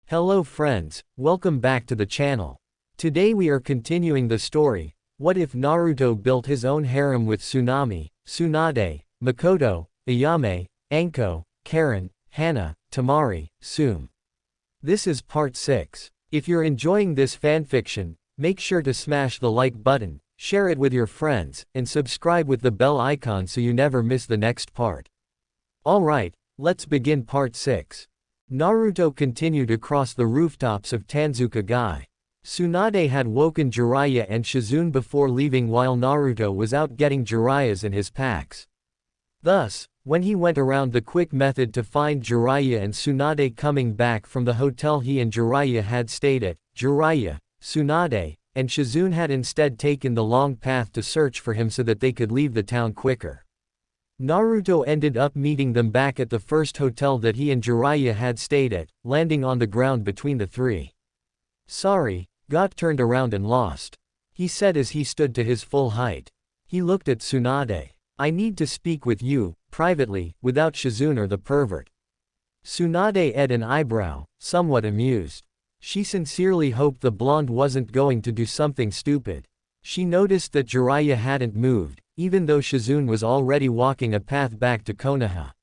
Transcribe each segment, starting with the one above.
Hello friends, welcome back to the channel. Today we are continuing the story, What If Naruto Built His Own Harem with Tsunami, Tsunade, Mikoto, Ayame, Anko, Karin, Hana, Temari, Tsume. This is part 6. If you're enjoying this fanfiction, make sure to smash the like button, share it with your friends, and subscribe with the bell icon so you never miss the next part. Alright, let's begin part 6. Naruto continued across the rooftops of Tanzuka-gai. Tsunade had woken Jiraiya and Shizune before leaving while Naruto was out getting Jiraiya's and his packs. Thus, when he went around the quick method to find Jiraiya and Tsunade coming back from the hotel he and Jiraiya had stayed at, Jiraiya, Tsunade, and Shizune had instead taken the long path to search for him so that they could leave the town quicker. Naruto ended up meeting them back at the first hotel that he and Jiraiya had stayed at, landing on the ground between the three. "Sorry, got turned around and lost," he said as he stood to his full height. He looked at Tsunade. "I need to speak with you, privately, without Shizune or the pervert." Tsunade ed an eyebrow, somewhat amused. She sincerely hoped the blonde wasn't going to do something stupid. She noticed that Jiraiya hadn't moved, even though Shizune was already walking a path back to Konoha.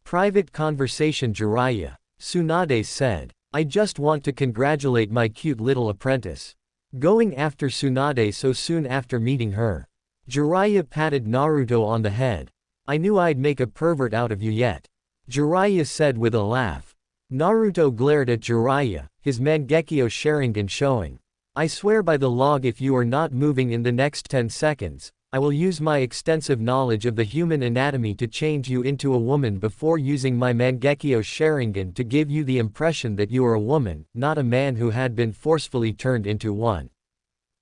"Private conversation Jiraiya," Tsunade said. "I just want to congratulate my cute little apprentice." Going after Tsunade so soon after meeting her. Jiraiya patted Naruto on the head. "I knew I'd make a pervert out of you yet," Jiraiya said with a laugh. Naruto glared at Jiraiya, his Mangekyo Sharingan showing. "I swear by the log if you are not moving in the next 10 seconds, I will use my extensive knowledge of the human anatomy to change you into a woman before using my Mangekyo Sharingan to give you the impression that you are a woman, not a man who had been forcefully turned into one,"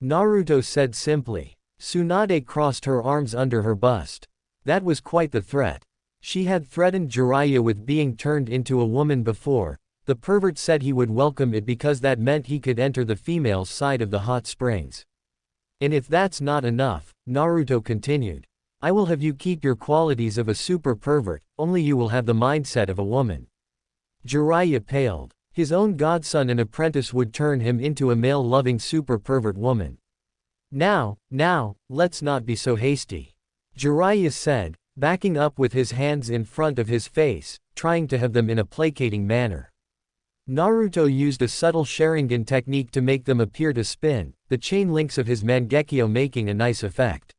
Naruto said simply. Tsunade crossed her arms under her bust. That was quite the threat. She had threatened Jiraiya with being turned into a woman before. The pervert said he would welcome it because that meant he could enter the female side of the hot springs. "And if that's not enough," Naruto continued, "I will have you keep your qualities of a super pervert, only you will have the mindset of a woman." Jiraiya paled. His own godson and apprentice would turn him into a male-loving super pervert woman. Now, let's not be so hasty," Jiraiya said, backing up with his hands in front of his face, trying to have them in a placating manner. Naruto used a subtle Sharingan technique to make them appear to spin, the chain links of his Mangekyo making a nice effect.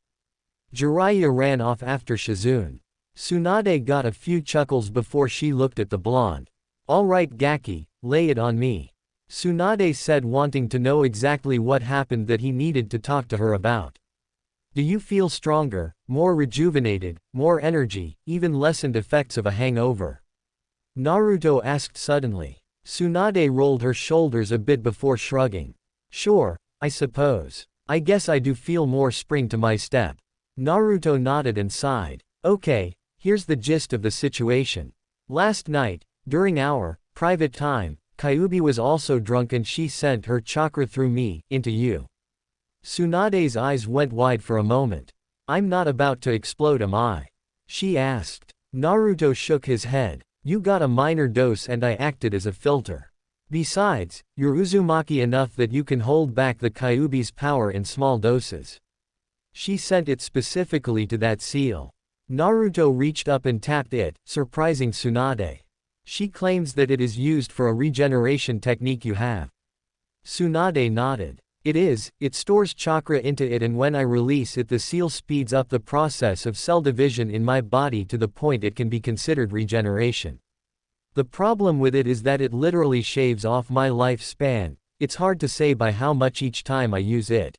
Jiraiya ran off after Shizune. Tsunade got a few chuckles before she looked at the blonde. "Alright Gaki, lay it on me," Tsunade said, wanting to know exactly what happened that he needed to talk to her about. "Do you feel stronger, more rejuvenated, more energy, even lessened effects of a hangover?" Naruto asked suddenly. Tsunade rolled her shoulders a bit before shrugging. "Sure, I suppose. I guess I do feel more spring to my step." Naruto nodded and sighed. "Okay, here's the gist of the situation. Last night, during our private time, Kyuubi was also drunk and she sent her chakra through me, into you." Tsunade's eyes went wide for a moment. "I'm not about to explode, am I?" she asked. Naruto shook his head. "You got a minor dose and I acted as a filter. Besides, you're Uzumaki enough that you can hold back the Kyuubi's power in small doses. She sent it specifically to that seal." Naruto reached up and tapped it, surprising Tsunade. "She claims that it is used for a regeneration technique you have." Tsunade nodded. "It is, it stores chakra into it and when I release it the seal speeds up the process of cell division in my body to the point it can be considered regeneration. The problem with it is that it literally shaves off my lifespan. It's hard to say by how much each time I use it.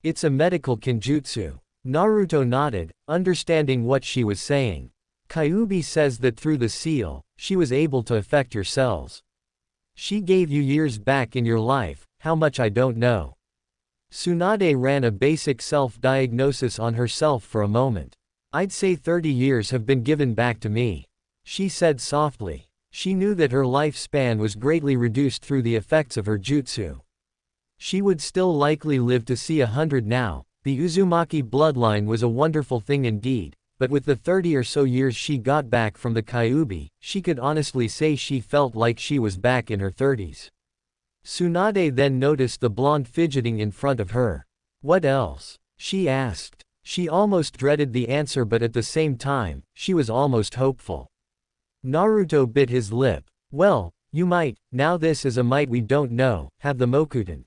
It's a medical kinjutsu." Naruto nodded, understanding what she was saying. "Kyuubi says that through the seal, she was able to affect your cells. She gave you years back in your life, how much I don't know." Tsunade ran a basic self-diagnosis on herself for a moment. "I'd say 30 years have been given back to me," she said softly. She knew that her lifespan was greatly reduced through the effects of her jutsu. She would still likely live to see 100 now. The Uzumaki bloodline was a wonderful thing indeed, but with the 30 or so years she got back from the Kyuubi, she could honestly say she felt like she was back in her 30s. Tsunade then noticed the blonde fidgeting in front of her. "What else?" she asked. She almost dreaded the answer, but at the same time, she was almost hopeful. Naruto bit his lip. "Well, you might, now this is a might we don't know, have the Mokuten,"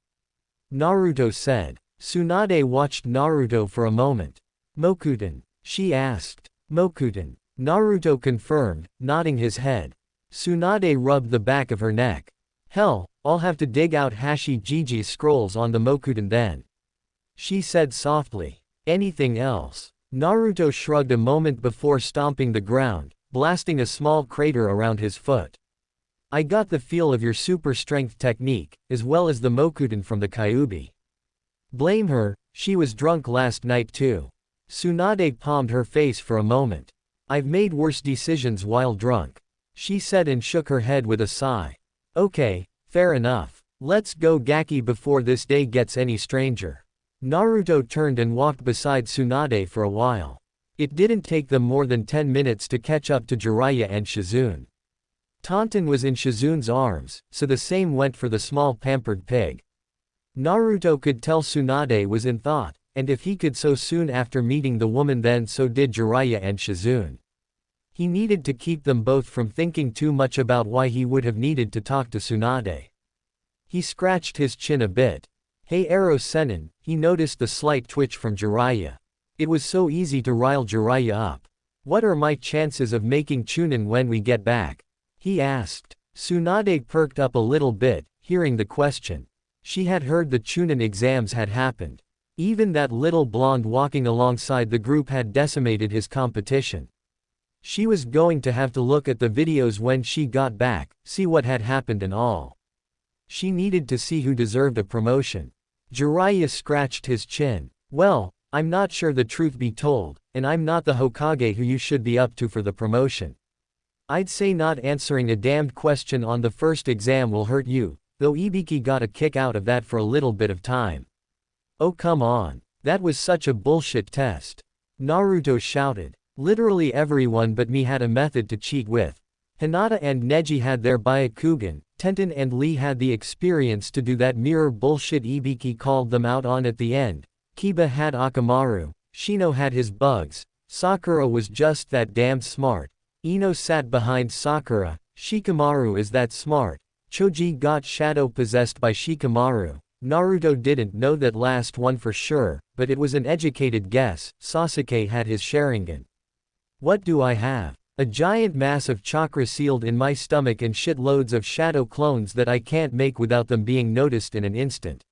Naruto said. Tsunade watched Naruto for a moment. "Mokuten?" she asked. "Mokuten," Naruto confirmed, nodding his head. Tsunade rubbed the back of her neck. "Hell, I'll have to dig out Hashijiji's scrolls on the Mokuten then," she said softly. "Anything else?" Naruto shrugged a moment before stomping the ground, blasting a small crater around his foot. "I got the feel of your super strength technique, as well as the Mokuten from the Kyuubi." "Blame her, she was drunk last night too." Tsunade palmed her face for a moment. "I've made worse decisions while drunk," she said and shook her head with a sigh. "Okay, fair enough. Let's go Gaki before this day gets any stranger." Naruto turned and walked beside Tsunade for a while. It didn't take them more than 10 minutes to catch up to Jiraiya and Shizune. Taunton was in Shizune's arms, so the same went for the small pampered pig. Naruto could tell Tsunade was in thought, and if he could so soon after meeting the woman, then so did Jiraiya and Shizune. He needed to keep them both from thinking too much about why he would have needed to talk to Tsunade. He scratched his chin a bit. "Hey Ero Sennin," he noticed the slight twitch from Jiraiya. It was so easy to rile Jiraiya up. "What are my chances of making Chunin when we get back?" he asked. Tsunade perked up a little bit, hearing the question. She had heard the Chunin exams had happened. Even that little blonde walking alongside the group had decimated his competition. She was going to have to look at the videos when she got back, see what had happened and all. She needed to see who deserved a promotion. Jiraiya scratched his chin. "Well, I'm not sure, the truth be told, and I'm not the Hokage who you should be up to for the promotion. I'd say not answering a damned question on the first exam will hurt you, though Ibiki got a kick out of that for a little bit of time." "Oh come on. That was such a bullshit test," Naruto shouted. "Literally everyone but me had a method to cheat with. Hinata and Neji had their Byakugan, Tenten and Lee had the experience to do that mirror bullshit Ibiki called them out on at the end. Kiba had Akamaru, Shino had his bugs, Sakura was just that damn smart. Ino sat behind Sakura, Shikamaru is that smart. Choji got shadow possessed by Shikamaru. Naruto didn't know that last one for sure, but it was an educated guess. Sasuke had his Sharingan. What do I have? A giant mass of chakra sealed in my stomach and shitloads of shadow clones that I can't make without them being noticed in an instant.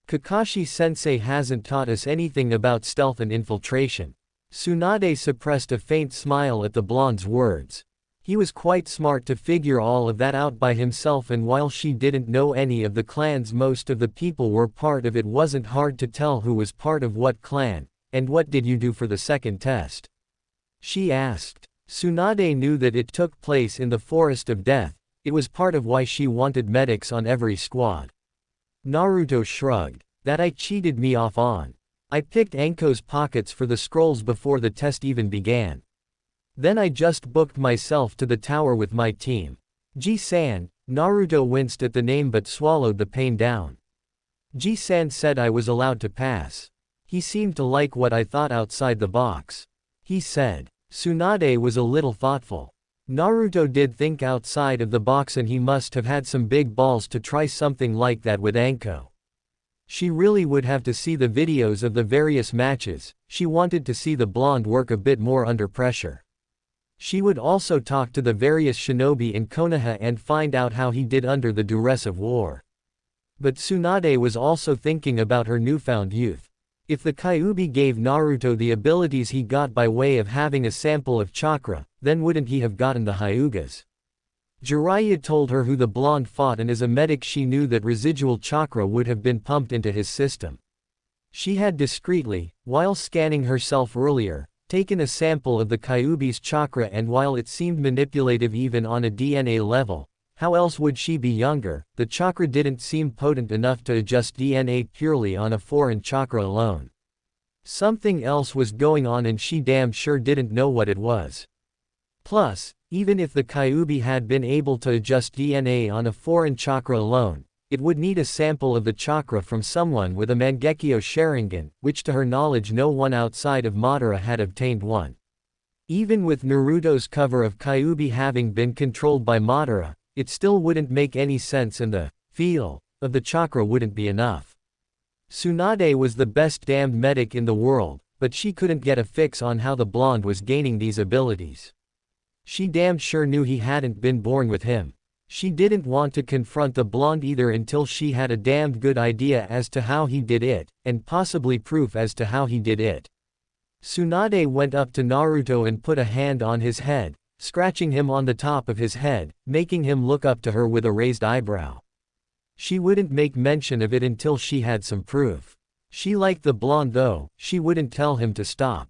Kakashi-sensei hasn't taught us anything about stealth and infiltration." Tsunade suppressed a faint smile at the blonde's words. He was quite smart to figure all of that out by himself, and while she didn't know any of the clans most of the people were part of, it wasn't hard to tell who was part of what clan. "And what did you do for the second test?" she asked. Tsunade knew that it took place in the Forest of Death. It was part of why she wanted medics on every squad. Naruto shrugged. "That I cheated me off on. I picked Anko's pockets for the scrolls before the test even began. Then I just booked myself to the tower with my team." Ji-san, Naruto winced at the name but swallowed the pain down. Ji-san said I was allowed to pass. He seemed to like what I thought outside the box. He said. Tsunade was a little thoughtful. Naruto did think outside of the box, and he must have had some big balls to try something like that with Anko. She really would have to see the videos of the various matches. She wanted to see the blonde work a bit more under pressure. She would also talk to the various shinobi in Konoha and find out how he did under the duress of war. But Tsunade was also thinking about her newfound youth. If the Kyuubi gave Naruto the abilities he got by way of having a sample of chakra, then wouldn't he have gotten the Hyugas? Jiraiya told her who the blonde fought, and as a medic she knew that residual chakra would have been pumped into his system. She had discreetly, while scanning herself earlier, taken a sample of the Kyuubi's chakra, and while it seemed manipulative even on a DNA level, how else would she be younger? The chakra didn't seem potent enough to adjust DNA purely on a foreign chakra alone. Something else was going on and she damn sure didn't know what it was. Plus, even if the Kyuubi had been able to adjust DNA on a foreign chakra alone, it would need a sample of the chakra from someone with a Mangekyo Sharingan, which to her knowledge no one outside of Madara had obtained one. Even with Naruto's cover of Kyuubi having been controlled by Madara, it still wouldn't make any sense and the feel of the chakra wouldn't be enough. Tsunade was the best damned medic in the world, but she couldn't get a fix on how the blonde was gaining these abilities. She damn sure knew he hadn't been born with him. She didn't want to confront the blonde either until she had a damned good idea as to how he did it, and possibly proof as to how he did it. Tsunade went up to Naruto and put a hand on his head, scratching him on the top of his head, making him look up to her with a raised eyebrow. She wouldn't make mention of it until she had some proof. She liked the blonde though, she wouldn't tell him to stop.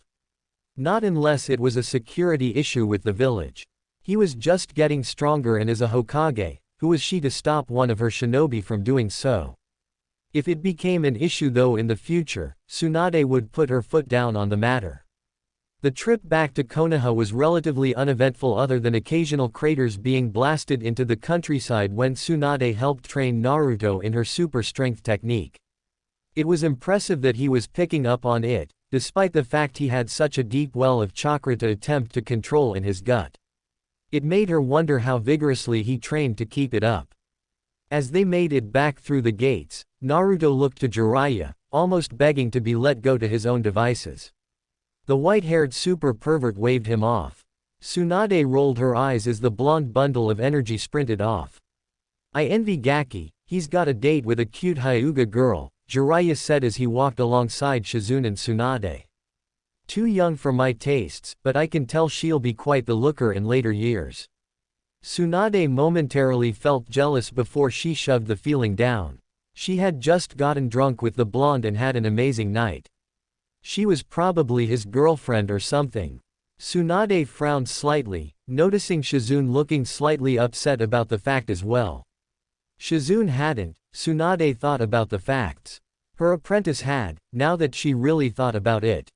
Not unless it was a security issue with the village. He was just getting stronger and as a Hokage, who was she to stop one of her shinobi from doing so? If it became an issue though in the future, Tsunade would put her foot down on the matter. The trip back to Konoha was relatively uneventful other than occasional craters being blasted into the countryside when Tsunade helped train Naruto in her super strength technique. It was impressive that he was picking up on it, despite the fact he had such a deep well of chakra to attempt to control in his gut. It made her wonder how vigorously he trained to keep it up. As they made it back through the gates, Naruto looked to Jiraiya, almost begging to be let go to his own devices. The white-haired super pervert waved him off. Tsunade rolled her eyes as the blonde bundle of energy sprinted off. I envy Gaki, he's got a date with a cute Hyuga girl, Jiraiya said as he walked alongside Shizune and Tsunade. Too young for my tastes, but I can tell she'll be quite the looker in later years. Tsunade momentarily felt jealous before she shoved the feeling down. She had just gotten drunk with the blonde and had an amazing night. She was probably his girlfriend or something. Tsunade frowned slightly, noticing Shizune looking slightly upset about the fact as well. Shizune hadn't. Tsunade thought about the facts. Her apprentice had, now that she really thought about it.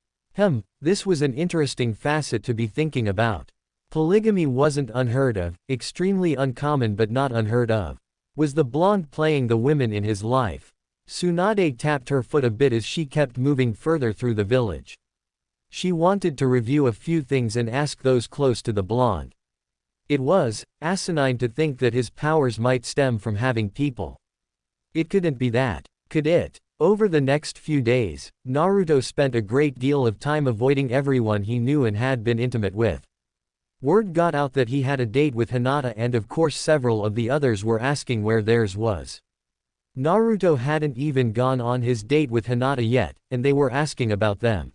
This was an interesting facet to be thinking about. Polygamy wasn't unheard of, extremely uncommon but not unheard of. Was the blonde playing the women in his life? Tsunade tapped her foot a bit as she kept moving further through the village. She wanted to review a few things and ask those close to the blonde. It was asinine to think that his powers might stem from having people. It couldn't be that, could it? Over the next few days, Naruto spent a great deal of time avoiding everyone he knew and had been intimate with. Word got out that he had a date with Hinata and of course several of the others were asking where theirs was. Naruto hadn't even gone on his date with Hinata yet, and they were asking about them.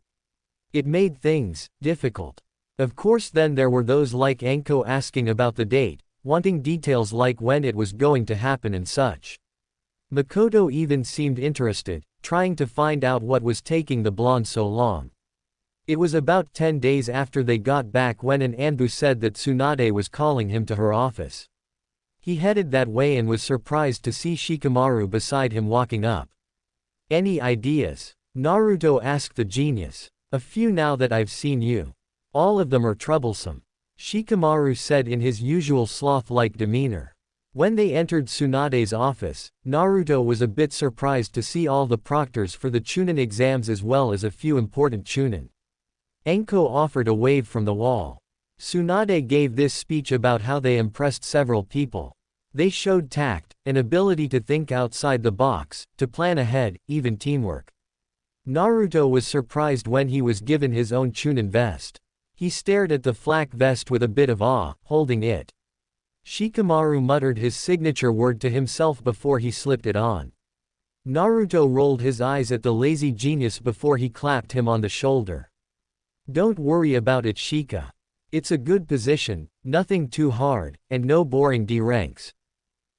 It made things difficult. Of course then there were those like Anko asking about the date, wanting details like when it was going to happen and such. Mikoto even seemed interested, trying to find out what was taking the blonde so long. It was about 10 days after they got back when an Anbu said that Tsunade was calling him to her office. He headed that way and was surprised to see Shikamaru beside him walking up. Any ideas? Naruto asked the genius. A few now that I've seen you. All of them are troublesome. Shikamaru said in his usual sloth-like demeanor. When they entered Tsunade's office, Naruto was a bit surprised to see all the proctors for the Chunin exams as well as a few important Chunin. Anko offered a wave from the wall. Tsunade gave this speech about how they impressed several people. They showed tact, an ability to think outside the box, to plan ahead, even teamwork. Naruto was surprised when he was given his own Chunin vest. He stared at the flak vest with a bit of awe, holding it. Shikamaru muttered his signature word to himself before he slipped it on. Naruto rolled his eyes at the lazy genius before he clapped him on the shoulder. Don't worry about it, Shika. It's a good position, nothing too hard, and no boring D ranks.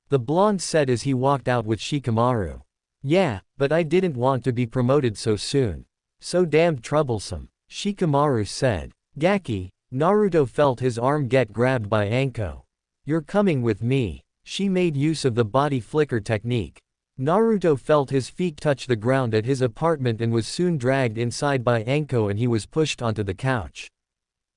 The blonde said as he walked out with Shikamaru. Yeah, but I didn't want to be promoted so soon. So damned troublesome, Shikamaru said. Gaki, Naruto felt his arm get grabbed by Anko. You're coming with me. She made use of the body flicker technique. Naruto felt his feet touch the ground at his apartment and was soon dragged inside by Anko and he was pushed onto the couch.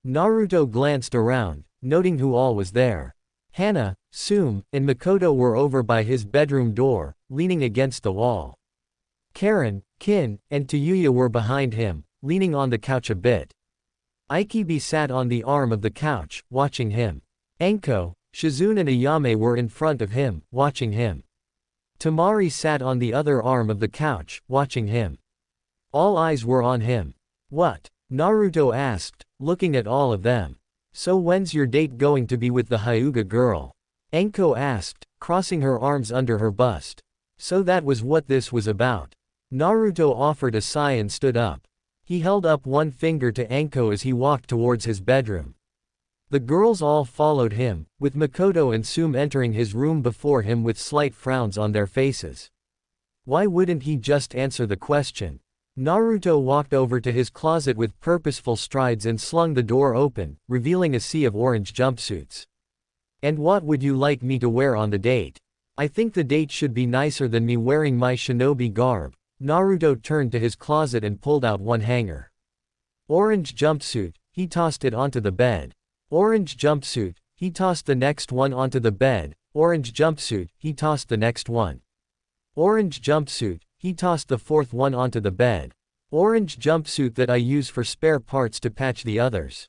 Naruto glanced around, noting who all was there. Hana, Tsume, and Mikoto were over by his bedroom door, leaning against the wall. Karin, Kin, and Tayuya were behind him, leaning on the couch a bit. Ikibi sat on the arm of the couch, watching him. Anko, Shizune and Ayame were in front of him, watching him. Temari sat on the other arm of the couch, watching him. All eyes were on him. What? Naruto asked, looking at all of them. So when's your date going to be with the Hyuga girl? Anko asked, crossing her arms under her bust. So that was what this was about. Naruto offered a sigh and stood up. He held up one finger to Anko as he walked towards his bedroom. The girls all followed him, with Mikoto and Tsume entering his room before him with slight frowns on their faces. Why wouldn't he just answer the question? Naruto walked over to his closet with purposeful strides and slung the door open, revealing a sea of orange jumpsuits. And what would you like me to wear on the date? I think the date should be nicer than me wearing my shinobi garb. Naruto turned to his closet and pulled out one hanger. Orange jumpsuit, he tossed it onto the bed. Orange jumpsuit, he tossed the next one onto the bed. Orange jumpsuit, he tossed the next one. Orange jumpsuit, he tossed the fourth one onto the bed. Orange jumpsuit that I use for spare parts to patch the others.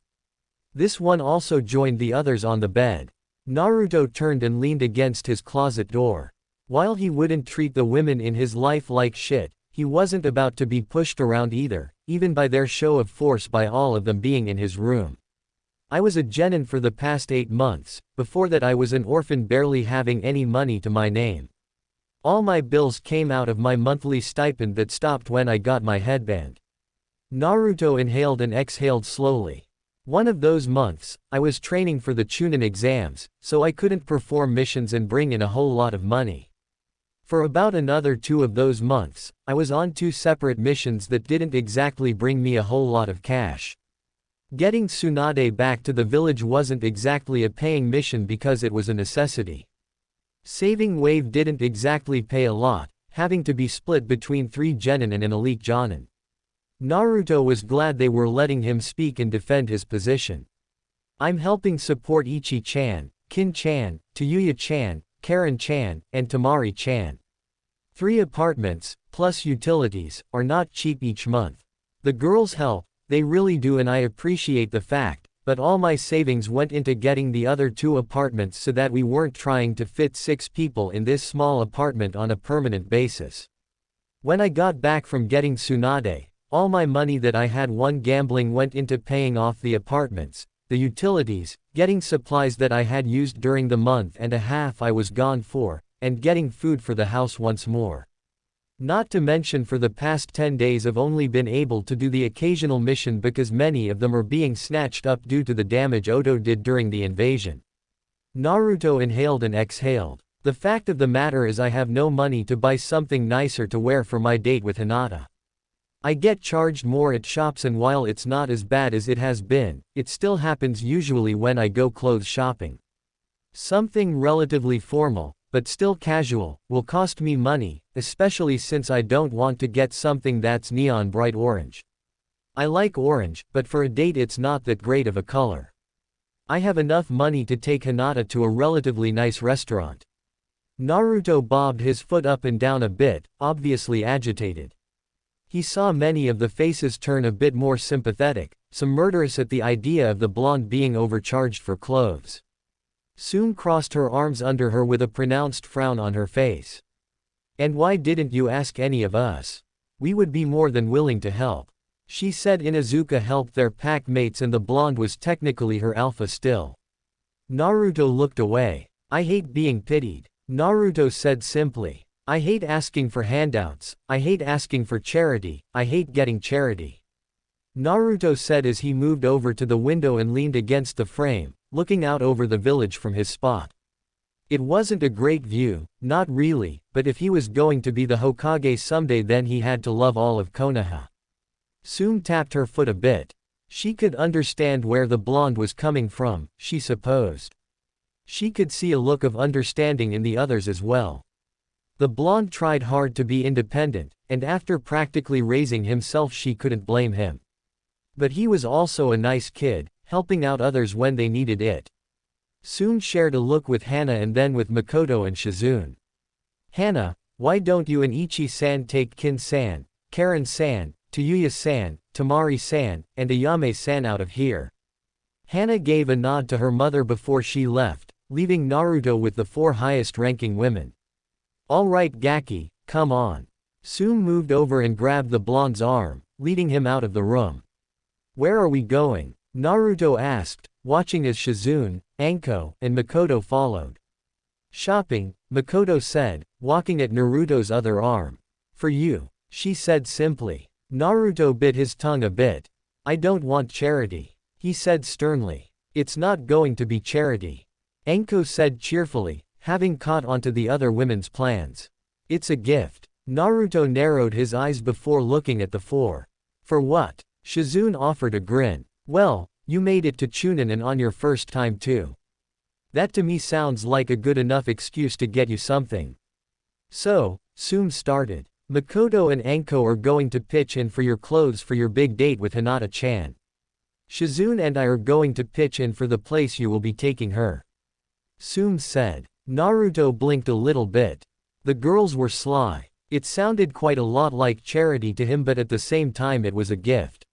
This one also joined the others on the bed. Naruto turned and leaned against his closet door. While he wouldn't treat the women in his life like shit, he wasn't about to be pushed around either, even by their show of force by all of them being in his room. I was a genin for the past 8 months, before that I was an orphan barely having any money to my name. All my bills came out of my monthly stipend that stopped when I got my headband. Naruto inhaled and exhaled slowly. One of those months, I was training for the Chunin exams, so I couldn't perform missions and bring in a whole lot of money. For about another 2 of those months, I was on 2 separate missions that didn't exactly bring me a whole lot of cash. Getting Tsunade back to the village wasn't exactly a paying mission because it was a necessity. Saving Wave didn't exactly pay a lot, having to be split between 3 genin and an elite jonin. Naruto was glad they were letting him speak and defend his position. I'm helping support Ichi-chan, Kin-chan, Tayuya-chan, Karin-chan, and Temari-chan. 3 apartments, plus utilities, are not cheap each month. The girls help, they really do, and I appreciate the fact, but all my savings went into getting the other 2 apartments so that we weren't trying to fit 6 people in this small apartment on a permanent basis. When I got back from getting Tsunade, all my money that I had won gambling went into paying off the apartments, the utilities, getting supplies that I had used during the month and a half I was gone for, and getting food for the house once more. Not to mention for the past 10 days I've only been able to do the occasional mission because many of them are being snatched up due to the damage Oto did during the invasion. Naruto inhaled and exhaled. The fact of the matter is I have no money to buy something nicer to wear for my date with Hinata. I get charged more at shops, and while it's not as bad as it has been, it still happens usually when I go clothes shopping. Something relatively formal, but still casual, will cost me money, especially since I don't want to get something that's neon bright orange. I like orange, but for a date it's not that great of a color. I have enough money to take Hinata to a relatively nice restaurant. Naruto bobbed his foot up and down a bit, obviously agitated. He saw many of the faces turn a bit more sympathetic, some murderous at the idea of the blonde being overcharged for clothes. Tsume crossed her arms under her with a pronounced frown on her face. And why didn't you ask any of us? We would be more than willing to help. She said Inuzuka helped their pack mates and the blonde was technically her alpha still. Naruto looked away. I hate being pitied. Naruto said simply. I hate asking for handouts, I hate asking for charity, I hate getting charity. Naruto said as he moved over to the window and leaned against the frame, looking out over the village from his spot. It wasn't a great view, not really, but if he was going to be the Hokage someday then he had to love all of Konoha. Tsume tapped her foot a bit. She could understand where the blonde was coming from, she supposed. She could see a look of understanding in the others as well. The blonde tried hard to be independent, and after practically raising himself she couldn't blame him. But he was also a nice kid, helping out others when they needed it. Tsume shared a look with Hana and then with Mikoto and Shizune. Hana, why don't you and Ichi-san take Kin-san, Karin-san, Tayuya-san, Temari-san, and Ayame-san out of here? Hana gave a nod to her mother before she left, leaving Naruto with the 4 highest-ranking women. Alright Gaki, come on. Tsume moved over and grabbed the blonde's arm, leading him out of the room. Where are we going? Naruto asked, watching as Shizune, Anko, and Mikoto followed. Shopping, Mikoto said, walking at Naruto's other arm. For you, she said simply. Naruto bit his tongue a bit. I don't want charity, he said sternly. It's not going to be charity, Anko said cheerfully, having caught onto the other women's plans. It's a gift. Naruto narrowed his eyes before looking at the 4. For what? Shizune offered a grin. Well, you made it to Chunin and on your first time too. That to me sounds like a good enough excuse to get you something. So, Tsume started. Mikoto and Anko are going to pitch in for your clothes for your big date with Hinata-chan. Shizune and I are going to pitch in for the place you will be taking her. Tsume said. Naruto blinked a little bit. The girls were sly. It sounded quite a lot like charity to him, but at the same time it was a gift.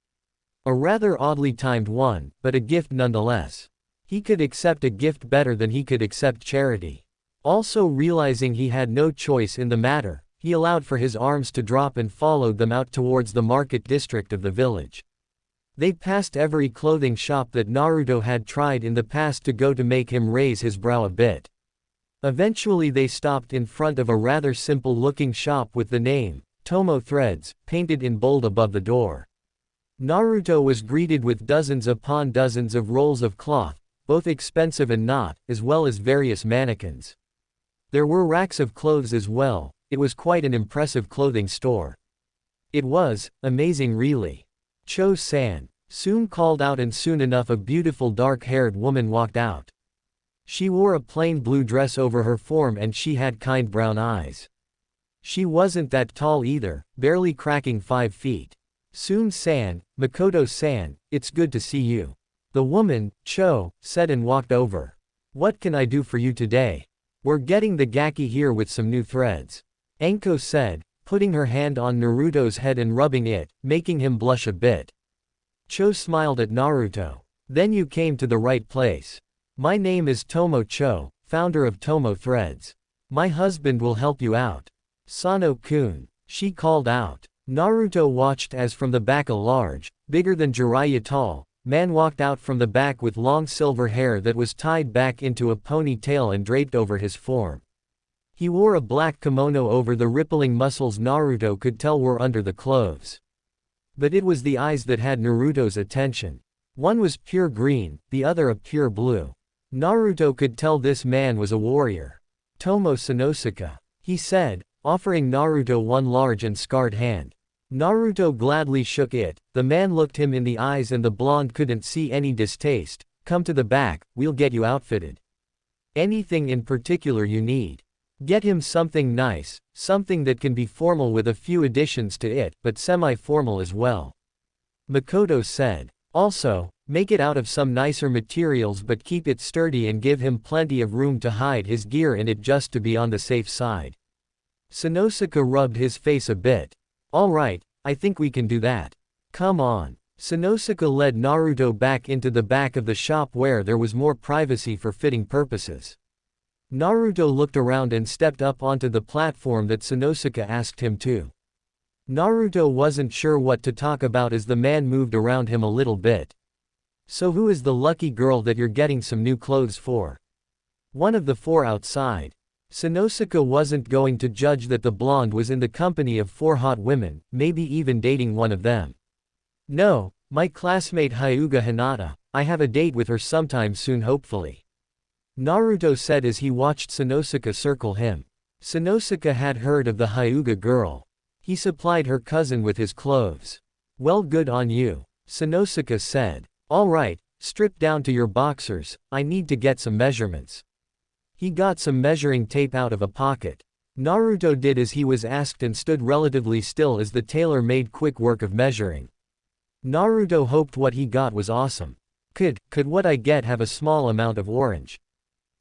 A rather oddly timed one, but a gift nonetheless. He could accept a gift better than he could accept charity. Also realizing he had no choice in the matter, he allowed for his arms to drop and followed them out towards the market district of the village. They passed every clothing shop that Naruto had tried in the past to go to make him raise his brow a bit. Eventually they stopped in front of a rather simple-looking shop with the name, Tomo Threads, painted in bold above the door. Naruto was greeted with dozens upon dozens of rolls of cloth, both expensive and not, as well as various mannequins. There were racks of clothes as well. It was quite an impressive clothing store. It was amazing really. Cho-san, Tsume called out, and soon enough a beautiful dark-haired woman walked out. She wore a plain blue dress over her form and she had kind brown eyes. She wasn't that tall either, barely cracking 5 feet. Tsume-san, Mikoto-san, it's good to see you. The woman, Cho, said and walked over. What can I do for you today? We're getting the gaki here with some new threads, Anko said, putting her hand on Naruto's head and rubbing it, making him blush a bit. Cho smiled at Naruto. Then you came to the right place. My name is Tomo Cho, founder of Tomo Threads. My husband will help you out. Sano-kun, she called out. Naruto watched as from the back a large, bigger than Jiraiya tall, man walked out from the back with long silver hair that was tied back into a ponytail and draped over his form. He wore a black kimono over the rippling muscles Naruto could tell were under the clothes. But it was the eyes that had Naruto's attention. One was pure green, the other a pure blue. Naruto could tell this man was a warrior. Tomo Sanosuke, he said, offering Naruto one large and scarred hand. Naruto gladly shook it. The man looked him in the eyes and the blonde couldn't see any distaste. Come to the back, we'll get you outfitted. Anything in particular you need? Get him something nice, something that can be formal with a few additions to it, but semi-formal as well. Mikoto said. Also, make it out of some nicer materials but keep it sturdy and give him plenty of room to hide his gear in it just to be on the safe side. Sanosuke rubbed his face a bit. Alright, I think we can do that. Come on. Sanosuke led Naruto back into the back of the shop where there was more privacy for fitting purposes. Naruto looked around and stepped up onto the platform that Sanosuke asked him to. Naruto wasn't sure what to talk about as the man moved around him a little bit. So who is the lucky girl that you're getting some new clothes for? One of the 4 outside. Sanosuke wasn't going to judge that the blonde was in the company of 4 hot women, maybe even dating one of them. No, my classmate Hyuga Hinata, I have a date with her sometime soon hopefully. Naruto said as he watched Sanosuke circle him. Sanosuke had heard of the Hyuga girl. He supplied her cousin with his clothes. Well, good on you, Sanosuke said. Alright, strip down to your boxers, I need to get some measurements. He got some measuring tape out of a pocket. Naruto did as he was asked and stood relatively still as the tailor made quick work of measuring. Naruto hoped what he got was awesome. Could what I get have a small amount of orange?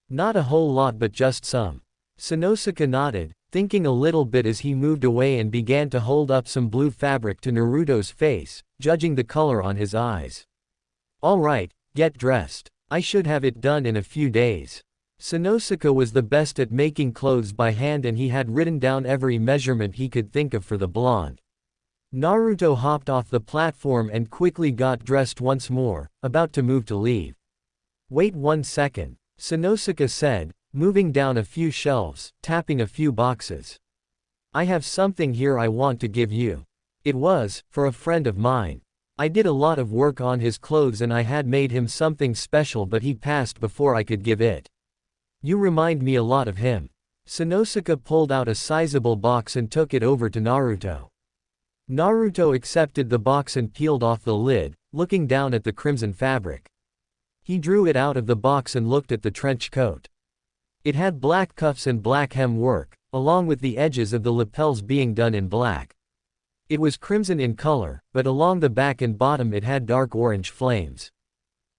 Not a whole lot but just some. Sanosuke nodded, thinking a little bit as he moved away and began to hold up some blue fabric to Naruto's face, judging the color on his eyes. Alright, get dressed. I should have it done in a few days. Sanosuke was the best at making clothes by hand and he had written down every measurement he could think of for the blonde. Naruto hopped off the platform and quickly got dressed once more, about to move to leave. Wait 1 second, Sanosuke said, moving down a few shelves, tapping a few boxes. I have something here I want to give you. It was, for a friend of mine. I did a lot of work on his clothes and I had made him something special but he passed before I could give it. You remind me a lot of him. Sanosuke pulled out a sizable box and took it over to Naruto. Naruto accepted the box and peeled off the lid, looking down at the crimson fabric. He drew it out of the box and looked at the trench coat. It had black cuffs and black hem work, along with the edges of the lapels being done in black. It was crimson in color, but along the back and bottom it had dark orange flames.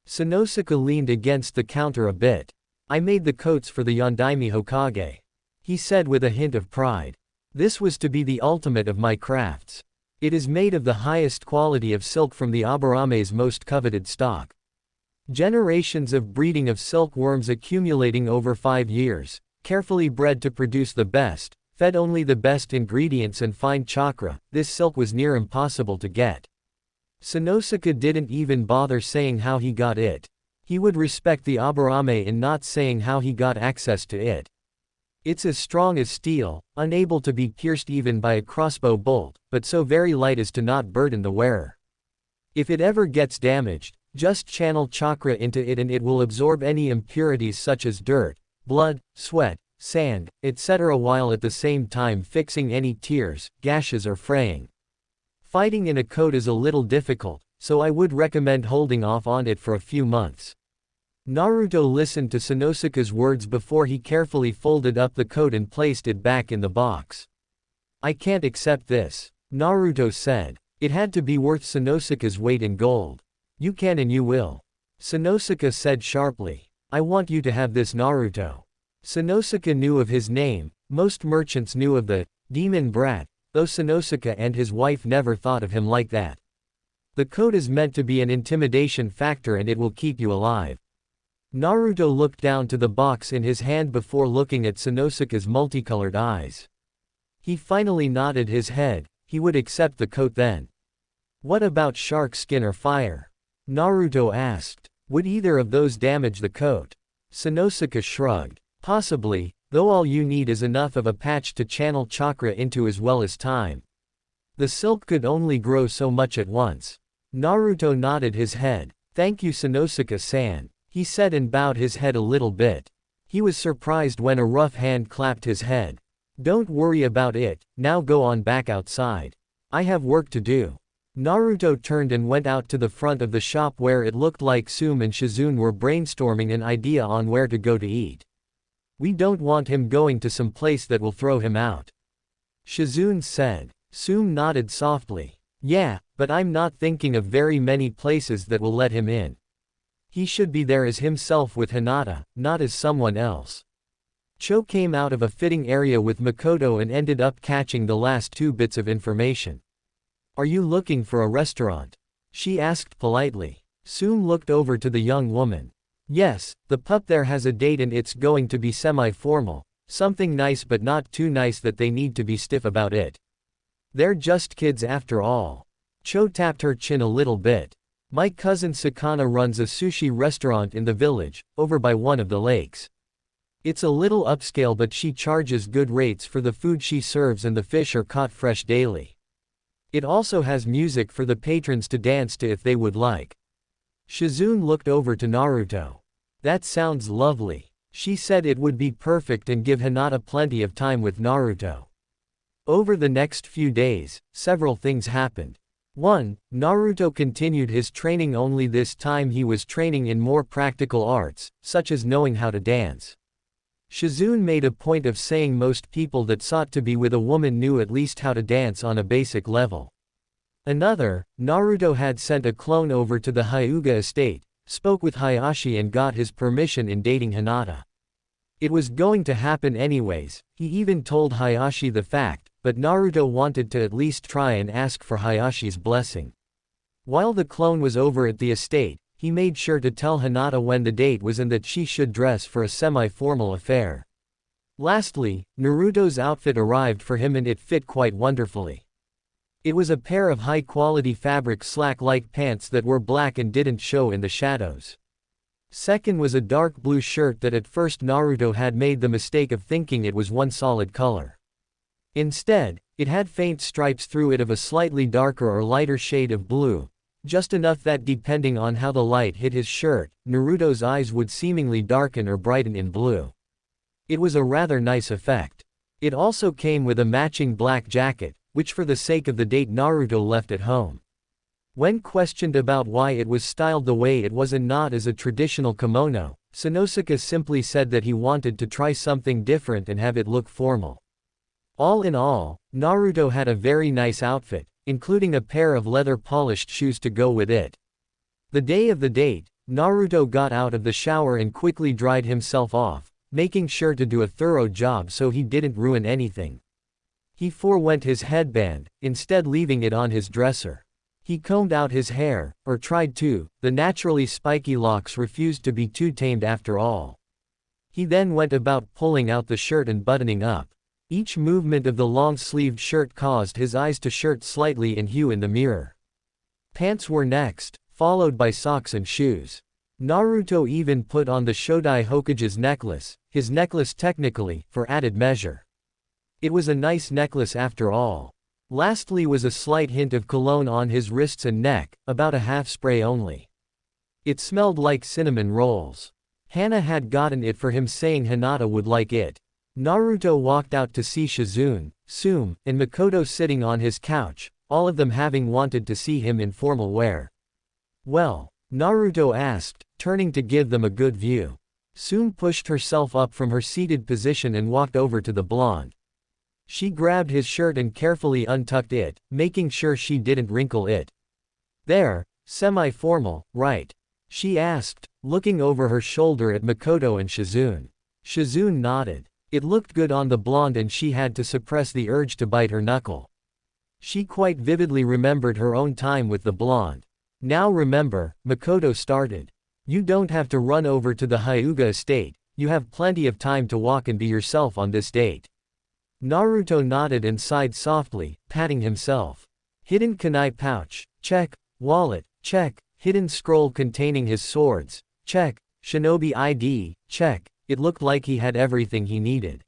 Sanosuke leaned against the counter a bit. I made the coats for the Yondaime Hokage. He said with a hint of pride. This was to be the ultimate of my crafts. It is made of the highest quality of silk from the Abarame's most coveted stock. Generations of breeding of silkworms accumulating over 5 years, carefully bred to produce the best, fed only the best ingredients and fine chakra, this silk was near impossible to get. Sanosuke didn't even bother saying how he got it. He would respect the Aburame in not saying how he got access to it. It's as strong as steel, unable to be pierced even by a crossbow bolt, but so very light as to not burden the wearer. If it ever gets damaged, just channel chakra into it and it will absorb any impurities such as dirt, blood, sweat, sand, etc. while at the same time fixing any tears, gashes or fraying. Fighting in a coat is a little difficult, so I would recommend holding off on it for a few months. Naruto listened to Sanosuke's words before he carefully folded up the coat and placed it back in the box. I can't accept this, Naruto said. It had to be worth Sanosuke's weight in gold. You can and you will. Sanosuke said sharply. I want you to have this, Naruto. Sanosuke knew of his name, most merchants knew of the demon brat, though Sanosuke and his wife never thought of him like that. The coat is meant to be an intimidation factor and it will keep you alive. Naruto looked down to the box in his hand before looking at Sanosuke's multicolored eyes. He finally nodded his head, he would accept the coat then. What about shark skin or fire? Naruto asked. Would either of those damage the coat? Sanosuke shrugged. Possibly, though all you need is enough of a patch to channel chakra into as well as time. The silk could only grow so much at once. Naruto nodded his head. Thank you, Sanosuke-san, he said and bowed his head a little bit. He was surprised when a rough hand clapped his head. Don't worry about it, now go on back outside. I have work to do. Naruto turned and went out to the front of the shop where it looked like Tsume and Shizune were brainstorming an idea on where to go to eat. We don't want him going to some place that will throw him out. Shizune said. Tsume nodded softly. Yeah, but I'm not thinking of very many places that will let him in. He should be there as himself with Hinata, not as someone else. Cho came out of a fitting area with Mikoto and ended up catching the last 2 bits of information. Are you looking for a restaurant? She asked politely. Tsume looked over to the young woman. Yes, the pup there has a date and it's going to be semi-formal, something nice but not too nice that they need to be stiff about it. They're just kids after all. Cho tapped her chin a little bit. My cousin Sakana runs a sushi restaurant in the village, over by one of the lakes. It's a little upscale but she charges good rates for the food she serves and the fish are caught fresh daily. It also has music for the patrons to dance to if they would like. Shizune looked over to Naruto. That sounds lovely. She said it would be perfect and give Hinata plenty of time with Naruto. Over the next few days, several things happened. 1. Naruto continued his training, only this time he was training in more practical arts, such as knowing how to dance. Shizune made a point of saying most people that sought to be with a woman knew at least how to dance on a basic level. Another, Naruto had sent a clone over to the Hyuga estate, spoke with Hayashi and got his permission in dating Hinata. It was going to happen anyways, he even told Hayashi the fact, but Naruto wanted to at least try and ask for Hayashi's blessing. While the clone was over at the estate, he made sure to tell Hinata when the date was and that she should dress for a semi-formal affair. Lastly, Naruto's outfit arrived for him and it fit quite wonderfully. It was a pair of high-quality fabric slack-like pants that were black and didn't show in the shadows. Second was a dark blue shirt that at first Naruto had made the mistake of thinking it was one solid color. Instead, it had faint stripes through it of a slightly darker or lighter shade of blue, just enough that depending on how the light hit his shirt, Naruto's eyes would seemingly darken or brighten in blue. It was a rather nice effect. It also came with a matching black jacket, which for the sake of the date Naruto left at home. When questioned about why it was styled the way it was and not as a traditional kimono, Sanosuke simply said that he wanted to try something different and have it look formal. All in all, Naruto had a very nice outfit, including a pair of leather-polished shoes to go with it. The day of the date, Naruto got out of the shower and quickly dried himself off, making sure to do a thorough job so he didn't ruin anything. He forewent his headband, instead leaving it on his dresser. He combed out his hair, or tried to, the naturally spiky locks refused to be too tamed after all. He then went about pulling out the shirt and buttoning up. Each movement of the long-sleeved shirt caused his eyes to shirt slightly in hue in the mirror. Pants were next, followed by socks and shoes. Naruto even put on the Shodai Hokage's necklace, his necklace technically, for added measure. It was a nice necklace after all. Lastly was a slight hint of cologne on his wrists and neck, about a half spray only. It smelled like cinnamon rolls. Hana had gotten it for him saying Hinata would like it. Naruto walked out to see Shizune, Tsume, and Mikoto sitting on his couch, all of them having wanted to see him in formal wear. "Well?" Naruto asked, turning to give them a good view. Tsume pushed herself up from her seated position and walked over to the blonde. She grabbed his shirt and carefully untucked it, making sure she didn't wrinkle it. "There, semi-formal, right?" she asked, looking over her shoulder at Mikoto and Shizune. Shizune nodded. It looked good on the blonde and she had to suppress the urge to bite her knuckle. She quite vividly remembered her own time with the blonde. "Now remember," Mikoto started. "You don't have to run over to the Hyuga estate, you have plenty of time to walk and be yourself on this date." Naruto nodded and sighed softly, patting himself. Hidden kunai pouch, check. Wallet, check. Hidden scroll containing his swords, check. Shinobi ID, check. It looked like he had everything he needed.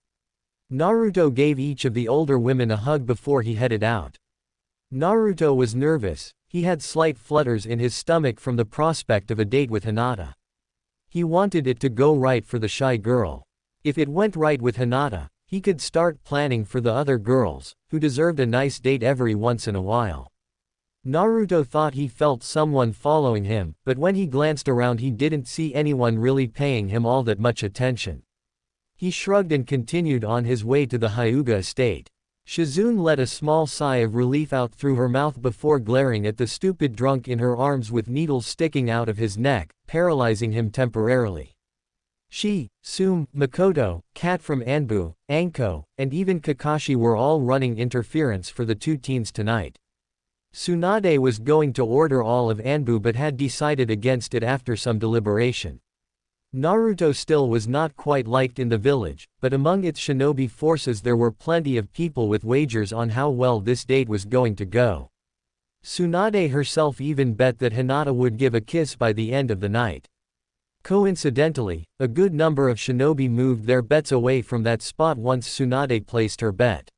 Naruto gave each of the older women a hug before he headed out. Naruto was nervous, he had slight flutters in his stomach from the prospect of a date with Hinata. He wanted it to go right for the shy girl. If it went right with Hinata, he could start planning for the other girls, who deserved a nice date every once in a while. Naruto thought he felt someone following him, but when he glanced around he didn't see anyone really paying him all that much attention. He shrugged and continued on his way to the Hyuga estate. Shizune let a small sigh of relief out through her mouth before glaring at the stupid drunk in her arms with needles sticking out of his neck, paralyzing him temporarily. She, Tsume, Mikoto, Cat from Anbu, Anko, and even Kakashi were all running interference for the two teens tonight. Tsunade was going to order all of Anbu but had decided against it after some deliberation. Naruto still was not quite liked in the village, but among its shinobi forces there were plenty of people with wagers on how well this date was going to go. Tsunade herself even bet that Hinata would give a kiss by the end of the night. Coincidentally, a good number of shinobi moved their bets away from that spot once Tsunade placed her bet.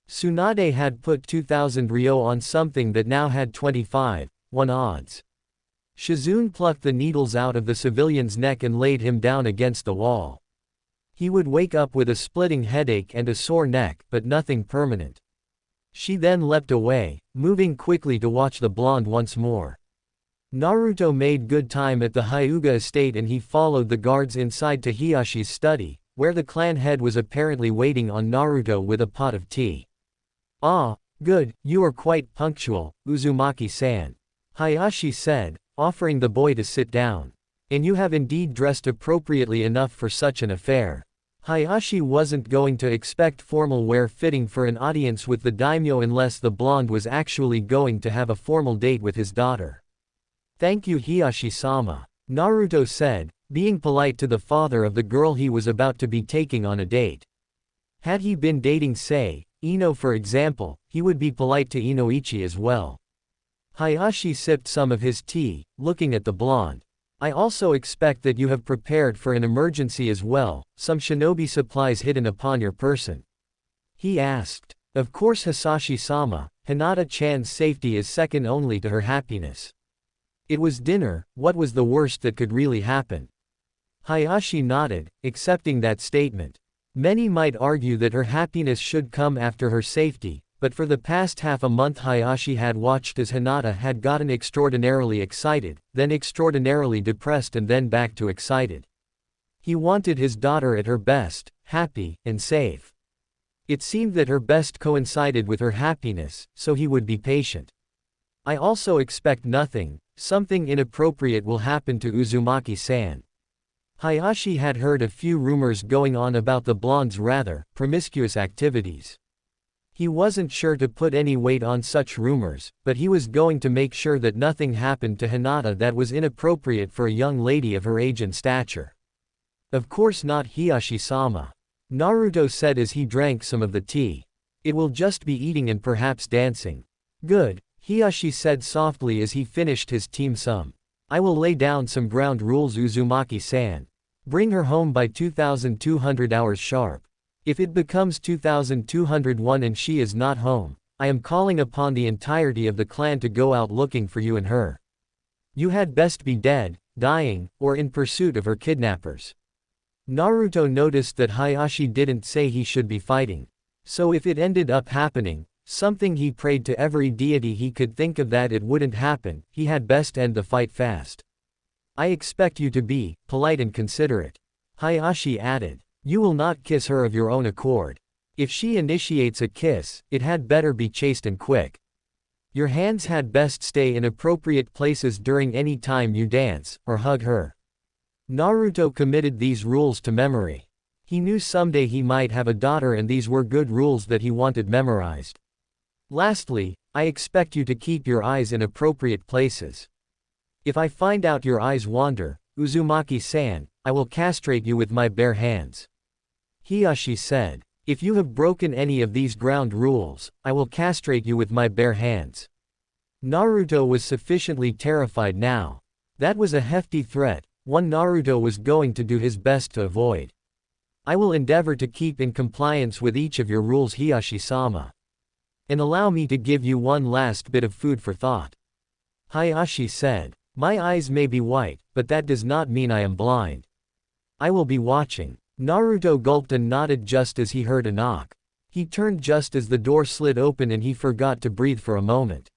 Tsunade had put 2,000 ryo on something that now had 25-1 odds. Shizune plucked the needles out of the civilian's neck and laid him down against the wall. He would wake up with a splitting headache and a sore neck, but nothing permanent. She then leapt away, moving quickly to watch the blonde once more. Naruto made good time at the Hyuga estate and he followed the guards inside to Hiyashi's study, where the clan head was apparently waiting on Naruto with a pot of tea. "Ah, good, you are quite punctual, Uzumaki-san," Hayashi said, offering the boy to sit down. "And you have indeed dressed appropriately enough for such an affair." Hayashi wasn't going to expect formal wear fitting for an audience with the daimyo unless the blonde was actually going to have a formal date with his daughter. "Thank you, Hiyashi-sama," Naruto said, being polite to the father of the girl he was about to be taking on a date. Had he been dating, say, Ino for example, he would be polite to Inoichi as well. Hayashi sipped some of his tea, looking at the blonde. "I also expect that you have prepared for an emergency as well, some shinobi supplies hidden upon your person?" he asked. Of course, Hisashi-sama, Hinata-chan's safety is second only to her happiness. It was dinner, what was the worst that could really happen? Hayashi nodded, accepting that statement. Many might argue that her happiness should come after her safety, but for the past half a month Hayashi had watched as Hinata had gotten extraordinarily excited, then extraordinarily depressed and then back to excited. He wanted his daughter at her best, happy, and safe. It seemed that her best coincided with her happiness, so he would be patient. "I also expect something inappropriate will happen to Uzumaki-san." Hayashi had heard a few rumors going on about the blonde's rather promiscuous activities. He wasn't sure to put any weight on such rumors, but he was going to make sure that nothing happened to Hinata that was inappropriate for a young lady of her age and stature. "Of course not, Hiyashi-sama," Naruto said as he drank some of the tea. "It will just be eating and perhaps dancing." "Good," Hiyashi said softly as he finished his team sum. "I will lay down some ground rules, Uzumaki-san. Bring her home by 2200 hours sharp. If it becomes 2201 and she is not home, I am calling upon the entirety of the clan to go out looking for you and her. You had best be dead, dying, or in pursuit of her kidnappers." Naruto noticed that Hayashi didn't say he should be fighting. So if it ended up happening, something he prayed to every deity he could think of that it wouldn't happen, he had best end the fight fast. "I expect you to be polite and considerate," Hayashi added. "You will not kiss her of your own accord. If she initiates a kiss, it had better be chaste and quick. Your hands had best stay in appropriate places during any time you dance, or hug her." Naruto committed these rules to memory. He knew someday he might have a daughter and these were good rules that he wanted memorized. "Lastly, I expect you to keep your eyes in appropriate places. If I find out your eyes wander, Uzumaki-san, I will castrate you with my bare hands," Hiyashi said. "If you have broken any of these ground rules, I will castrate you with my bare hands." Naruto was sufficiently terrified now. That was a hefty threat, one Naruto was going to do his best to avoid. "I will endeavor to keep in compliance with each of your rules, Hiyashi-sama. And allow me to give you one last bit of food for thought," Hayashi said. "My eyes may be white, but that does not mean I am blind. I will be watching." Naruto gulped and nodded just as he heard a knock. He turned just as the door slid open and he forgot to breathe for a moment.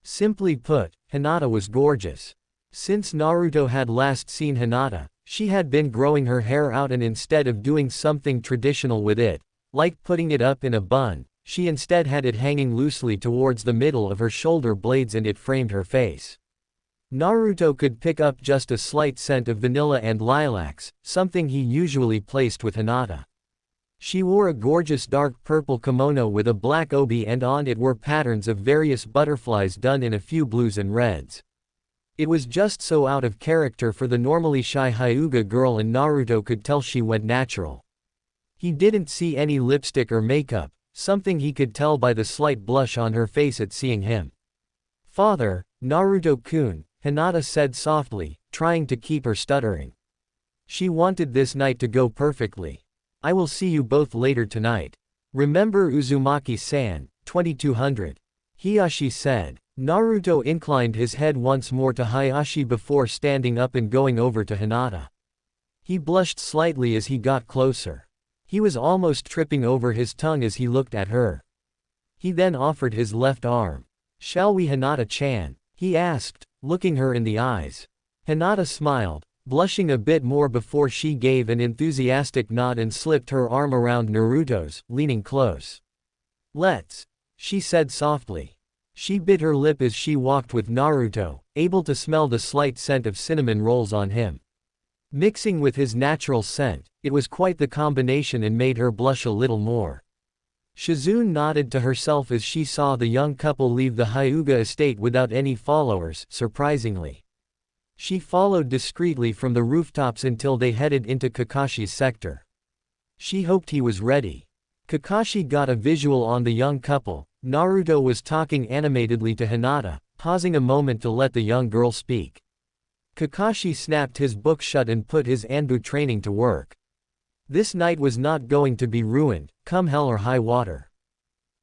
Simply put, Hinata was gorgeous. Since Naruto had last seen Hinata, she had been growing her hair out and instead of doing something traditional with it, like putting it up in a bun, she instead had it hanging loosely towards the middle of her shoulder blades and it framed her face. Naruto could pick up just a slight scent of vanilla and lilacs, something he usually placed with Hinata. She wore a gorgeous dark purple kimono with a black obi and on it were patterns of various butterflies done in a few blues and reds. It was just so out of character for the normally shy Hyuga girl and Naruto could tell she went natural. He didn't see any lipstick or makeup, something he could tell by the slight blush on her face at seeing him. "Father, Naruto-kun," Hinata said softly, trying to keep her stuttering. She wanted this night to go perfectly. "I will see you both later tonight. Remember Uzumaki-san, 2200. Hiyashi said. Naruto inclined his head once more to Hayashi before standing up and going over to Hinata. He blushed slightly as he got closer. He was almost tripping over his tongue as he looked at her. He then offered his left arm. "Shall we, Hinata-chan?" he asked, looking her in the eyes. Hinata smiled, blushing a bit more before she gave an enthusiastic nod and slipped her arm around Naruto's, leaning close. "Let's," she said softly. She bit her lip as she walked with Naruto, able to smell the slight scent of cinnamon rolls on him. Mixing with his natural scent, it was quite the combination and made her blush a little more. Shizune nodded to herself as she saw the young couple leave the Hyuga estate without any followers, surprisingly. She followed discreetly from the rooftops until they headed into Kakashi's sector. She hoped he was ready. Kakashi got a visual on the young couple. Naruto was talking animatedly to Hinata, pausing a moment to let the young girl speak. Kakashi snapped his book shut and put his Anbu training to work. This night was not going to be ruined, come hell or high water.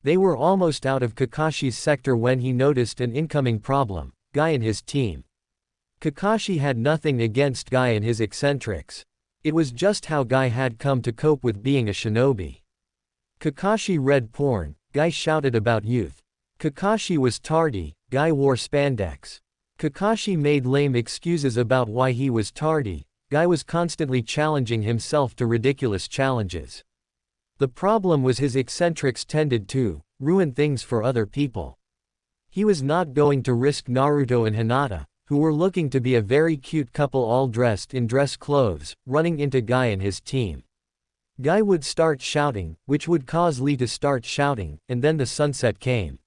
They were almost out of Kakashi's sector when he noticed an incoming problem: Guy and his team. Kakashi had nothing against Guy and his eccentrics. It was just how Guy had come to cope with being a shinobi. Kakashi read porn, Guy shouted about youth. Kakashi was tardy, Guy wore spandex. Kakashi made lame excuses about why he was tardy, Guy was constantly challenging himself to ridiculous challenges. The problem was his eccentrics tended to ruin things for other people. He was not going to risk Naruto and Hinata, who were looking to be a very cute couple all dressed in dress clothes, running into Guy and his team. Guy would start shouting, which would cause Lee to start shouting, and then the sunset came.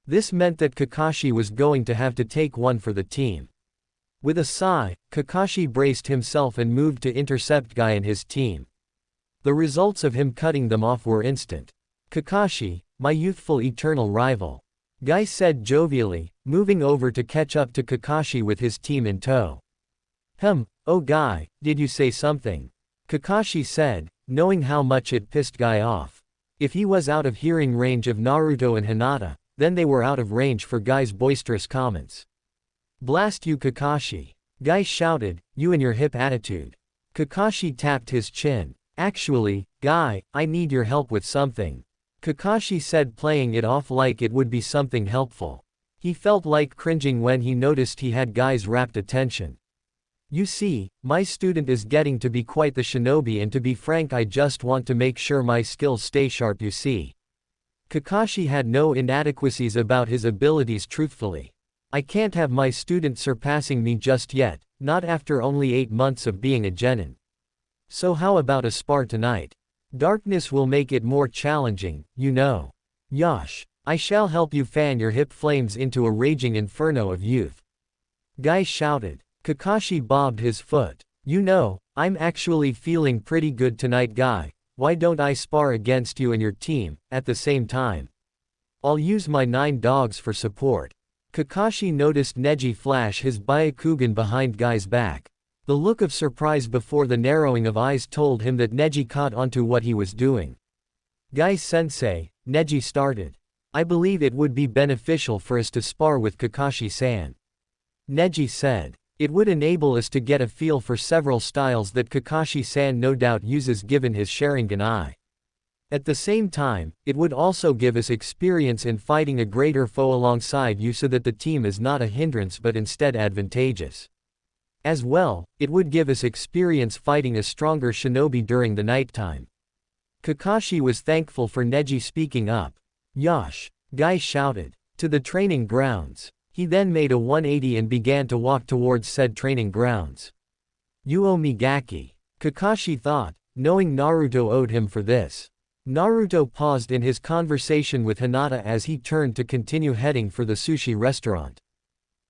This meant that Kakashi was going to have to take one for the team. With a sigh, Kakashi braced himself and moved to intercept Guy and his team. The results of him cutting them off were instant. "Kakashi, my youthful eternal rival," Guy said jovially, moving over to catch up to Kakashi with his team in tow. Oh Guy, did you say something?" Kakashi said, knowing how much it pissed Guy off. If he was out of hearing range of Naruto and Hinata, then they were out of range for Guy's boisterous comments. "Blast you Kakashi," Guy shouted, "you and your hip attitude." Kakashi tapped his chin. "Actually, Guy, I need your help with something," Kakashi said, playing it off like it would be something helpful. He felt like cringing when he noticed he had Guy's rapt attention. "You see, my student is getting to be quite the shinobi, and to be frank, I just want to make sure my skills stay sharp, you see." Kakashi had no inadequacies about his abilities, truthfully. "I can't have my student surpassing me just yet, not after only 8 months of being a genin. So how about a spar tonight? Darkness will make it more challenging, you know." "Yosh. I shall help you fan your hip flames into a raging inferno of youth," Guy shouted. Kakashi bobbed his foot. "You know, I'm actually feeling pretty good tonight, Guy. Why don't I spar against you and your team, at the same time? I'll use my 9 dogs for support." Kakashi noticed Neji flash his Byakugan behind Guy's back. The look of surprise before the narrowing of eyes told him that Neji caught onto what he was doing. "Guy-sensei," Neji started. "I believe it would be beneficial for us to spar with Kakashi-san," Neji said. "It would enable us to get a feel for several styles that Kakashi-san no doubt uses given his Sharingan eye. At the same time, it would also give us experience in fighting a greater foe alongside you so that the team is not a hindrance but instead advantageous. As well, it would give us experience fighting a stronger shinobi during the nighttime." Kakashi was thankful for Neji speaking up. "Yosh!" Guy shouted. "To the training grounds." He then made a 180 and began to walk towards said training grounds. "You owe me Gaki," Kakashi thought, knowing Naruto owed him for this. Naruto paused in his conversation with Hinata as he turned to continue heading for the sushi restaurant.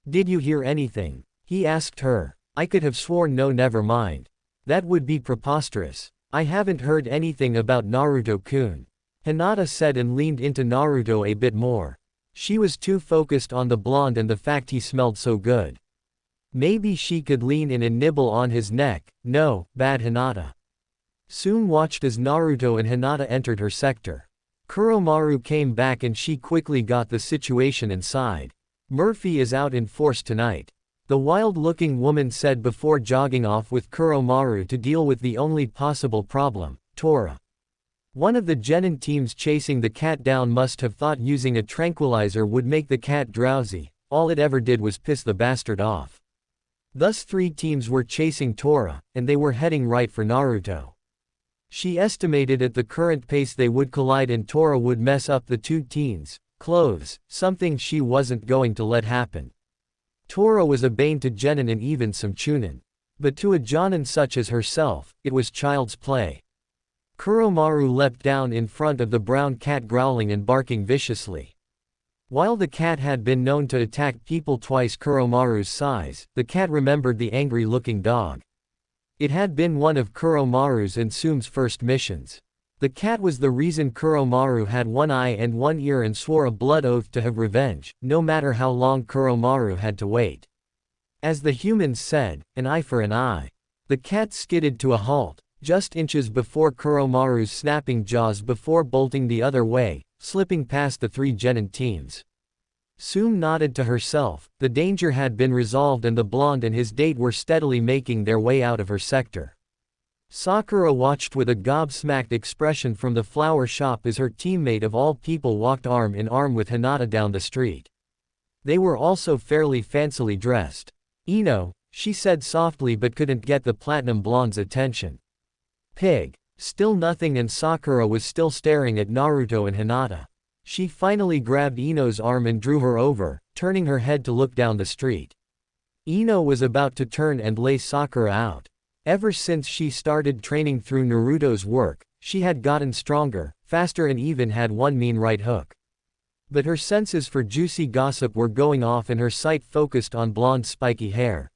"Did you hear anything?" he asked her. "I could have sworn no, never mind. That would be preposterous. I haven't heard anything about Naruto-kun," Hinata said and leaned into Naruto a bit more. She was too focused on the blonde and the fact he smelled so good. Maybe she could lean in and nibble on his neck. "No, bad Hinata." Soon watched as Naruto and Hinata entered her sector. Kuromaru came back and she quickly got the situation inside. "Murphy is out in force tonight," the wild-looking woman said before jogging off with Kuromaru to deal with the only possible problem, Tora. One of the genin teams chasing the cat down must have thought using a tranquilizer would make the cat drowsy. All it ever did was piss the bastard off. Thus 3 teams were chasing Tora, and they were heading right for Naruto. She estimated at the current pace they would collide and Tora would mess up the 2 teens' clothes, something she wasn't going to let happen. Tora was a bane to genin and even some chunin. But to a jonin such as herself, it was child's play. Kuromaru leapt down in front of the brown cat growling and barking viciously. While the cat had been known to attack people twice Kuromaru's size, the cat remembered the angry-looking dog. It had been one of Kuromaru's and Tsume's first missions. The cat was the reason Kuromaru had 1 eye and 1 ear and swore a blood oath to have revenge, no matter how long Kuromaru had to wait. As the humans said, an eye for an eye. The cat skidded to a halt, just inches before Kuromaru's snapping jaws before bolting the other way, slipping past the 3 genin teams. Tsume nodded to herself, the danger had been resolved and the blonde and his date were steadily making their way out of her sector. Sakura watched with a gobsmacked expression from the flower shop as her teammate of all people walked arm in arm with Hinata down the street. They were also fairly fancily dressed. "Ino," she said softly but couldn't get the platinum blonde's attention. "Pig." Still nothing and Sakura was still staring at Naruto and Hinata. She finally grabbed Ino's arm and drew her over, turning her head to look down the street. Ino was about to turn and lay Sakura out. Ever since she started training through Naruto's work, she had gotten stronger, faster and even had one mean right hook. But her senses for juicy gossip were going off and her sight focused on blonde spiky hair.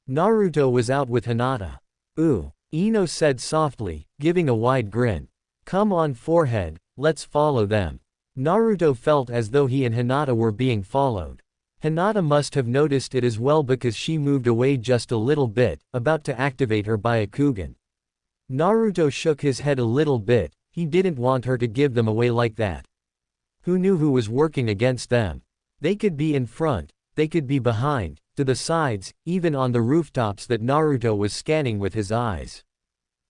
Naruto was out with Hinata. "Ooh," Ino said softly, giving a wide grin. "Come on forehead, let's follow them." Naruto felt as though he and Hinata were being followed. Hinata must have noticed it as well because she moved away just a little bit, about to activate her Byakugan. Naruto shook his head a little bit, he didn't want her to give them away like that. Who knew who was working against them? They could be in front, they could be behind, to the sides, even on the rooftops that Naruto was scanning with his eyes.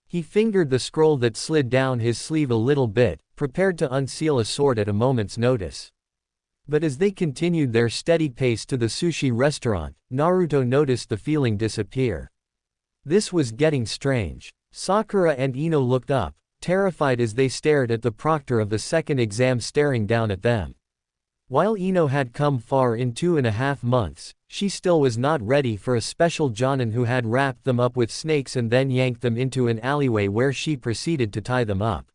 He fingered the scroll that slid down his sleeve a little bit, prepared to unseal a sword at a moment's notice. But as they continued their steady pace to the sushi restaurant, Naruto noticed the feeling disappear. This was getting strange. Sakura and Ino looked up, terrified as they stared at the proctor of the second exam staring down at them. While Ino had come far in 2.5 months, she still was not ready for a special jonin who had wrapped them up with snakes and then yanked them into an alleyway where she proceeded to tie them up.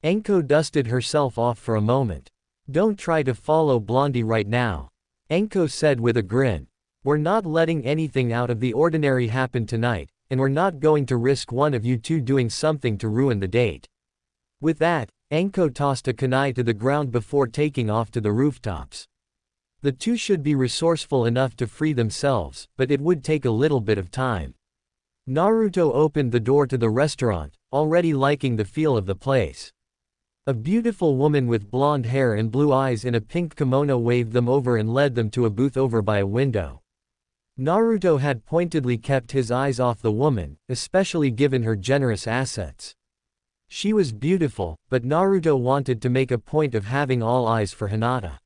Anko dusted herself off for a moment. "Don't try to follow Blondie right now," Anko said with a grin. "We're not letting anything out of the ordinary happen tonight, and we're not going to risk one of you two doing something to ruin the date." With that, Anko tossed a kunai to the ground before taking off to the rooftops. The two should be resourceful enough to free themselves, but it would take a little bit of time. Naruto opened the door to the restaurant, already liking the feel of the place. A beautiful woman with blonde hair and blue eyes in a pink kimono waved them over and led them to a booth over by a window. Naruto had pointedly kept his eyes off the woman, especially given her generous assets. She was beautiful, but Naruto wanted to make a point of having all eyes for Hinata.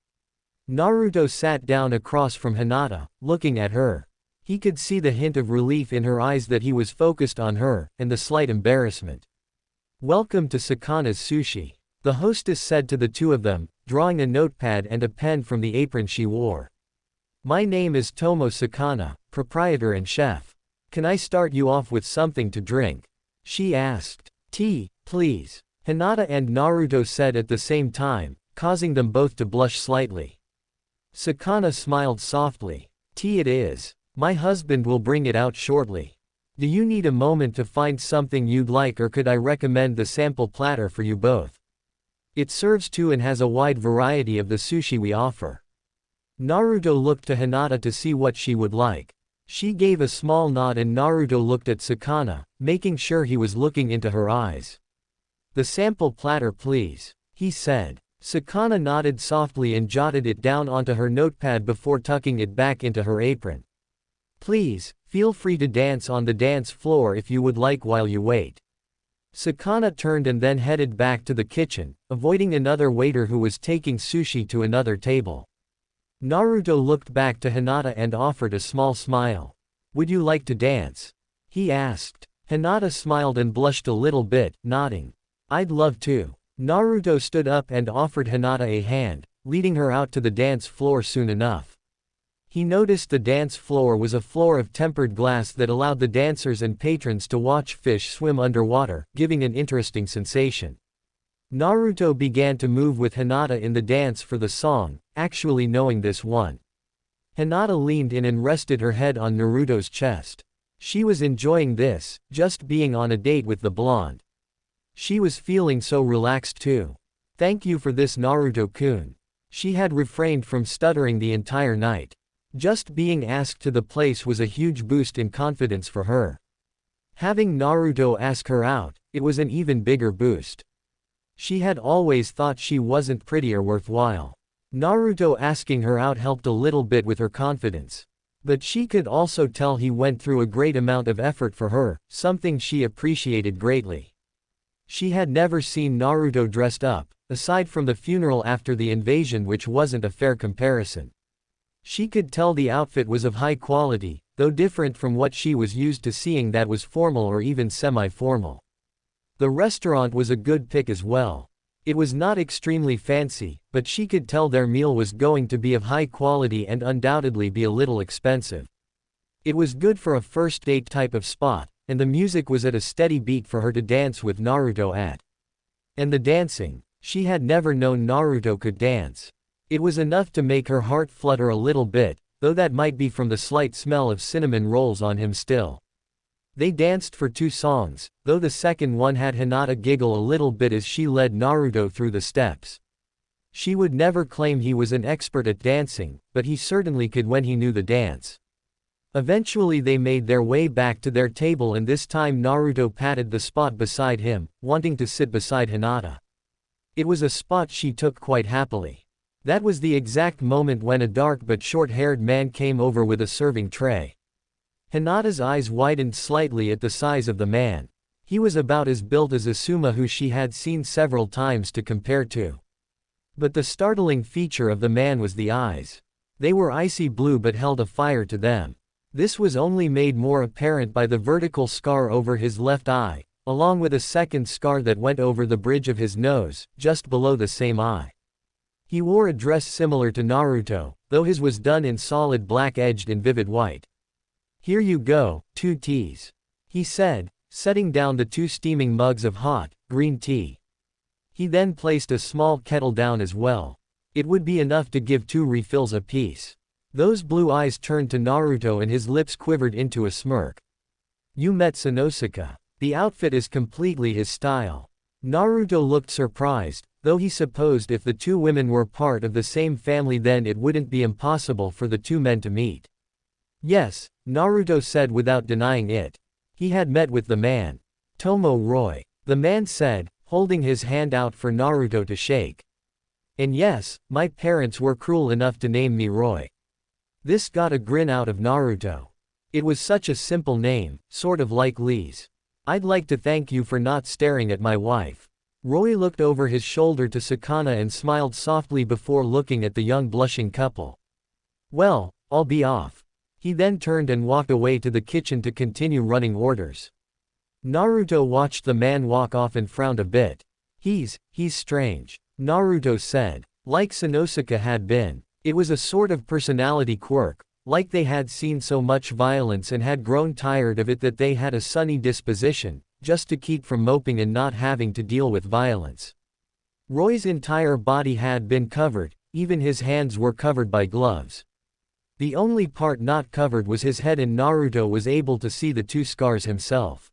Naruto sat down across from Hinata, looking at her. He could see the hint of relief in her eyes that he was focused on her, and the slight embarrassment. "Welcome to Sakana's Sushi," the hostess said to the two of them, drawing a notepad and a pen from the apron she wore. "My name is Tomo Sakana, proprietor and chef. Can I start you off with something to drink?" she asked. "Tea, please," Hinata and Naruto said at the same time, causing them both to blush slightly. Sakana smiled softly. "Tea it is. My husband will bring it out shortly. Do you need a moment to find something you'd like or could I recommend the sample platter for you both? It serves two and has a wide variety of the sushi we offer." Naruto looked to Hinata to see what she would like. She gave a small nod and Naruto looked at Sakana, making sure he was looking into her eyes. "The sample platter please," he said. Sakana nodded softly and jotted it down onto her notepad before tucking it back into her apron. "Please, feel free to dance on the dance floor if you would like while you wait." Sakana turned and then headed back to the kitchen, avoiding another waiter who was taking sushi to another table. Naruto looked back to Hinata and offered a small smile. Would you like to dance? He asked. Hinata smiled and blushed a little bit, nodding. I'd love to. Naruto stood up and offered Hinata a hand, leading her out to the dance floor soon enough. He noticed the dance floor was a floor of tempered glass that allowed the dancers and patrons to watch fish swim underwater, giving an interesting sensation. Naruto began to move with Hinata in the dance for the song, actually knowing this one. Hinata leaned in and rested her head on Naruto's chest. She was enjoying this, just being on a date with the blonde. She was feeling so relaxed too. Thank you for this, Naruto-kun. She had refrained from stuttering the entire night. Just being asked to the place was a huge boost in confidence for her. Having Naruto ask her out, it was an even bigger boost. She had always thought she wasn't pretty or worthwhile. Naruto asking her out helped a little bit with her confidence. But she could also tell he went through a great amount of effort for her, something she appreciated greatly. She had never seen Naruto dressed up, aside from the funeral after the invasion, which wasn't a fair comparison. She could tell the outfit was of high quality, though different from what she was used to seeing that was formal or even semi-formal. The restaurant was a good pick as well. It was not extremely fancy, but she could tell their meal was going to be of high quality and undoubtedly be a little expensive. It was good for a first date type of spot, and the music was at a steady beat for her to dance with Naruto at. And the dancing, she had never known Naruto could dance. It was enough to make her heart flutter a little bit, though that might be from the slight smell of cinnamon rolls on him still. They danced for 2 songs, though the second one had Hinata giggle a little bit as she led Naruto through the steps. She would never claim he was an expert at dancing, but he certainly could when he knew the dance. Eventually they made their way back to their table, and this time Naruto patted the spot beside him, wanting to sit beside Hinata. It was a spot she took quite happily. That was the exact moment when a dark but short-haired man came over with a serving tray. Hinata's eyes widened slightly at the size of the man. He was about as built as Asuma, who she had seen several times to compare to. But the startling feature of the man was the eyes. They were icy blue but held a fire to them. This was only made more apparent by the vertical scar over his left eye, along with a second scar that went over the bridge of his nose, just below the same eye. He wore a dress similar to Naruto, though his was done in solid black edged in vivid white. Here you go, 2 teas. He said, setting down the 2 steaming mugs of hot, green tea. He then placed a small kettle down as well. It would be enough to give 2 refills apiece. Those blue eyes turned to Naruto and his lips quivered into a smirk. You met Sanosuke. The outfit is completely his style. Naruto looked surprised, though he supposed if the 2 women were part of the same family then it wouldn't be impossible for the 2 men to meet. Yes, Naruto said without denying it. He had met with the man. Tomo Roy. The man said, holding his hand out for Naruto to shake. And yes, my parents were cruel enough to name me Roy. This got a grin out of Naruto. It was such a simple name, sort of like Lee's. I'd like to thank you for not staring at my wife. Roy looked over his shoulder to Sakana and smiled softly before looking at the young blushing couple. Well, I'll be off. He then turned and walked away to the kitchen to continue running orders. Naruto watched the man walk off and frowned a bit. He's strange, Naruto said. Like Sanosuke had been. It was a sort of personality quirk, like they had seen so much violence and had grown tired of it that they had a sunny disposition, just to keep from moping and not having to deal with violence. Roy's entire body had been covered, even his hands were covered by gloves. The only part not covered was his head, and Naruto was able to see the 2 scars himself.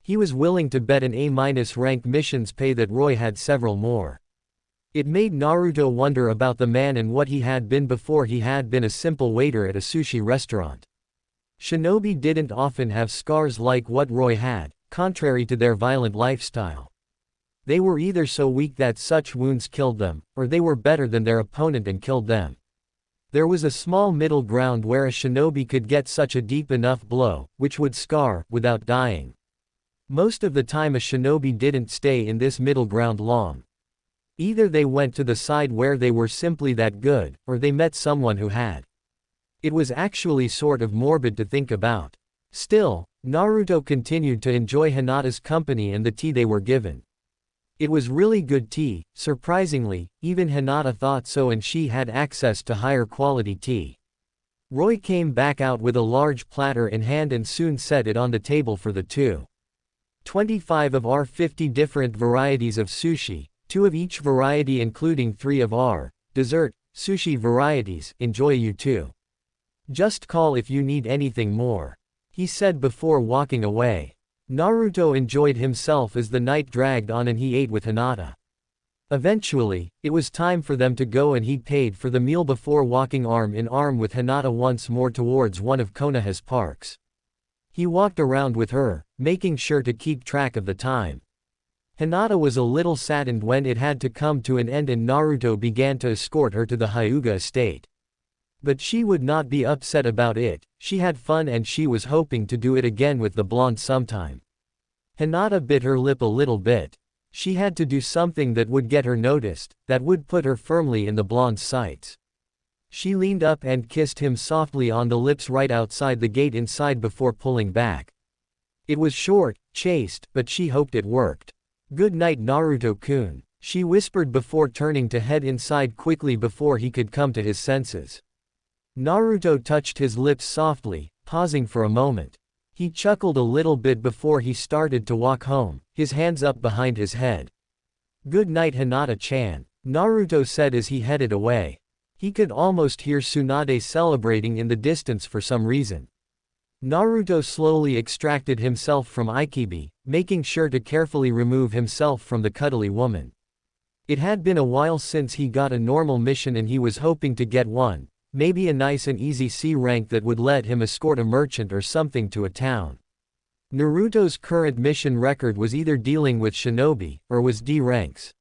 He was willing to bet an A- rank mission's pay that Roy had several more. It made Naruto wonder about the man and what he had been before. He had been a simple waiter at a sushi restaurant. Shinobi didn't often have scars like what Roy had, contrary to their violent lifestyle. They were either so weak that such wounds killed them, or they were better than their opponent and killed them. There was a small middle ground where a shinobi could get such a deep enough blow, which would scar, without dying. Most of the time a shinobi didn't stay in this middle ground long. Either they went to the side where they were simply that good, or they met someone who had. It was actually sort of morbid to think about. Still, Naruto continued to enjoy Hinata's company and the tea they were given. It was really good tea, surprisingly, even Hinata thought so, and she had access to higher quality tea. Roy came back out with a large platter in hand and soon set it on the table for the two. 25 of our 50 different varieties of sushi, 2 of each variety including 3 of our dessert sushi varieties, enjoy you too. Just call if you need anything more, he said before walking away. Naruto enjoyed himself as the night dragged on and he ate with Hinata. Eventually, it was time for them to go and he paid for the meal before walking arm in arm with Hinata once more towards one of Konoha's parks. He walked around with her, making sure to keep track of the time. Hinata was a little saddened when it had to come to an end and Naruto began to escort her to the Hyuga estate. But she would not be upset about it, she had fun and she was hoping to do it again with the blonde sometime. Hinata bit her lip a little bit. She had to do something that would get her noticed, that would put her firmly in the blonde's sights. She leaned up and kissed him softly on the lips right outside the gate inside before pulling back. It was short, chaste, but she hoped it worked. "Good night, Naruto-kun," she whispered before turning to head inside quickly before he could come to his senses. Naruto touched his lips softly, pausing for a moment. He chuckled a little bit before he started to walk home, his hands up behind his head. "Good night, Hinata-chan," Naruto said as he headed away. He could almost hear Tsunade celebrating in the distance for some reason. Naruto slowly extracted himself from Ikibi, making sure to carefully remove himself from the cuddly woman. It had been a while since he got a normal mission and he was hoping to get one, maybe a nice and easy C rank that would let him escort a merchant or something to a town. Naruto's current mission record was either dealing with shinobi, or was D ranks.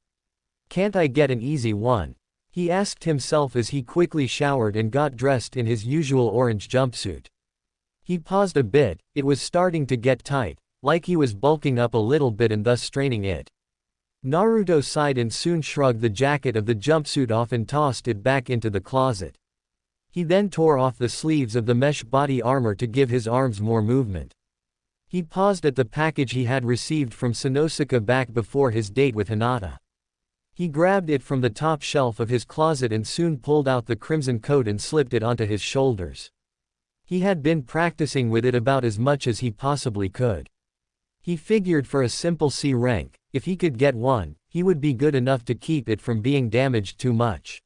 "Can't I get an easy one?" he asked himself as he quickly showered and got dressed in his usual orange jumpsuit. He paused a bit, it was starting to get tight, like he was bulking up a little bit and thus straining it. Naruto sighed and soon shrugged the jacket of the jumpsuit off and tossed it back into the closet. He then tore off the sleeves of the mesh body armor to give his arms more movement. He paused at the package he had received from Sanosuke back before his date with Hinata. He grabbed it from the top shelf of his closet and soon pulled out the crimson coat and slipped it onto his shoulders. He had been practicing with it about as much as he possibly could. He figured for a simple C rank, if he could get one, he would be good enough to keep it from being damaged too much.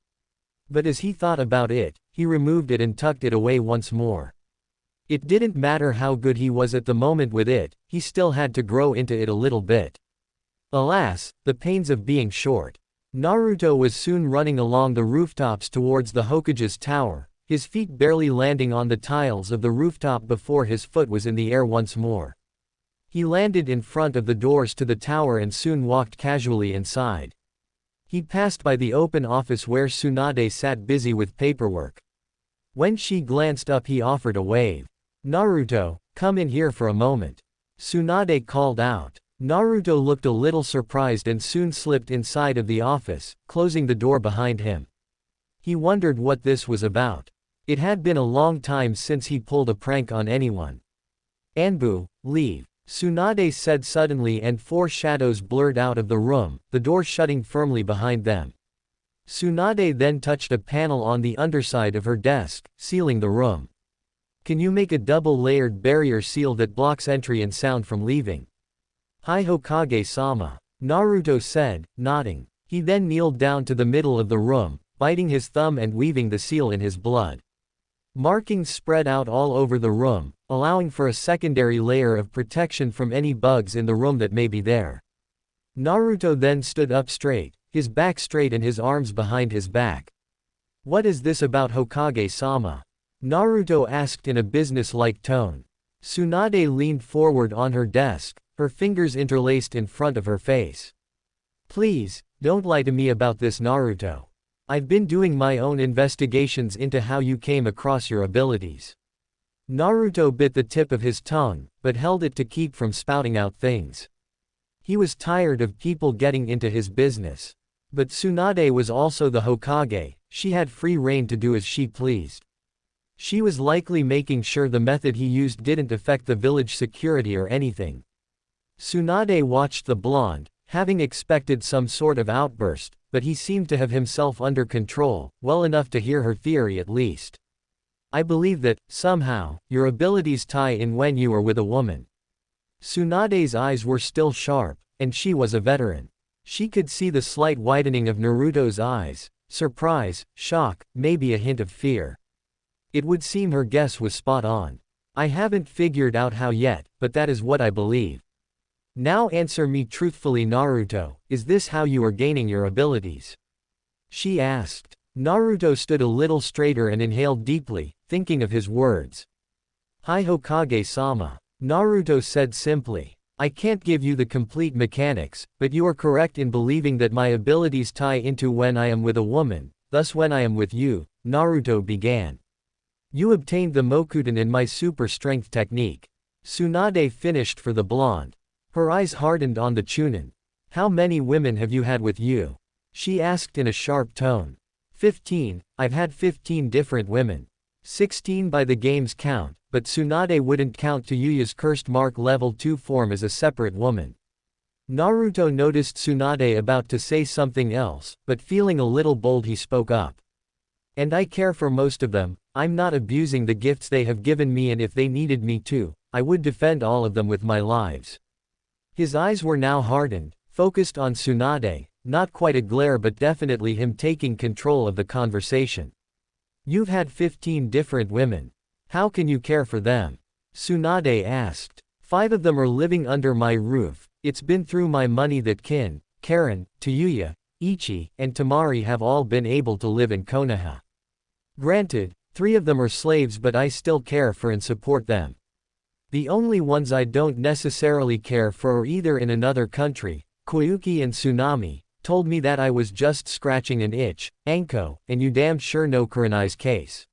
But as he thought about it, he removed it and tucked it away once more. It didn't matter how good he was at the moment with it, he still had to grow into it a little bit. Alas, the pains of being short. Naruto was soon running along the rooftops towards the Hokage's tower, his feet barely landing on the tiles of the rooftop before his foot was in the air once more. He landed in front of the doors to the tower and soon walked casually inside. He passed by the open office where Tsunade sat busy with paperwork. When she glanced up he offered a wave. "Naruto, come in here for a moment," Tsunade called out. Naruto looked a little surprised and soon slipped inside of the office, closing the door behind him. He wondered what this was about. It had been a long time since he pulled a prank on anyone. "Anbu, leave," Tsunade said suddenly and 4 shadows blurred out of the room, the door shutting firmly behind them. Tsunade then touched a panel on the underside of her desk, sealing the room. "Can you make a double-layered barrier seal that blocks entry and sound from leaving?" "Hi Hokage-sama," Naruto said, nodding. He then kneeled down to the middle of the room, biting his thumb and weaving the seal in his blood. Markings spread out all over the room, allowing for a secondary layer of protection from any bugs in the room that may be there. Naruto then stood up straight, his back straight and his arms behind his back. "What is this about Hokage-sama?" Naruto asked in a business-like tone. Tsunade leaned forward on her desk, her fingers interlaced in front of her face. "Please, don't lie to me about this, Naruto. I've been doing my own investigations into how you came across your abilities." Naruto bit the tip of his tongue, but held it to keep from spouting out things. He was tired of people getting into his business. But Tsunade was also the Hokage, she had free rein to do as she pleased. She was likely making sure the method he used didn't affect the village security or anything. Tsunade watched the blonde, having expected some sort of outburst, but he seemed to have himself under control, well enough to hear her theory at least. I believe that, somehow, your abilities tie in when you are with a woman. Tsunade's eyes were still sharp, and she was a veteran. She could see the slight widening of Naruto's eyes, surprise, shock, maybe a hint of fear. It would seem her guess was spot on. I haven't figured out how yet, but that is what I believe. Now answer me truthfully, Naruto, is this how you are gaining your abilities? She asked. Naruto stood a little straighter and inhaled deeply, thinking of his words. Hi Hokage-sama. Naruto said simply. I can't give you the complete mechanics, but you are correct in believing that my abilities tie into when I am with a woman, thus when I am with you, Naruto began. You obtained the Mokuton in my super strength technique. Tsunade finished for the blonde. Her eyes hardened on the Chunin. How many women have you had with you? She asked in a sharp tone. 15, I've had 15 different women. 16 by the game's count, but Tsunade wouldn't count Tayuya's cursed mark level 2 form as a separate woman. Naruto noticed Tsunade about to say something else, but feeling a little bold he spoke up. And I care for most of them, I'm not abusing the gifts they have given me, and if they needed me to, I would defend all of them with my lives. His eyes were now hardened, focused on Tsunade, not quite a glare but definitely him taking control of the conversation. You've had 15 different women. How can you care for them? Tsunade asked. 5 of them are living under my roof. It's been through my money that Karin, Tayuya, Ichi, and Temari have all been able to live in Konoha. Granted, 3 of them are slaves, but I still care for and support them. The only ones I don't necessarily care for are either in another country. Koyuki and Tsunami told me that I was just scratching an itch. Anko, and you damn sure know Kurenai's case.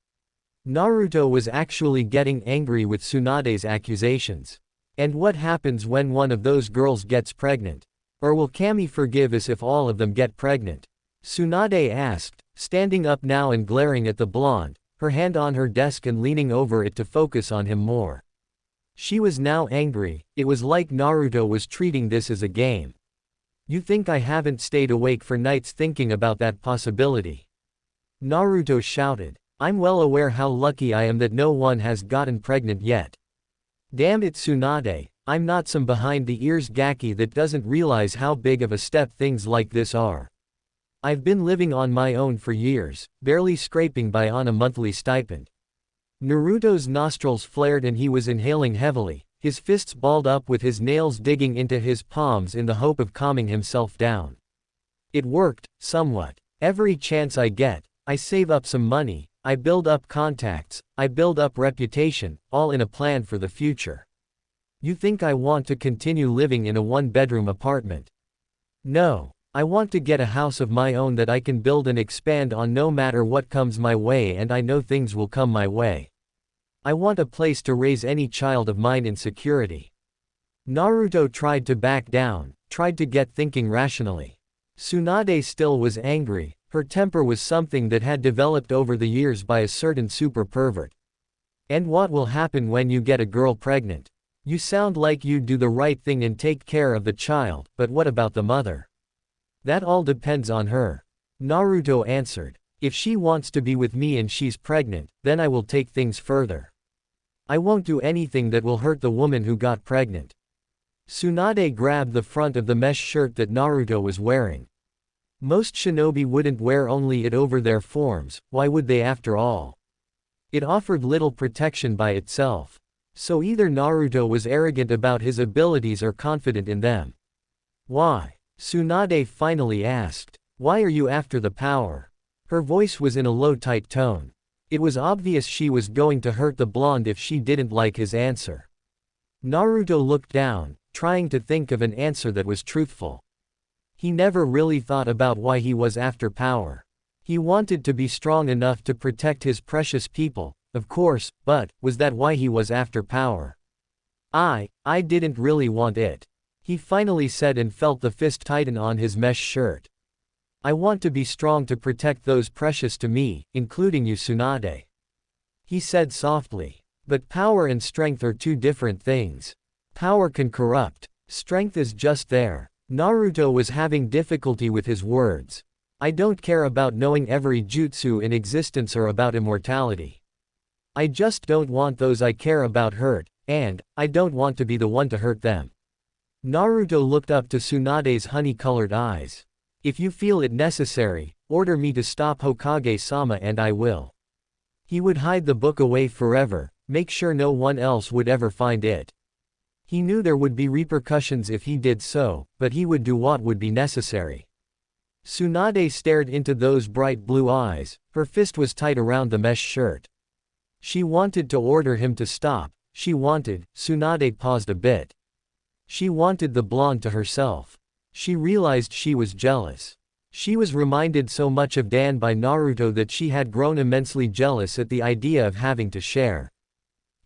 Naruto was actually getting angry with Tsunade's accusations. And what happens when one of those girls gets pregnant? Or will Kami forgive us if all of them get pregnant? Tsunade asked, standing up now and glaring at the blonde, her hand on her desk and leaning over it to focus on him more. She was now angry. It was like Naruto was treating this as a game. You think I haven't stayed awake for nights thinking about that possibility? Naruto shouted. I'm well aware how lucky I am that no one has gotten pregnant yet. Damn it, Tsunade, I'm not some behind-the-ears gaki that doesn't realize how big of a step things like this are. I've been living on my own for years, barely scraping by on a monthly stipend. Naruto's nostrils flared and he was inhaling heavily, his fists balled up with his nails digging into his palms in the hope of calming himself down. It worked, somewhat. Every chance I get, I save up some money, I build up contacts, I build up reputation, all in a plan for the future. You think I want to continue living in a one-bedroom apartment? No. I want to get a house of my own that I can build and expand on no matter what comes my way, and I know things will come my way. I want a place to raise any child of mine in security. Naruto tried to back down, tried to get thinking rationally. Tsunade still was angry, her temper was something that had developed over the years by a certain super pervert. And what will happen when you get a girl pregnant? You sound like you'd do the right thing and take care of the child, but what about the mother? That all depends on her. Naruto answered. If she wants to be with me and she's pregnant, then I will take things further. I won't do anything that will hurt the woman who got pregnant. Tsunade grabbed the front of the mesh shirt that Naruto was wearing. Most shinobi wouldn't wear only it over their forms, why would they after all? It offered little protection by itself. So either Naruto was arrogant about his abilities or confident in them. Why? Tsunade finally asked. Why are you after the power? Her voice was in a low tight tone. It was obvious she was going to hurt the blonde if she didn't like his answer. Naruto looked down, trying to think of an answer that was truthful. He never really thought about why he was after power. He wanted to be strong enough to protect his precious people, of course, but was that why he was after power? I didn't really want it. He finally said and felt the fist tighten on his mesh shirt. I want to be strong to protect those precious to me, including you, Tsunade. he said softly. But power and strength are two different things. Power can corrupt. Strength is just there. Naruto was having difficulty with his words. I don't care about knowing every jutsu in existence or about immortality. I just don't want those I care about hurt, and I don't want to be the one to hurt them. Naruto looked up to Tsunade's honey-colored eyes. If you feel it necessary, order me to stop Hokage-sama and I will. He would hide the book away forever, make sure no one else would ever find it. He knew there would be repercussions if he did so, but he would do what would be necessary. Tsunade stared into those bright blue eyes, her fist was tight around the mesh shirt. She wanted to order him to stop, Tsunade paused a bit. She wanted the blonde to herself. She realized she was jealous. She was reminded so much of Dan by Naruto that she had grown immensely jealous at the idea of having to share.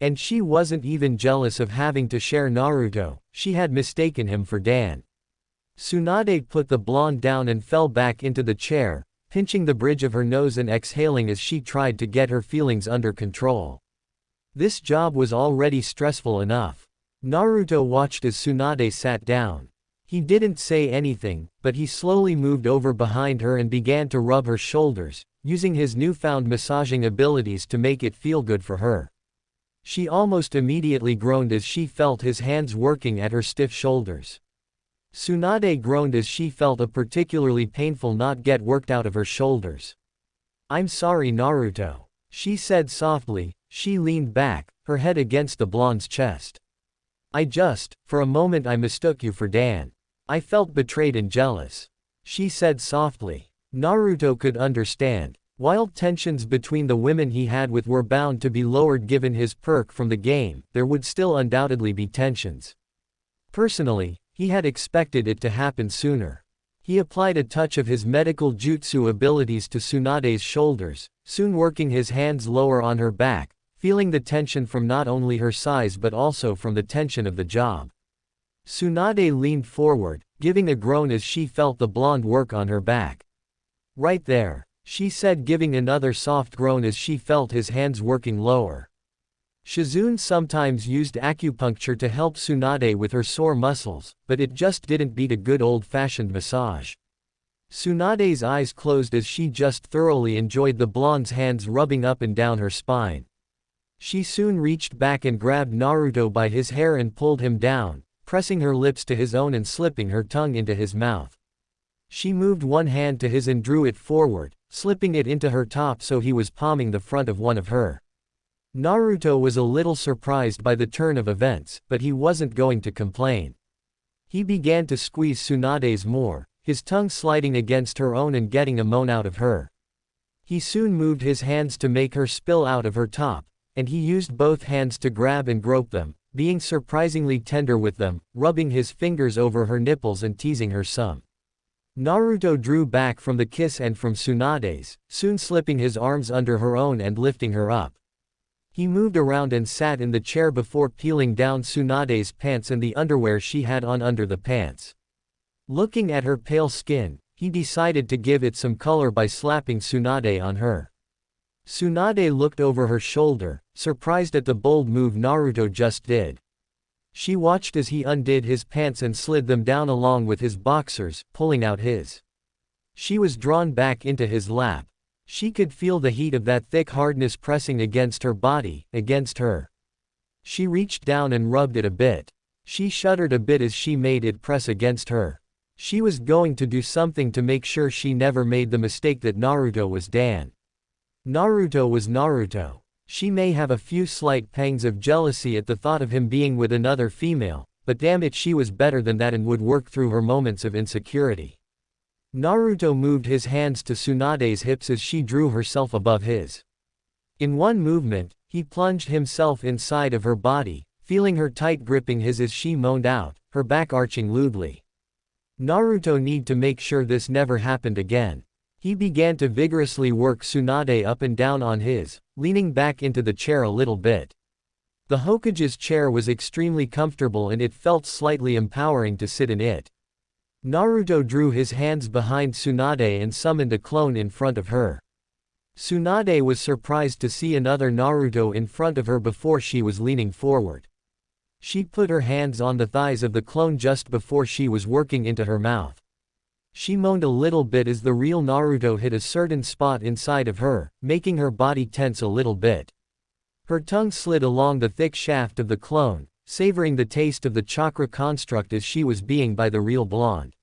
And she wasn't even jealous of having to share Naruto, she had mistaken him for Dan. Tsunade put the blonde down and fell back into the chair, pinching the bridge of her nose and exhaling as she tried to get her feelings under control. This job was already stressful enough. Naruto watched as Tsunade sat down. He didn't say anything, but he slowly moved over behind her and began to rub her shoulders, using his newfound massaging abilities to make it feel good for her. She almost immediately groaned as she felt his hands working at her stiff shoulders. Tsunade groaned as she felt a particularly painful knot get worked out of her shoulders. I'm sorry Naruto, she said softly. She leaned back, her head against the blonde's chest. For a moment I mistook you for Dan. I felt betrayed and jealous, she said softly. Naruto could understand. While tensions between the women he had with were bound to be lowered given his perk from the game, there would still undoubtedly be tensions. Personally, he had expected it to happen sooner. He applied a touch of his medical jutsu abilities to Tsunade's shoulders, soon working his hands lower on her back, feeling the tension from not only her size but also from the tension of the job. Tsunade leaned forward, giving a groan as she felt the blonde work on her back. Right there, she said, giving another soft groan as she felt his hands working lower. Shizune sometimes used acupuncture to help Tsunade with her sore muscles, but it just didn't beat a good old-fashioned massage. Tsunade's eyes closed as she just thoroughly enjoyed the blonde's hands rubbing up and down her spine. She soon reached back and grabbed Naruto by his hair and pulled him down, pressing her lips to his own and slipping her tongue into his mouth. She moved one hand to his and drew it forward, slipping it into her top so he was palming the front of one of her. Naruto was a little surprised by the turn of events, but he wasn't going to complain. He began to squeeze Tsunade's more, his tongue sliding against her own and getting a moan out of her. He soon moved his hands to make her spill out of her top, and he used both hands to grab and grope them, being surprisingly tender with them, rubbing his fingers over her nipples and teasing her some. Naruto drew back from the kiss and from Tsunade's, soon slipping his arms under her own and lifting her up. He moved around and sat in the chair before peeling down Tsunade's pants and the underwear she had on under the pants. Looking at her pale skin, he decided to give it some color by slapping Tsunade on her. Tsunade looked over her shoulder, surprised at the bold move Naruto just did. She watched as he undid his pants and slid them down along with his boxers, pulling out his. She was drawn back into his lap. She could feel the heat of that thick hardness pressing against her body, against her. She reached down and rubbed it a bit. She shuddered a bit as she made it press against her. She was going to do something to make sure she never made the mistake that Naruto was Dan. Naruto was Naruto. She may have a few slight pangs of jealousy at the thought of him being with another female, but damn it, she was better than that and would work through her moments of insecurity. Naruto moved his hands to Tsunade's hips as she drew herself above his. In one movement, he plunged himself inside of her body, feeling her tight gripping his as she moaned out, her back arching lewdly. Naruto needed to make sure this never happened again. He began to vigorously work Tsunade up and down on his, leaning back into the chair a little bit. The Hokage's chair was extremely comfortable and it felt slightly empowering to sit in it. Naruto drew his hands behind Tsunade and summoned a clone in front of her. Tsunade was surprised to see another Naruto in front of her before she was leaning forward. She put her hands on the thighs of the clone just before she was working into her mouth. She moaned a little bit as the real Naruto hit a certain spot inside of her, making her body tense a little bit. Her tongue slid along the thick shaft of the clone, savoring the taste of the chakra construct as she was being by the real blonde.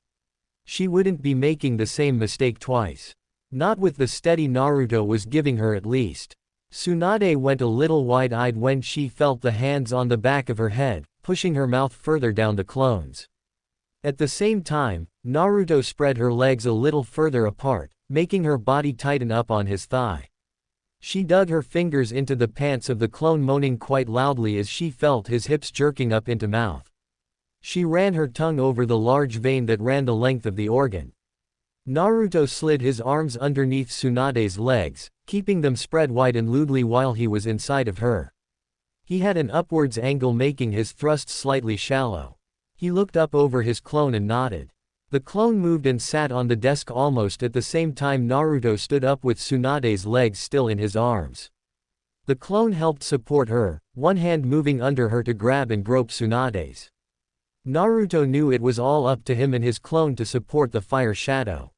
She wouldn't be making the same mistake twice. Not with the steady Naruto was giving her at least. Tsunade went a little wide-eyed when she felt the hands on the back of her head, pushing her mouth further down the clone's. At the same time, Naruto spread her legs a little further apart, making her body tighten up on his thigh. She dug her fingers into the pants of the clone, moaning quite loudly as she felt his hips jerking up into mouth. She ran her tongue over the large vein that ran the length of the organ. Naruto slid his arms underneath Tsunade's legs, keeping them spread wide and lewdly while he was inside of her. He had an upwards angle making his thrust slightly shallow. He looked up over his clone and nodded. The clone moved and sat on the desk almost at the same time Naruto stood up with Tsunade's legs still in his arms. The clone helped support her, one hand moving under her to grab and grope Tsunade's. Naruto knew it was all up to him and his clone to support the fire shadow.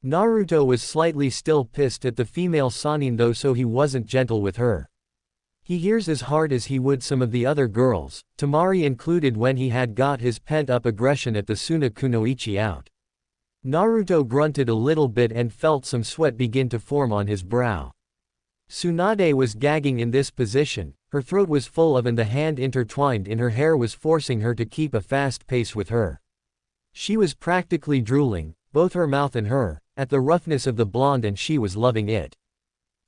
Naruto was slightly still pissed at the female Sannin though, so he wasn't gentle with her. He hears as hard as he would some of the other girls, Temari included, when he had got his pent-up aggression at the Suna Kunoichi out. Naruto grunted a little bit and felt some sweat begin to form on his brow. Tsunade was gagging in this position, her throat was full of and the hand intertwined in her hair was forcing her to keep a fast pace with her. She was practically drooling, both her mouth and her, at the roughness of the blonde, and she was loving it.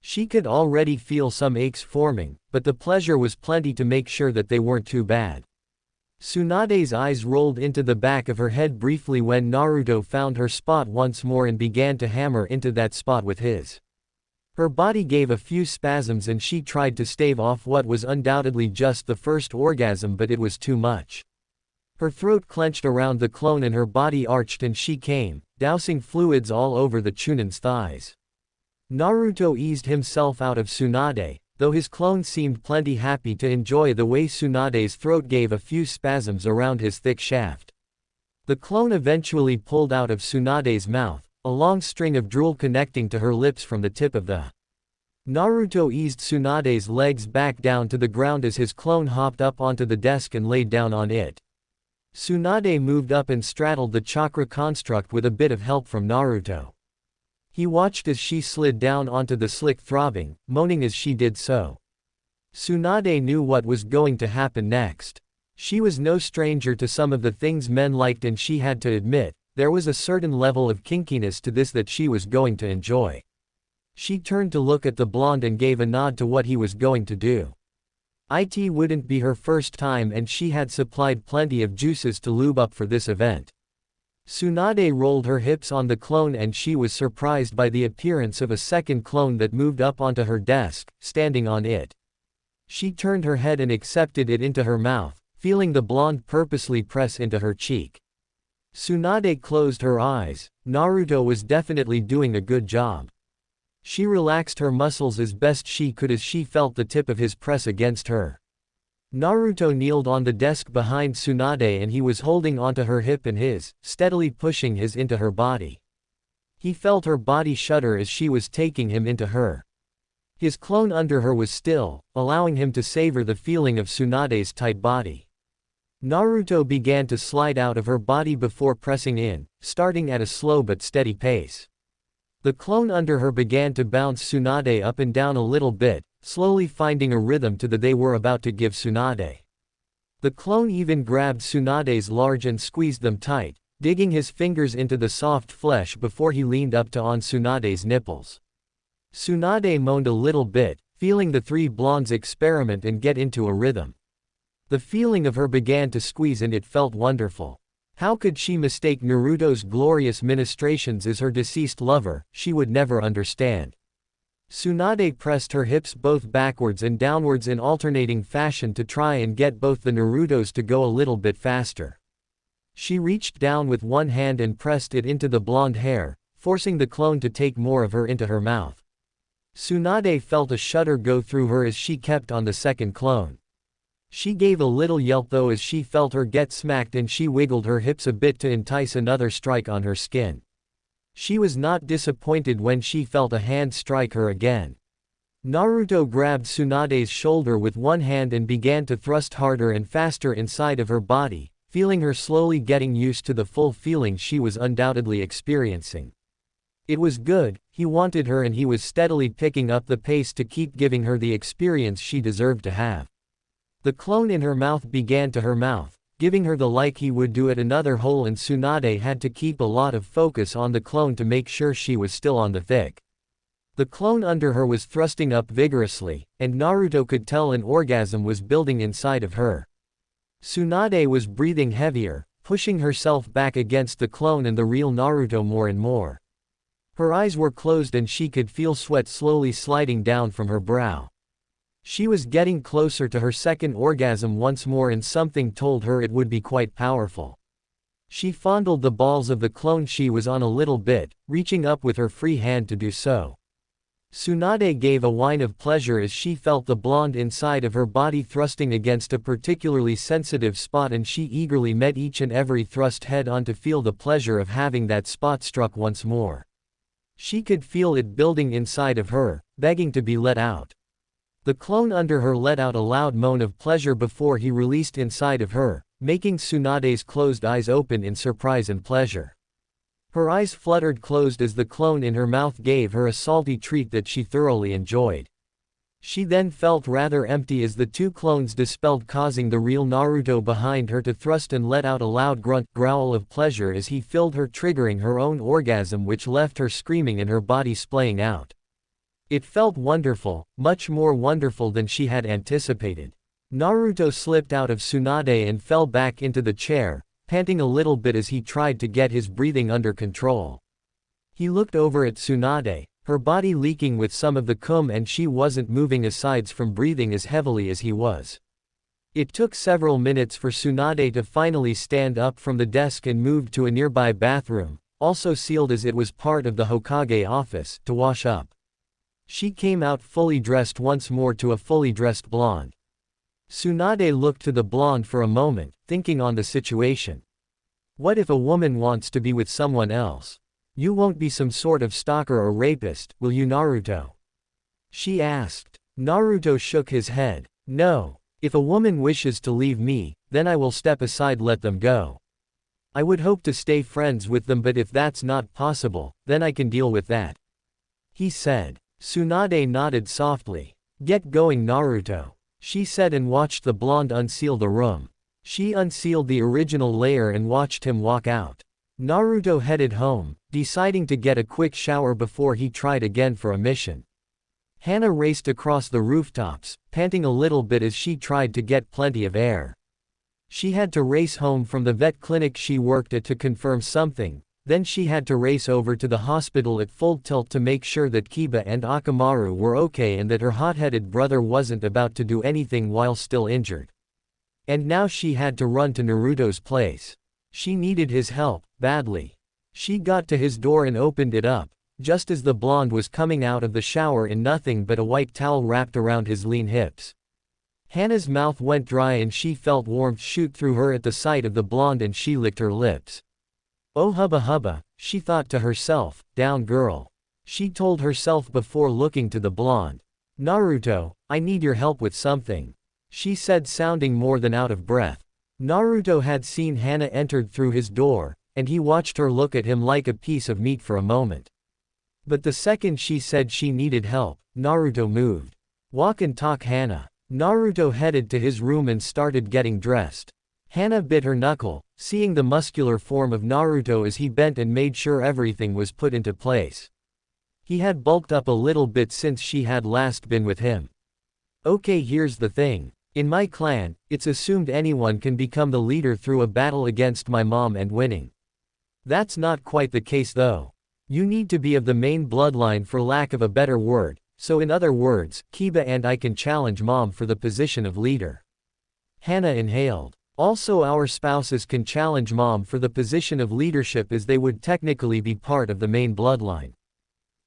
She could already feel some aches forming, but the pleasure was plenty to make sure that they weren't too bad. Tsunade's eyes rolled into the back of her head briefly when Naruto found her spot once more and began to hammer into that spot with his. Her body gave a few spasms and she tried to stave off what was undoubtedly just the first orgasm, but it was too much. Her throat clenched around the clone and her body arched and she came, dousing fluids all over the Chunin's thighs. Naruto eased himself out of Tsunade, though his clone seemed plenty happy to enjoy the way Tsunade's throat gave a few spasms around his thick shaft. The clone eventually pulled out of Tsunade's mouth, a long string of drool connecting to her lips from the tip of the. Naruto eased Tsunade's legs back down to the ground as his clone hopped up onto the desk and laid down on it. Tsunade moved up and straddled the chakra construct with a bit of help from Naruto. He watched as she slid down onto the slick, throbbing, moaning as she did so. Tsunade knew what was going to happen next. She was no stranger to some of the things men liked, and she had to admit, there was a certain level of kinkiness to this that she was going to enjoy. She turned to look at the blonde and gave a nod to what he was going to do. It wouldn't be her first time and she had supplied plenty of juices to lube up for this event. Tsunade rolled her hips on the clone and she was surprised by the appearance of a second clone that moved up onto her desk, standing on it. She turned her head and accepted it into her mouth, feeling the blonde purposely press into her cheek. Tsunade closed her eyes. Naruto was definitely doing a good job. She relaxed her muscles as best she could as she felt the tip of his press against her. Naruto kneeled on the desk behind Tsunade and he was holding onto her hip and his, steadily pushing his into her body. He felt her body shudder as she was taking him into her. His clone under her was still, allowing him to savor the feeling of Tsunade's tight body. Naruto began to slide out of her body before pressing in, starting at a slow but steady pace. The clone under her began to bounce Tsunade up and down a little bit, slowly finding a rhythm to the they were about to give Tsunade. The clone even grabbed Tsunade's large and squeezed them tight, digging his fingers into the soft flesh before he leaned up to on Tsunade's nipples. Tsunade moaned a little bit, feeling the three blondes experiment and get into a rhythm. The feeling of her began to squeeze and it felt wonderful. How could she mistake Naruto's glorious ministrations as her deceased lover? She would never understand. Tsunade pressed her hips both backwards and downwards in alternating fashion to try and get both the Narutos to go a little bit faster. She reached down with one hand and pressed it into the blonde hair, forcing the clone to take more of her into her mouth. Tsunade felt a shudder go through her as she kept on the second clone. She gave a little yelp though as she felt her get smacked, and she wiggled her hips a bit to entice another strike on her skin. She was not disappointed when she felt a hand strike her again. Naruto grabbed Tsunade's shoulder with one hand and began to thrust harder and faster inside of her body, feeling her slowly getting used to the full feeling she was undoubtedly experiencing. It was good, he wanted her and he was steadily picking up the pace to keep giving her the experience she deserved to have. The clone in her mouth began to her mouth, giving her the like he would do at another hole, and Tsunade had to keep a lot of focus on the clone to make sure she was still on the thick. The clone under her was thrusting up vigorously, and Naruto could tell an orgasm was building inside of her. Tsunade was breathing heavier, pushing herself back against the clone and the real Naruto more and more. Her eyes were closed and she could feel sweat slowly sliding down from her brow. She was getting closer to her second orgasm once more, and something told her it would be quite powerful. She fondled the balls of the clone she was on a little bit, reaching up with her free hand to do so. Tsunade gave a whine of pleasure as she felt the blonde inside of her body thrusting against a particularly sensitive spot, and she eagerly met each and every thrust head on to feel the pleasure of having that spot struck once more. She could feel it building inside of her, begging to be let out. The clone under her let out a loud moan of pleasure before he released inside of her, making Tsunade's closed eyes open in surprise and pleasure. Her eyes fluttered closed as the clone in her mouth gave her a salty treat that she thoroughly enjoyed. She then felt rather empty as the two clones dispelled, causing the real Naruto behind her to thrust and let out a loud growl of pleasure as he filled her, triggering her own orgasm, which left her screaming and her body splaying out. It felt wonderful, much more wonderful than she had anticipated. Naruto slipped out of Tsunade and fell back into the chair, panting a little bit as he tried to get his breathing under control. He looked over at Tsunade, her body leaking with some of the cum, and she wasn't moving aside from breathing as heavily as he was. It took several minutes for Tsunade to finally stand up from the desk and move to a nearby bathroom, also sealed as it was part of the Hokage office, to wash up. She came out fully dressed once more to a fully dressed blonde. Tsunade looked to the blonde for a moment, thinking on the situation. What if a woman wants to be with someone else? You won't be some sort of stalker or rapist, will you, Naruto? She asked. Naruto shook his head. No. If a woman wishes to leave me, then I will step aside, let them go. I would hope to stay friends with them, but if that's not possible, then I can deal with that, he said. Tsunade nodded softly. Get going, Naruto, she said, and watched the blonde unseal the room. She unsealed the original layer and watched him walk out. Naruto headed home, deciding to get a quick shower before he tried again for a mission. Hana raced across the rooftops, panting a little bit as she tried to get plenty of air. She had to race home from the vet clinic she worked at to confirm something, then she had to race over to the hospital at full tilt to make sure that Kiba and Akamaru were okay and that her hot-headed brother wasn't about to do anything while still injured. And now she had to run to Naruto's place. She needed his help, badly. She got to his door and opened it up, just as the blonde was coming out of the shower in nothing but a white towel wrapped around his lean hips. Hana's mouth went dry and she felt warmth shoot through her at the sight of the blonde, and she licked her lips. Oh hubba hubba, she thought to herself, down girl. She told herself before looking to the blonde. Naruto, I need your help with something, she said, sounding more than out of breath. Naruto had seen Hana entered through his door, and he watched her look at him like a piece of meat for a moment. But the second she said she needed help, Naruto moved. Walk and talk, Hana. Naruto headed to his room and started getting dressed. Hana bit her knuckle, seeing the muscular form of Naruto as he bent and made sure everything was put into place. He had bulked up a little bit since she had last been with him. Okay, here's the thing. In my clan, it's assumed anyone can become the leader through a battle against my mom and winning. That's not quite the case though. You need to be of the main bloodline, for lack of a better word, so in other words, Kiba and I can challenge mom for the position of leader. Hana inhaled. Also, our spouses can challenge mom for the position of leadership, as they would technically be part of the main bloodline.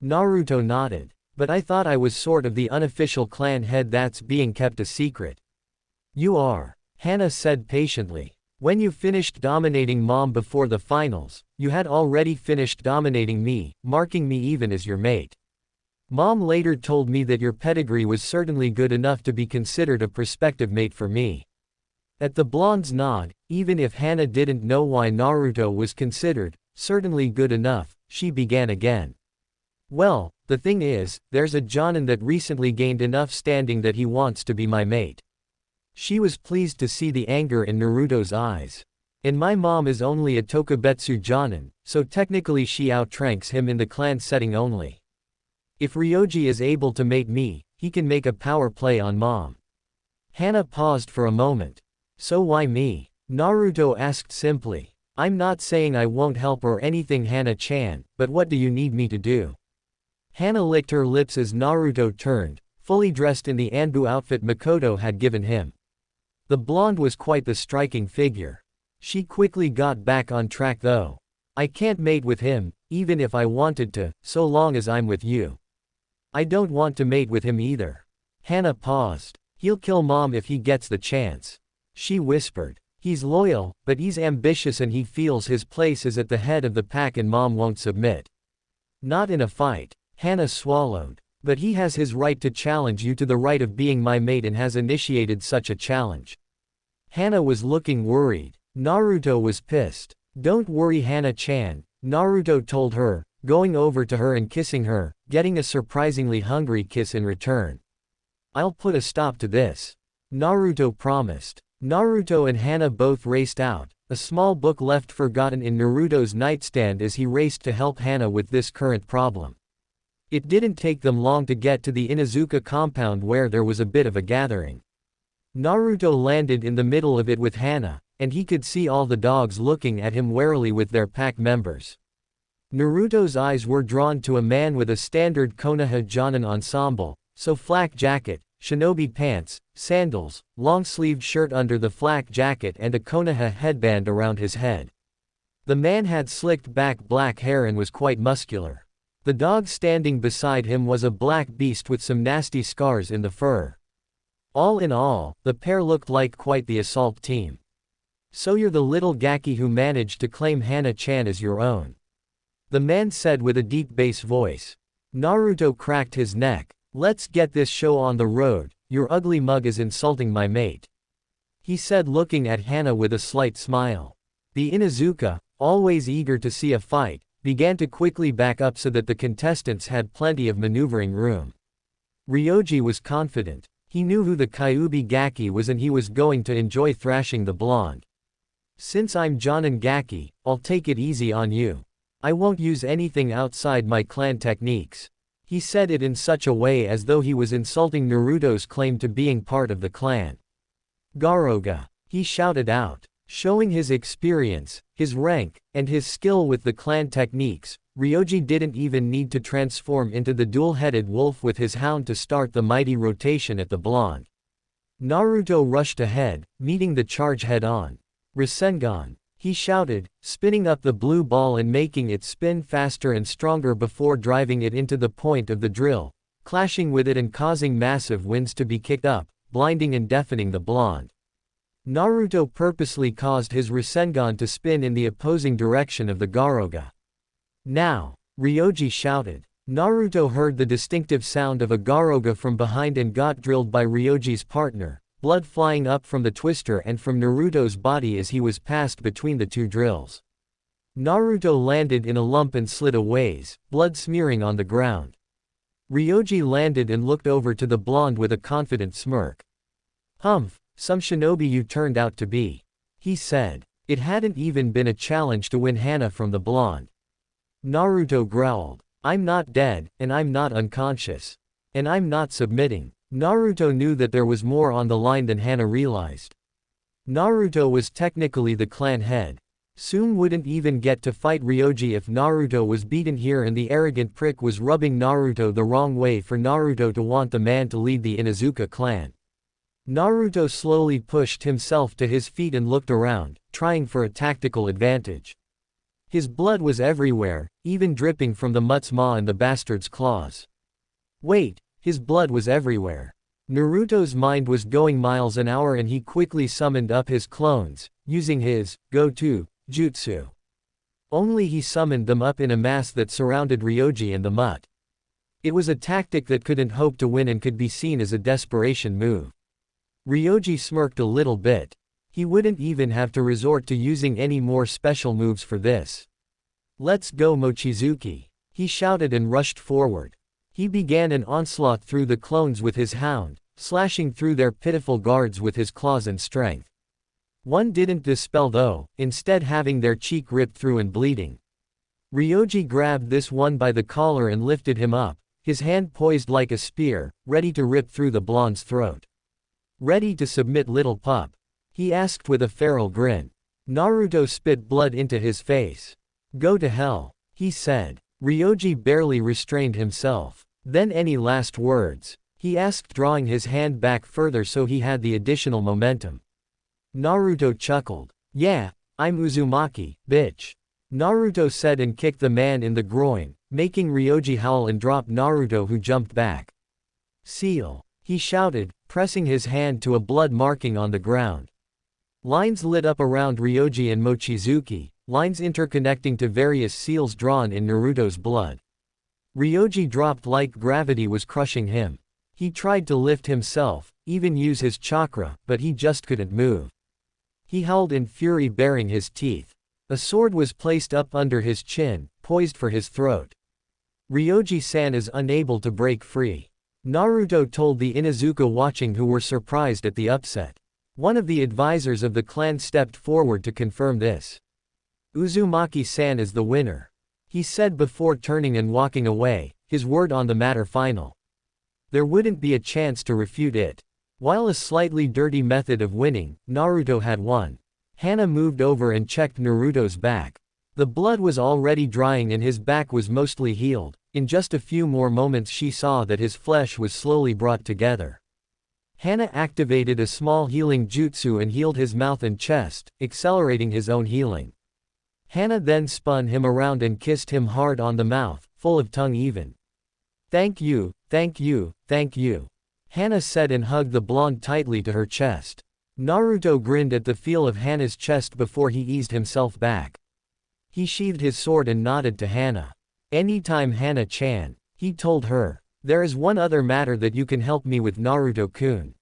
Naruto nodded. But I thought I was sort of the unofficial clan head that's being kept a secret. You are, Hana said patiently. When you finished dominating Mom before the finals, you had already finished dominating me, marking me even as your mate. Mom later told me that your pedigree was certainly good enough to be considered a prospective mate for me. At the blonde's nod, even if Hana didn't know why Naruto was considered certainly good enough, she began again. Well, the thing is, there's a Jonin that recently gained enough standing that he wants to be my mate. She was pleased to see the anger in Naruto's eyes. And my mom is only a Tokubetsu Jonin, so technically she outranks him in the clan setting only. If Ryoji is able to mate me, he can make a power play on Mom. Hana paused for a moment. So why me? Naruto asked simply. I'm not saying I won't help or anything, Hana-chan, but what do you need me to do? Hana licked her lips as Naruto turned, fully dressed in the Anbu outfit Mikoto had given him. The blonde was quite the striking figure. She quickly got back on track though. I can't mate with him, even if I wanted to, so long as I'm with you. I don't want to mate with him either. Hana paused. He'll kill Mom if he gets the chance. She whispered. He's loyal, but he's ambitious and he feels his place is at the head of the pack and Mom won't submit. Not in a fight. Hana swallowed. But he has his right to challenge you to the right of being my mate and has initiated such a challenge. Hana was looking worried. Naruto was pissed. Don't worry, Hana-chan, Naruto told her, going over to her and kissing her, getting a surprisingly hungry kiss in return. I'll put a stop to this. Naruto promised. Naruto and Hana both raced out, a small book left forgotten in Naruto's nightstand as he raced to help Hana with this current problem. It didn't take them long to get to the Inuzuka compound where there was a bit of a gathering. Naruto landed in the middle of it with Hana, and he could see all the dogs looking at him warily with their pack members. Naruto's eyes were drawn to a man with a standard Konoha Jonin ensemble, so flak jacket, shinobi pants, sandals, long-sleeved shirt under the flak jacket and a Konoha headband around his head. The man had slicked back black hair and was quite muscular. The dog standing beside him was a black beast with some nasty scars in the fur. All in all, the pair looked like quite the assault team. So you're the little Gaki who managed to claim Hana-chan as your own. The man said with a deep bass voice. Naruto cracked his neck. Let's get this show on the road, your ugly mug is insulting my mate. He said looking at Hana with a slight smile. The Inuzuka, always eager to see a fight, began to quickly back up so that the contestants had plenty of maneuvering room. Ryoji was confident. He knew who the Kyuubi Gaki was and he was going to enjoy thrashing the blonde. Since I'm Jonin Gaki, I'll take it easy on you. I won't use anything outside my clan techniques. He said it in such a way as though he was insulting Naruto's claim to being part of the clan. Garoga, he shouted out. Showing his experience, his rank, and his skill with the clan techniques, Ryoji didn't even need to transform into the dual-headed wolf with his hound to start the mighty rotation at the blonde. Naruto rushed ahead, meeting the charge head-on. Rasengan, he shouted, spinning up the blue ball and making it spin faster and stronger before driving it into the point of the drill, clashing with it and causing massive winds to be kicked up, blinding and deafening the blonde. Naruto purposely caused his Rasengan to spin in the opposing direction of the Garoga. Now, Ryoji shouted. Naruto heard the distinctive sound of a Garoga from behind and got drilled by Ryoji's partner, blood flying up from the twister and from Naruto's body as he was passed between the two drills. Naruto landed in a lump and slid a ways, blood smearing on the ground. Ryoji landed and looked over to the blonde with a confident smirk. Humph. Some shinobi you turned out to be. He said. It hadn't even been a challenge to win Hana from the blonde. Naruto growled. I'm not dead, and I'm not unconscious. And I'm not submitting. Naruto knew that there was more on the line than Hana realized. Naruto was technically the clan head. Soon wouldn't even get to fight Ryoji if Naruto was beaten here, and the arrogant prick was rubbing Naruto the wrong way for Naruto to want the man to lead the Inuzuka clan. Naruto slowly pushed himself to his feet and looked around, trying for a tactical advantage. His blood was everywhere, even dripping from the mutt's maw and the bastard's claws. Wait, his blood was everywhere. Naruto's mind was going miles an hour and he quickly summoned up his clones, using his go-to jutsu. Only he summoned them up in a mass that surrounded Ryoji and the mutt. It was a tactic that couldn't hope to win and could be seen as a desperation move. Ryoji smirked a little bit. He wouldn't even have to resort to using any more special moves for this. "Let's go Mochizuki," he shouted and rushed forward. He began an onslaught through the clones with his hound, slashing through their pitiful guards with his claws and strength. One didn't dispel though, instead having their cheek ripped through and bleeding. Ryoji grabbed this one by the collar and lifted him up, his hand poised like a spear, ready to rip through the blonde's throat. "Ready to submit, little pup?" he asked with a feral grin. Naruto spit blood into his face. "Go to hell," he said. Ryoji barely restrained himself. "Then any last words?" he asked, drawing his hand back further so he had the additional momentum. Naruto chuckled. "Yeah, I'm Uzumaki, bitch," Naruto said and kicked the man in the groin, making Ryoji howl and drop Naruto, who jumped back. "Seal," he shouted, pressing his hand to a blood marking on the ground. Lines lit up around Ryoji and Mochizuki, lines interconnecting to various seals drawn in Naruto's blood. Ryoji dropped like gravity was crushing him. He tried to lift himself, even use his chakra, but he just couldn't move. He howled in fury, baring his teeth. A sword was placed up under his chin, poised for his throat. Ryoji-san is unable to break free, Naruto told the Inuzuka watching, who were surprised at the upset. One of the advisors of the clan stepped forward to confirm this. "Uzumaki-san is the winner," he said before turning and walking away, his word on the matter final. There wouldn't be a chance to refute it. While a slightly dirty method of winning, Naruto had won. Hana moved over and checked Naruto's back. The blood was already drying and his back was mostly healed. In just a few more moments she saw that his flesh was slowly brought together. Hana activated a small healing jutsu and healed his mouth and chest, accelerating his own healing. Hana then spun him around and kissed him hard on the mouth, full of tongue even. "Thank you, thank you, thank you," Hana said and hugged the blonde tightly to her chest. Naruto grinned at the feel of Hana's chest before he eased himself back. He sheathed his sword and nodded to Hana. "Anytime, Hana-chan," he told her. "There is one other matter that you can help me with, Naruto-kun,"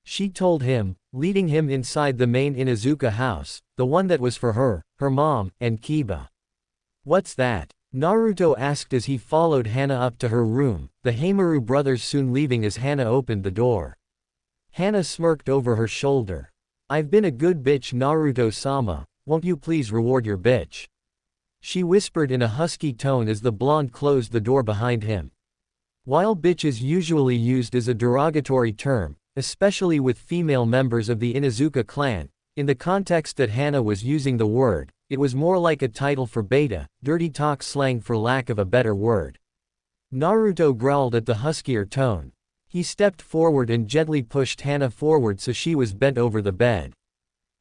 she told him, leading him inside the main Inuzuka house, the one that was for her, her mom, and Kiba. "What's that?" Naruto asked as he followed Hana up to her room, the Heimaru brothers soon leaving as Hana opened the door. Hana smirked over her shoulder. "I've been a good bitch, Naruto-sama, won't you please reward your bitch?" she whispered in a husky tone as the blonde closed the door behind him. While bitch is usually used as a derogatory term, especially with female members of the Inuzuka clan, in the context that Hana was using the word, it was more like a title for beta, dirty talk slang for lack of a better word. Naruto growled at the huskier tone. He stepped forward and gently pushed Hana forward so she was bent over the bed.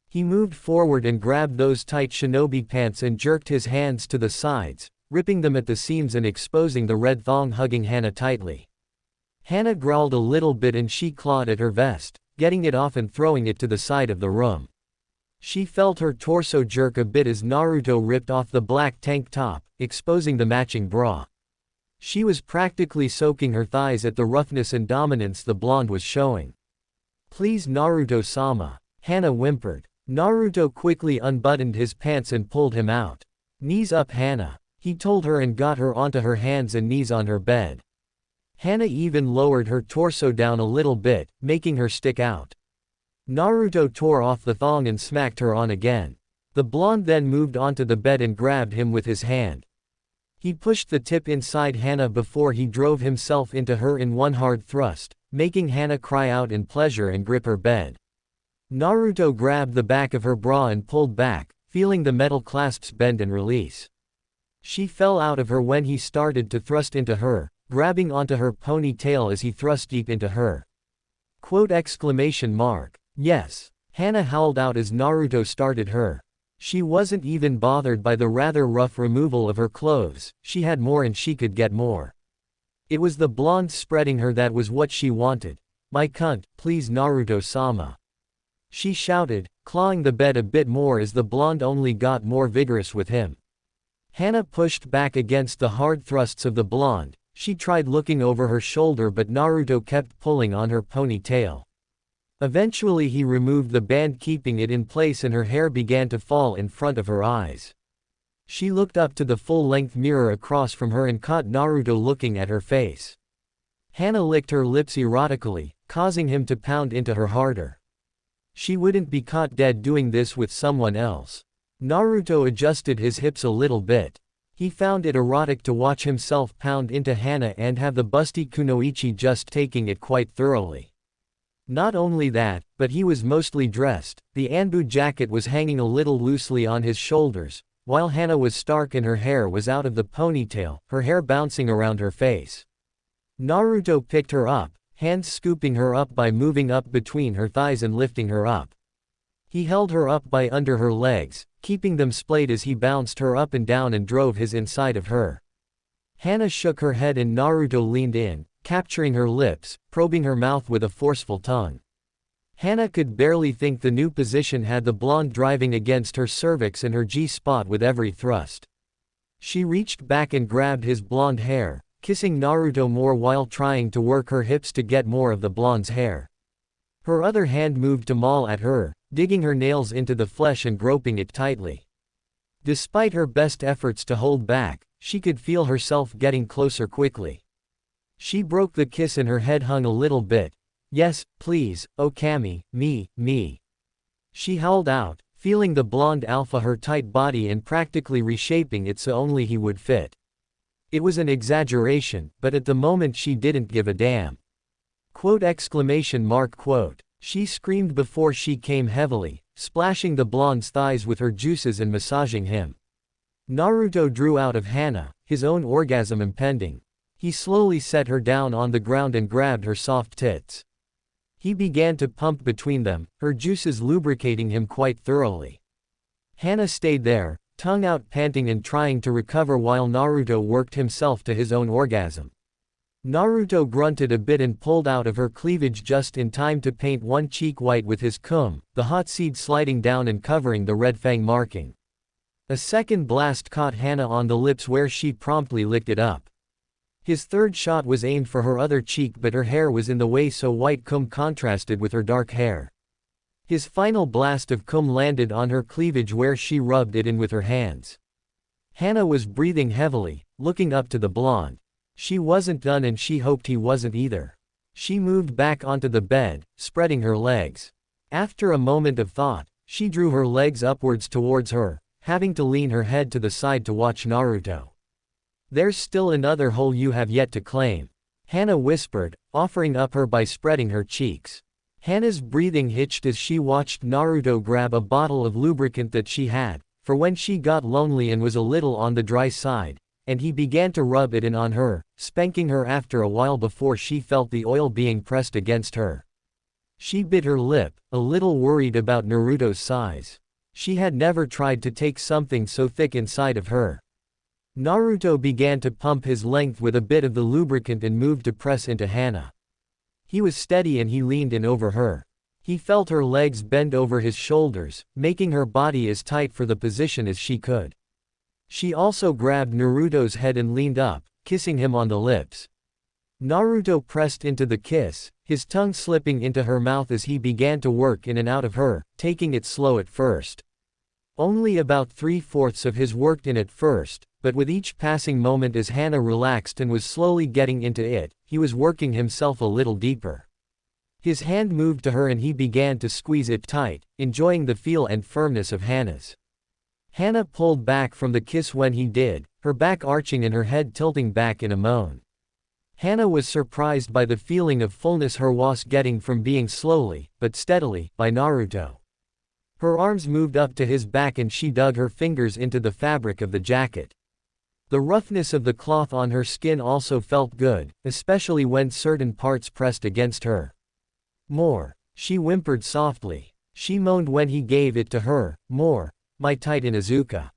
He moved forward and grabbed those tight shinobi pants and jerked his hands to the sides, ripping them at the seams and exposing the red thong, hugging Hana tightly. Hana growled a little bit and she clawed at her vest, getting it off and throwing it to the side of the room. She felt her torso jerk a bit as Naruto ripped off the black tank top, exposing the matching bra. She was practically soaking her thighs at the roughness and dominance the blonde was showing. "Please, Naruto-sama," Hana whimpered. Naruto quickly unbuttoned his pants and pulled him out. "Knees up, Hana," he told her and got her onto her hands and knees on her bed. Hana even lowered her torso down a little bit, making her stick out. Naruto tore off the thong and smacked her on again. The blonde then moved onto the bed and grabbed him with his hand. He pushed the tip inside Hana before he drove himself into her in one hard thrust, making Hana cry out in pleasure and grip her bed. Naruto grabbed the back of her bra and pulled back, feeling the metal clasps bend and release. She fell out of her when he started to thrust into her, grabbing onto her ponytail as he thrust deep into her. Quote exclamation mark. "Yes," Hana howled out as Naruto started her. She wasn't even bothered by the rather rough removal of her clothes, she had more and she could get more. It was the blonde spreading her that was what she wanted. My cunt, please Naruto-sama. She shouted, clawing the bed a bit more as the blonde only got more vigorous with him. Hana pushed back against the hard thrusts of the blonde. She tried looking over her shoulder but Naruto kept pulling on her ponytail. Eventually he removed the band keeping it in place and her hair began to fall in front of her eyes. She looked up to the full-length mirror across from her and caught Naruto looking at her face. Hana licked her lips erotically, causing him to pound into her harder. She wouldn't be caught dead doing this with someone else. Naruto adjusted his hips a little bit. He found it erotic to watch himself pound into Hana and have the busty kunoichi just taking it quite thoroughly. Not only that, but he was mostly dressed. The Anbu jacket was hanging a little loosely on his shoulders, while Hana was stark and her hair was out of the ponytail, her hair bouncing around her face. Naruto picked her up, hands scooping her up by moving up between her thighs and lifting her up. He held her up by under her legs, keeping them splayed as he bounced her up and down and drove his inside of her. Hana shook her head and Naruto leaned in, capturing her lips, probing her mouth with a forceful tongue. Hana could barely think the new position had the blonde driving against her cervix and her G-spot with every thrust. She reached back and grabbed his blonde hair, kissing Naruto more while trying to work her hips to get more of the blonde's hair. Her other hand moved to maul at her, digging her nails into the flesh and groping it tightly. Despite her best efforts to hold back, she could feel herself getting closer quickly. She broke the kiss and her head hung a little bit. Yes, please, oh Kami, me. She howled out, feeling the blonde alpha her tight body and practically reshaping it so only he would fit. It was an exaggeration, but at the moment she didn't give a damn. Quote exclamation mark quote. She screamed before she came heavily, splashing the blonde's thighs with her juices and massaging him. Naruto drew out of Hana, his own orgasm impending. He slowly set her down on the ground and grabbed her soft tits. He began to pump between them, her juices lubricating him quite thoroughly. Hana stayed there, tongue out panting and trying to recover while Naruto worked himself to his own orgasm. Naruto grunted a bit and pulled out of her cleavage just in time to paint one cheek white with his cum, the hot seed sliding down and covering the red fang marking. A second blast caught Hana on the lips where she promptly licked it up. His third shot was aimed for her other cheek but her hair was in the way so white cum contrasted with her dark hair. His final blast of cum landed on her cleavage where she rubbed it in with her hands. Hana was breathing heavily, looking up to the blonde. She wasn't done and she hoped he wasn't either. She moved back onto the bed, spreading her legs. After a moment of thought, she drew her legs upwards towards her, having to lean her head to the side to watch Naruto. There's still another hole you have yet to claim. Hana whispered, offering up her by spreading her cheeks. Hana's breathing hitched as she watched Naruto grab a bottle of lubricant that she had, for when she got lonely and was a little on the dry side, and he began to rub it in on her, spanking her after a while before she felt the oil being pressed against her. She bit her lip, a little worried about Naruto's size. She had never tried to take something so thick inside of her. Naruto began to pump his length with a bit of the lubricant and moved to press into Hana. He was steady and he leaned in over her. He felt her legs bend over his shoulders, making her body as tight for the position as she could. She also grabbed Naruto's head and leaned up, kissing him on the lips. Naruto pressed into the kiss, his tongue slipping into her mouth as he began to work in and out of her, taking it slow at first. Only about 3/4 of his worked in at first, but with each passing moment as Hana relaxed and was slowly getting into it, he was working himself a little deeper. His hand moved to her and he began to squeeze it tight, enjoying the feel and firmness of Hana's. Hana pulled back from the kiss when he did, her back arching and her head tilting back in a moan. Hana was surprised by the feeling of fullness her was getting from being slowly, but steadily, by Naruto. Her arms moved up to his back and she dug her fingers into the fabric of the jacket. The roughness of the cloth on her skin also felt good, especially when certain parts pressed against her. More. She whimpered softly. She moaned when he gave it to her. More. My tight Inuzuka.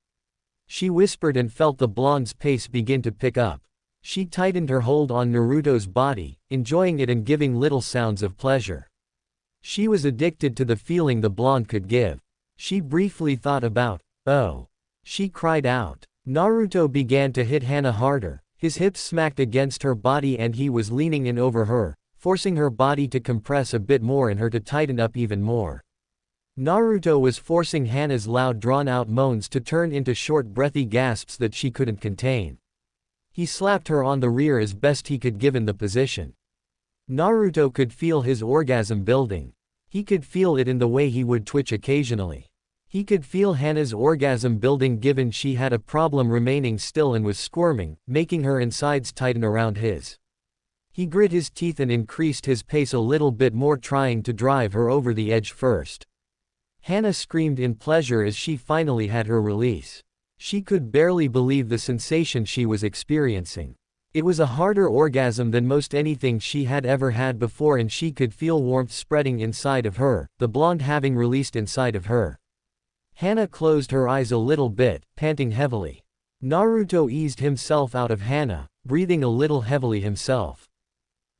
She whispered and felt the blonde's pace begin to pick up. She tightened her hold on Naruto's body, enjoying it and giving little sounds of pleasure. She was addicted to the feeling the blonde could give. She briefly thought about, "Oh." She cried out. Naruto began to hit Hana harder. His hips smacked against her body and he was leaning in over her, forcing her body to compress a bit more and her to tighten up even more. Naruto was forcing Hana's loud drawn-out moans to turn into short breathy gasps that she couldn't contain. He slapped her on the rear as best he could given the position. Naruto could feel his orgasm building. He could feel it in the way he would twitch occasionally. He could feel Hana's orgasm building given she had a problem remaining still and was squirming, making her insides tighten around his. He grit his teeth and increased his pace a little bit more, trying to drive her over the edge first. Hana screamed in pleasure as she finally had her release. She could barely believe the sensation she was experiencing. It was a harder orgasm than most anything she had ever had before, and she could feel warmth spreading inside of her, the blonde having released inside of her. Hana closed her eyes a little bit, panting heavily. Naruto eased himself out of Hana, breathing a little heavily himself.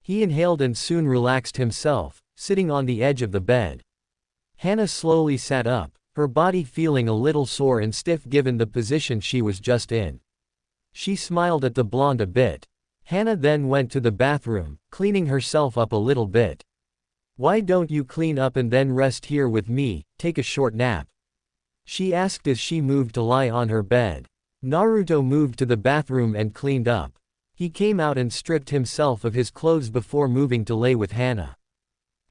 He inhaled and soon relaxed himself, sitting on the edge of the bed. Hana slowly sat up, her body feeling a little sore and stiff given the position she was just in. She smiled at the blonde a bit. Hana then went to the bathroom, cleaning herself up a little bit. "Why don't you clean up and then rest here with me, take a short nap?" she asked as she moved to lie on her bed. Naruto moved to the bathroom and cleaned up. He came out and stripped himself of his clothes before moving to lay with Hana.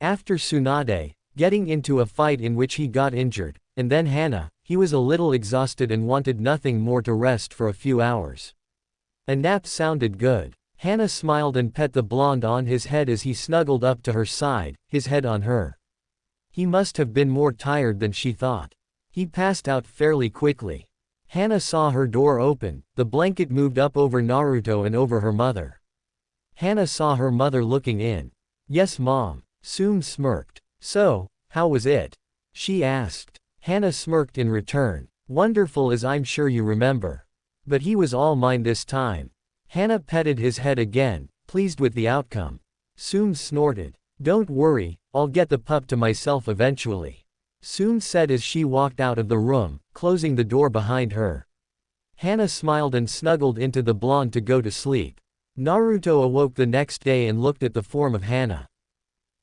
After Tsunade getting into a fight in which he got injured, and then Hana, he was a little exhausted and wanted nothing more to rest for a few hours. A nap sounded good. Hana smiled and pet the blonde on his head as he snuggled up to her side, his head on her. He must have been more tired than she thought. He passed out fairly quickly. Hana saw her door open, the blanket moved up over Naruto and over her mother. Hana saw her mother looking in. "Yes, Mom." Tsume smirked. "So, how was it?" she asked. Hana smirked in return. "Wonderful, as I'm sure you remember. But he was all mine this time." Hana petted his head again, pleased with the outcome. Tsume snorted. "Don't worry, I'll get the pup to myself eventually," Tsume said as she walked out of the room, closing the door behind her. Hana smiled and snuggled into the blonde to go to sleep. Naruto awoke the next day and looked at the form of Hana.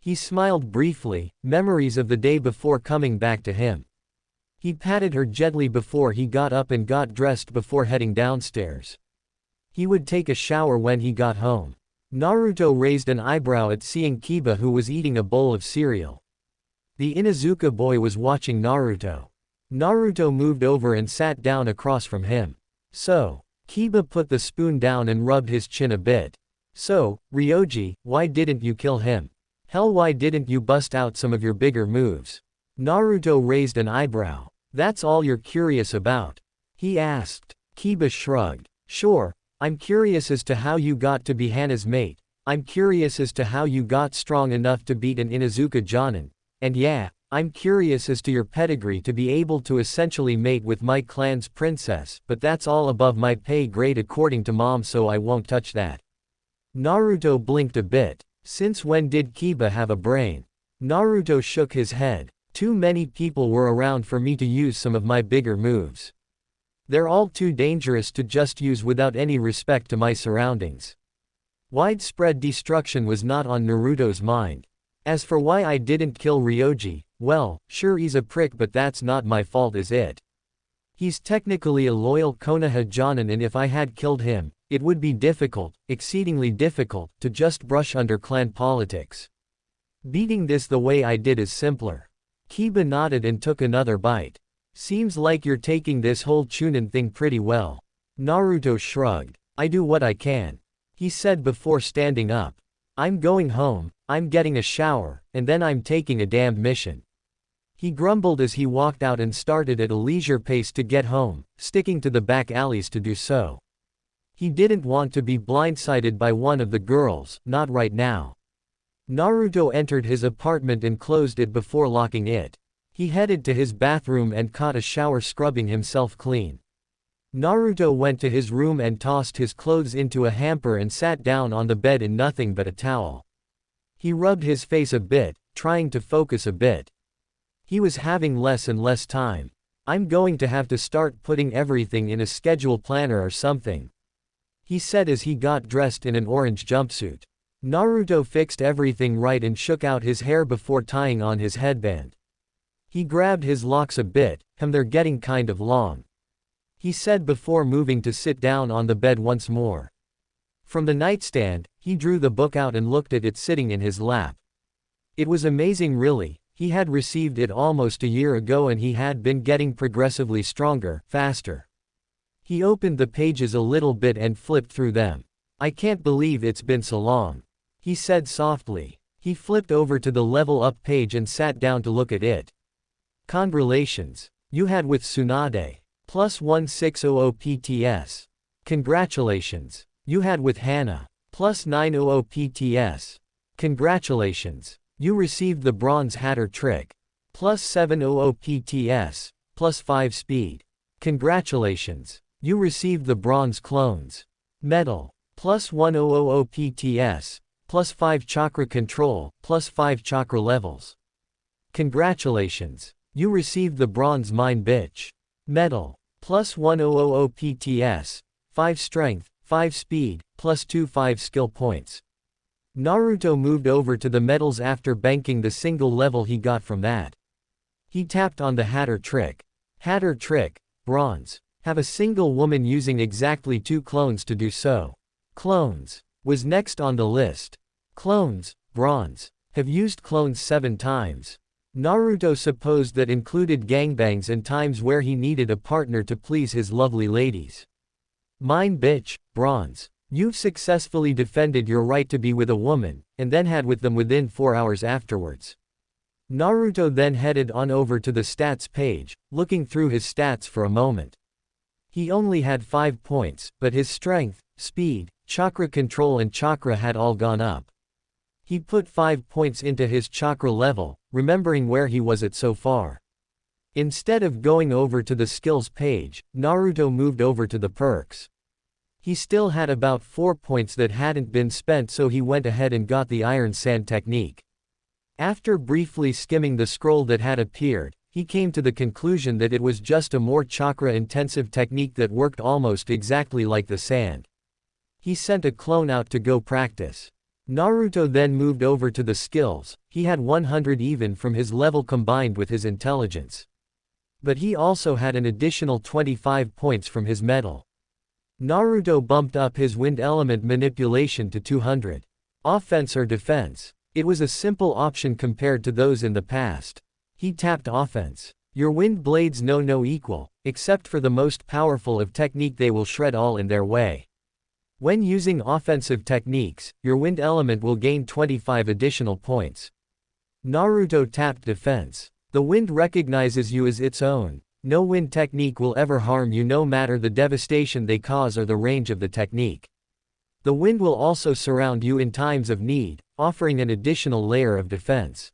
He smiled briefly, memories of the day before coming back to him. He patted her gently before he got up and got dressed before heading downstairs. He would take a shower when he got home. Naruto raised an eyebrow at seeing Kiba, who was eating a bowl of cereal. The Inuzuka boy was watching Naruto. Naruto moved over and sat down across from him. "So." Kiba put the spoon down and rubbed his chin a bit. "So, Ryoji, why didn't you kill him? Hell, why didn't you bust out some of your bigger moves?" Naruto raised an eyebrow. "That's all you're curious about?" he asked. Kiba shrugged. "Sure, I'm curious as to how you got to be Hana's mate. I'm curious as to how you got strong enough to beat an Inuzuka Jonin. And yeah, I'm curious as to your pedigree to be able to essentially mate with my clan's princess, but that's all above my pay grade according to Mom, so I won't touch that." Naruto blinked a bit. Since when did Kiba have a brain? Naruto shook his head. "Too many people were around for me to use some of my bigger moves. They're all too dangerous to just use without any respect to my surroundings." Widespread destruction was not on Naruto's mind. As for why I didn't kill Ryoji, well, sure, he's a prick, but that's not my fault, is it? He's technically a loyal Konoha Jonin, and if I had killed him, it would be difficult, exceedingly difficult, to just brush under clan politics. Beating this the way I did is simpler. Kiba nodded and took another bite. "Seems like you're taking this whole Chunin thing pretty well." Naruto shrugged. "I do what I can," he said before standing up. "I'm going home, I'm getting a shower, and then I'm taking a damned mission." He grumbled as he walked out and started at a leisure pace to get home, sticking to the back alleys to do so. He didn't want to be blindsided by one of the girls, not right now. Naruto entered his apartment and closed it before locking it. He headed to his bathroom and caught a shower, scrubbing himself clean. Naruto went to his room and tossed his clothes into a hamper and sat down on the bed in nothing but a towel. He rubbed his face a bit, trying to focus a bit. He was having less and less time. I'm going to have to start putting everything in a schedule planner or something, he said as he got dressed in an orange jumpsuit. Naruto fixed everything right and shook out his hair before tying on his headband. He grabbed his locks a bit, they're getting kind of long, he said before moving to sit down on the bed once more. From the nightstand, he drew the book out and looked at it sitting in his lap. It was amazing really. He had received it almost a year ago and he had been getting progressively stronger, faster. He opened the pages a little bit and flipped through them. I can't believe it's been so long, he said softly. He flipped over to the level up page and sat down to look at it. Congratulations. You had with Tsunade. Plus 1600 PTS. Congratulations. You had with Hana. Plus 900 PTS. Congratulations. You received the bronze hatter trick. Plus 700 PTS. Plus 5 speed. Congratulations. You received the bronze clones medal. Plus 1000 PTS. Plus 5 chakra control. Plus 5 chakra levels. Congratulations. You received the bronze mind bitch medal. Plus 1000 PTS. 5 strength, 5 speed, plus 2 5 skill points. Naruto moved over to the medals after banking the single level he got from that. He tapped on the hatter trick. Hatter trick, bronze. Have a single woman using exactly 2 clones to do so. Clones was next on the list. Clones, bronze. Have used clones 7 times. Naruto supposed that included gangbangs and times where he needed a partner to please his lovely ladies. Mine bitch, bronze. You've successfully defended your right to be with a woman, and then had with them within 4 hours afterwards. Naruto then headed on over to the stats page, looking through his stats for a moment. He only had 5 points, but his strength, speed, chakra control and chakra had all gone up. He put 5 points into his chakra level, remembering where he was at so far. Instead of going over to the skills page, Naruto moved over to the perks. He still had about 4 points that hadn't been spent, so he went ahead and got the Iron Sand technique. After briefly skimming the scroll that had appeared, he came to the conclusion that it was just a more chakra-intensive technique that worked almost exactly like the sand. He sent a clone out to go practice. Naruto then moved over to the skills. He had 100 even from his level combined with his intelligence. But he also had an additional 25 points from his medal. Naruto bumped up his wind element manipulation to 200. Offense or defense. It was a simple option compared to those in the past. He tapped offense. Your wind blades no equal, except for the most powerful of technique, they will shred all in their way. When using offensive techniques, your wind element will gain 25 additional points. Naruto tapped defense. The wind recognizes you as its own. No wind technique will ever harm you no matter the devastation they cause or the range of the technique. The wind will also surround you in times of need, offering an additional layer of defense.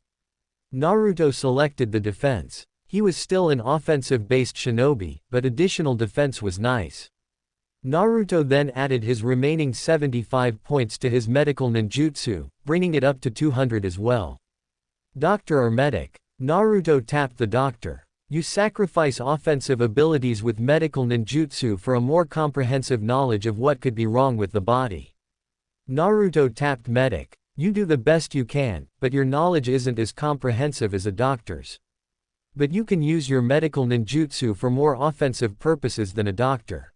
Naruto selected the defense. He was still an offensive-based shinobi, but additional defense was nice. Naruto then added his remaining 75 points to his medical ninjutsu, bringing it up to 200 as well. Doctor or medic. Naruto tapped the doctor. You sacrifice offensive abilities with medical ninjutsu for a more comprehensive knowledge of what could be wrong with the body. Naruto tapped medic. You do the best you can, but your knowledge isn't as comprehensive as a doctor's. But you can use your medical ninjutsu for more offensive purposes than a doctor.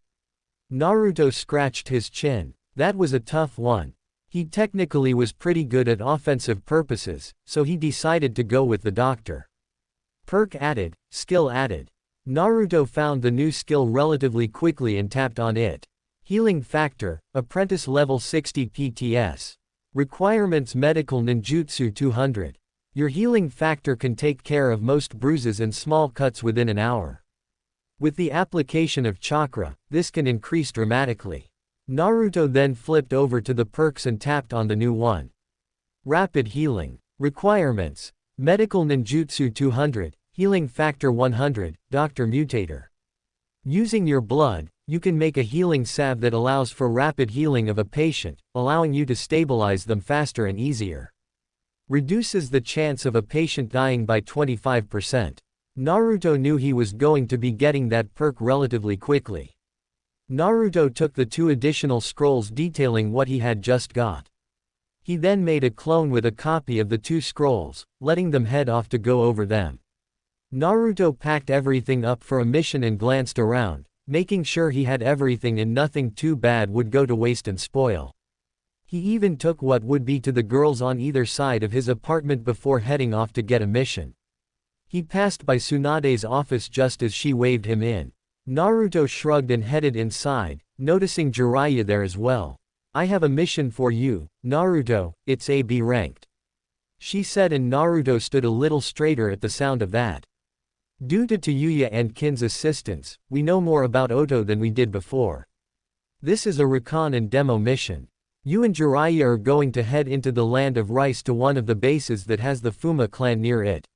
Naruto scratched his chin. That was a tough one. He technically was pretty good at offensive purposes, so he decided to go with the doctor. Perk added, skill added. Naruto found the new skill relatively quickly and tapped on it. Healing factor, apprentice level 60 PTS. Requirements medical ninjutsu 200. Your healing factor can take care of most bruises and small cuts within an hour. With the application of chakra, this can increase dramatically. Naruto then flipped over to the perks and tapped on the new one. Rapid healing. Requirements. Medical ninjutsu 200. Healing factor 100, Dr. Mutator. Using your blood, You can make a healing salve that allows for rapid healing of a patient, allowing you to stabilize them faster and easier. Reduces the chance of a patient dying by 25%. Naruto knew he was going to be getting that perk relatively quickly. Naruto took the 2 additional scrolls detailing what he had just got. He then made a clone with a copy of the 2 scrolls, letting them head off to go over them. Naruto packed everything up for a mission and glanced around, making sure he had everything and nothing too bad would go to waste and spoil. He even took what would be to the girls on either side of his apartment before heading off to get a mission. He passed by Tsunade's office just as she waved him in. Naruto shrugged and headed inside, noticing Jiraiya there as well. "I have a mission for you, Naruto, it's AB ranked," she said, and Naruto stood a little straighter at the sound of that. "Due to Tayuya and Kin's assistance, we know more about Oto than we did before. This is a recon and demo mission. You and Jiraiya are going to head into the land of rice to one of the bases that has the Fuma clan near it.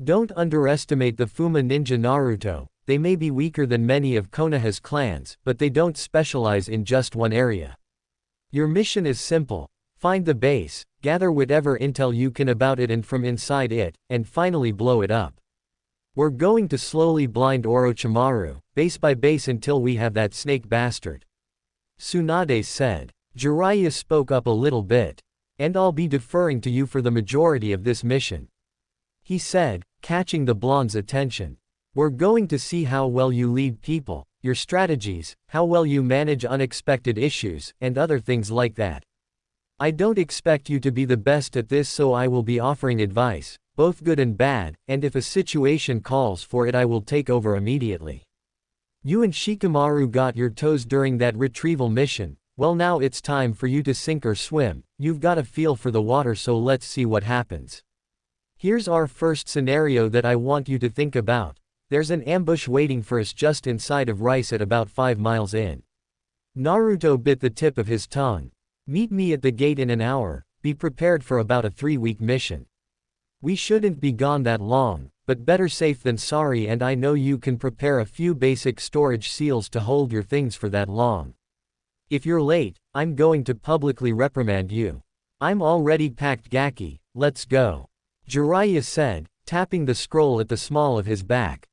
Don't underestimate the Fuma ninja Naruto. They may be weaker than many of Konoha's clans, but they don't specialize in just one area. Your mission is simple: find the base, gather whatever intel you can about it and from inside it, and finally blow it up. We're going to slowly blind Orochimaru, base by base until we have that snake bastard," Tsunade said. Jiraiya spoke up a little bit. "And I'll be deferring to you for the majority of this mission," he said, catching the blonde's attention. "We're going to see how well you lead people, your strategies, how well you manage unexpected issues, and other things like that. I don't expect you to be the best at this, so I will be offering advice, both good and bad, and if a situation calls for it I will take over immediately. You and Shikamaru got your toes during that retrieval mission. Well, now it's time for you to sink or swim. You've got a feel for the water, so let's see what happens. Here's our first scenario that I want you to think about. There's an ambush waiting for us just inside of Rice at about 5 miles in." Naruto bit the tip of his tongue. "Meet me at the gate in an hour, be prepared for about a 3-week mission. We shouldn't be gone that long, but better safe than sorry, and I know you can prepare a few basic storage seals to hold your things for that long. If you're late, I'm going to publicly reprimand you. I'm already packed Gaki, let's go," Jiraiya said, tapping the scroll at the small of his back.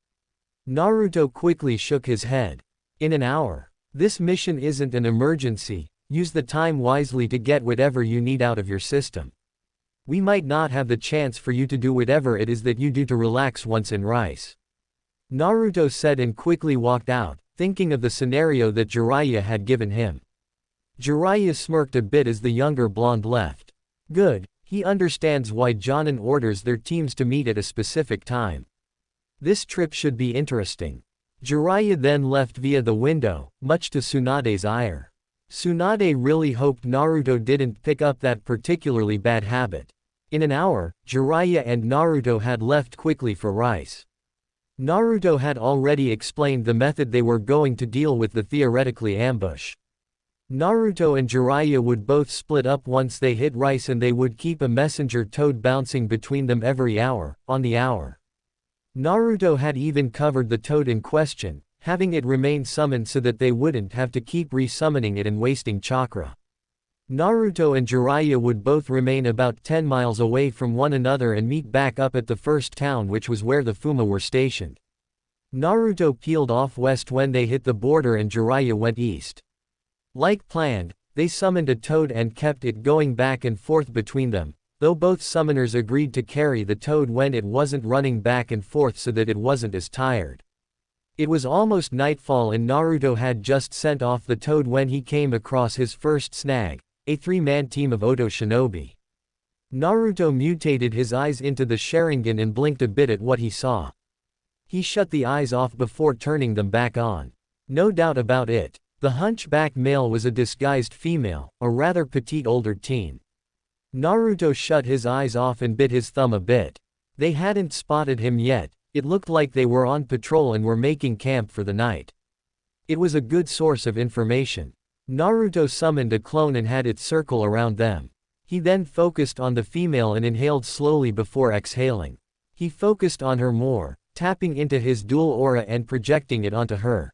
Naruto quickly shook his head. "In an hour. This mission isn't an emergency, use the time wisely to get whatever you need out of your system. We might not have the chance for you to do whatever it is that you do to relax once in Rice," Naruto said and quickly walked out, thinking of the scenario that Jiraiya had given him. Jiraiya smirked a bit as the younger blonde left. Good, he understands why Jonin orders their teams to meet at a specific time. This trip should be interesting. Jiraiya then left via the window, much to Tsunade's ire. Tsunade really hoped Naruto didn't pick up that particularly bad habit. In an hour, Jiraiya and Naruto had left quickly for Rice. Naruto had already explained the method they were going to deal with the theoretically ambush. Naruto and Jiraiya would both split up once they hit Rice, and they would keep a messenger toad bouncing between them every hour, on the hour. Naruto had even covered the toad in question, having it remain summoned so that they wouldn't have to keep re-summoning it and wasting chakra. Naruto and Jiraiya would both remain about 10 miles away from one another and meet back up at the first town, which was where the Fuma were stationed. Naruto peeled off west when they hit the border and Jiraiya went east. Like planned, they summoned a toad and kept it going back and forth between them, though both summoners agreed to carry the toad when it wasn't running back and forth so that it wasn't as tired. It was almost nightfall and Naruto had just sent off the toad when he came across his first snag, a 3-man team of Oto shinobi. Naruto mutated his eyes into the Sharingan and blinked a bit at what he saw. He shut the eyes off before turning them back on. No doubt about it. The hunchback male was a disguised female, a rather petite older teen. Naruto shut his eyes off and bit his thumb a bit. They hadn't spotted him yet. It looked like they were on patrol and were making camp for the night. It was a good source of information. Naruto summoned a clone and had it circle around them. He then focused on the female and inhaled slowly before exhaling. He focused on her more, tapping into his dual aura and projecting it onto her.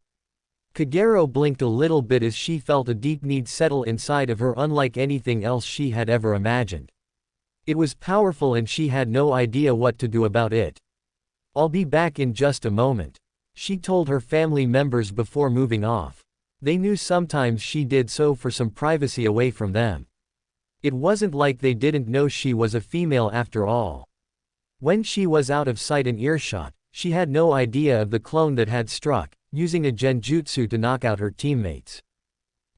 Kagero blinked a little bit as she felt a deep need settle inside of her, unlike anything else she had ever imagined. It was powerful and she had no idea what to do about it. "I'll be back in just a moment," she told her family members before moving off. They knew sometimes she did so for some privacy away from them. It wasn't like they didn't know she was a female after all. When she was out of sight and earshot, she had no idea of the clone that had struck, using a genjutsu to knock out her teammates.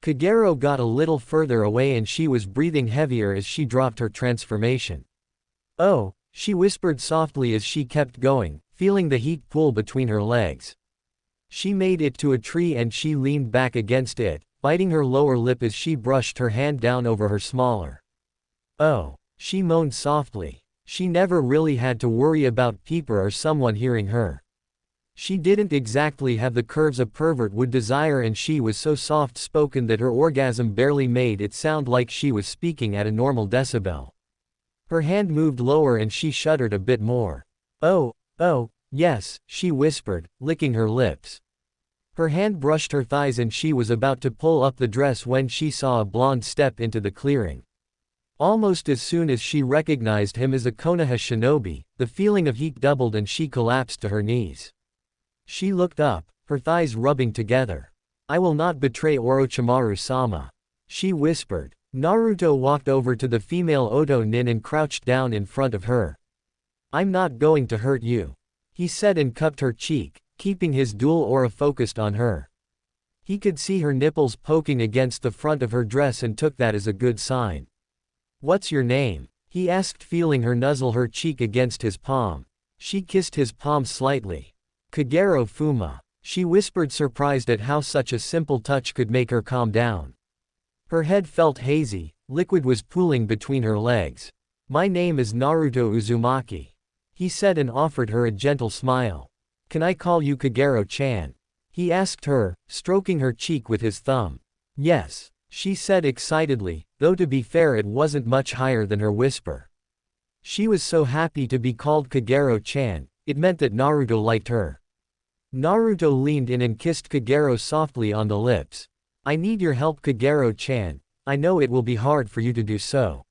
Kagero got a little further away and she was breathing heavier as she dropped her transformation. "Oh," she whispered softly as she kept going, feeling the heat pull between her legs. She made it to a tree and she leaned back against it, biting her lower lip as she brushed her hand down over her smaller. "Oh," she moaned softly. She never really had to worry about people or someone hearing her. She didn't exactly have the curves a pervert would desire, and she was so soft-spoken that her orgasm barely made it sound like she was speaking at a normal decibel. Her hand moved lower and she shuddered a bit more. Oh, yes," she whispered, licking her lips. Her hand brushed her thighs and she was about to pull up the dress when she saw a blonde step into the clearing. Almost as soon as she recognized him as a Konoha shinobi, the feeling of heat doubled and she collapsed to her knees. She looked up, her thighs rubbing together. "I will not betray Orochimaru-sama," she whispered. Naruto walked over to the female Oto nin and crouched down in front of her. "I'm not going to hurt you," he said and cupped her cheek, keeping his dual aura focused on her. He could see her nipples poking against the front of her dress and took that as a good sign. "What's your name?" he asked, feeling her nuzzle her cheek against his palm. She kissed his palm slightly. "Kagero Fuma," she whispered, surprised at how such a simple touch could make her calm down. Her head felt hazy, liquid was pooling between her legs. "My name is Naruto Uzumaki," he said and offered her a gentle smile. "Can I call you Kagero-chan?" he asked her, stroking her cheek with his thumb. "Yes," she said excitedly, though to be fair it wasn't much higher than her whisper. She was so happy to be called Kagero-chan, it meant that Naruto liked her. Naruto leaned in and kissed Kagero softly on the lips. "I need your help, Kagero-chan. I know it will be hard for you to do so.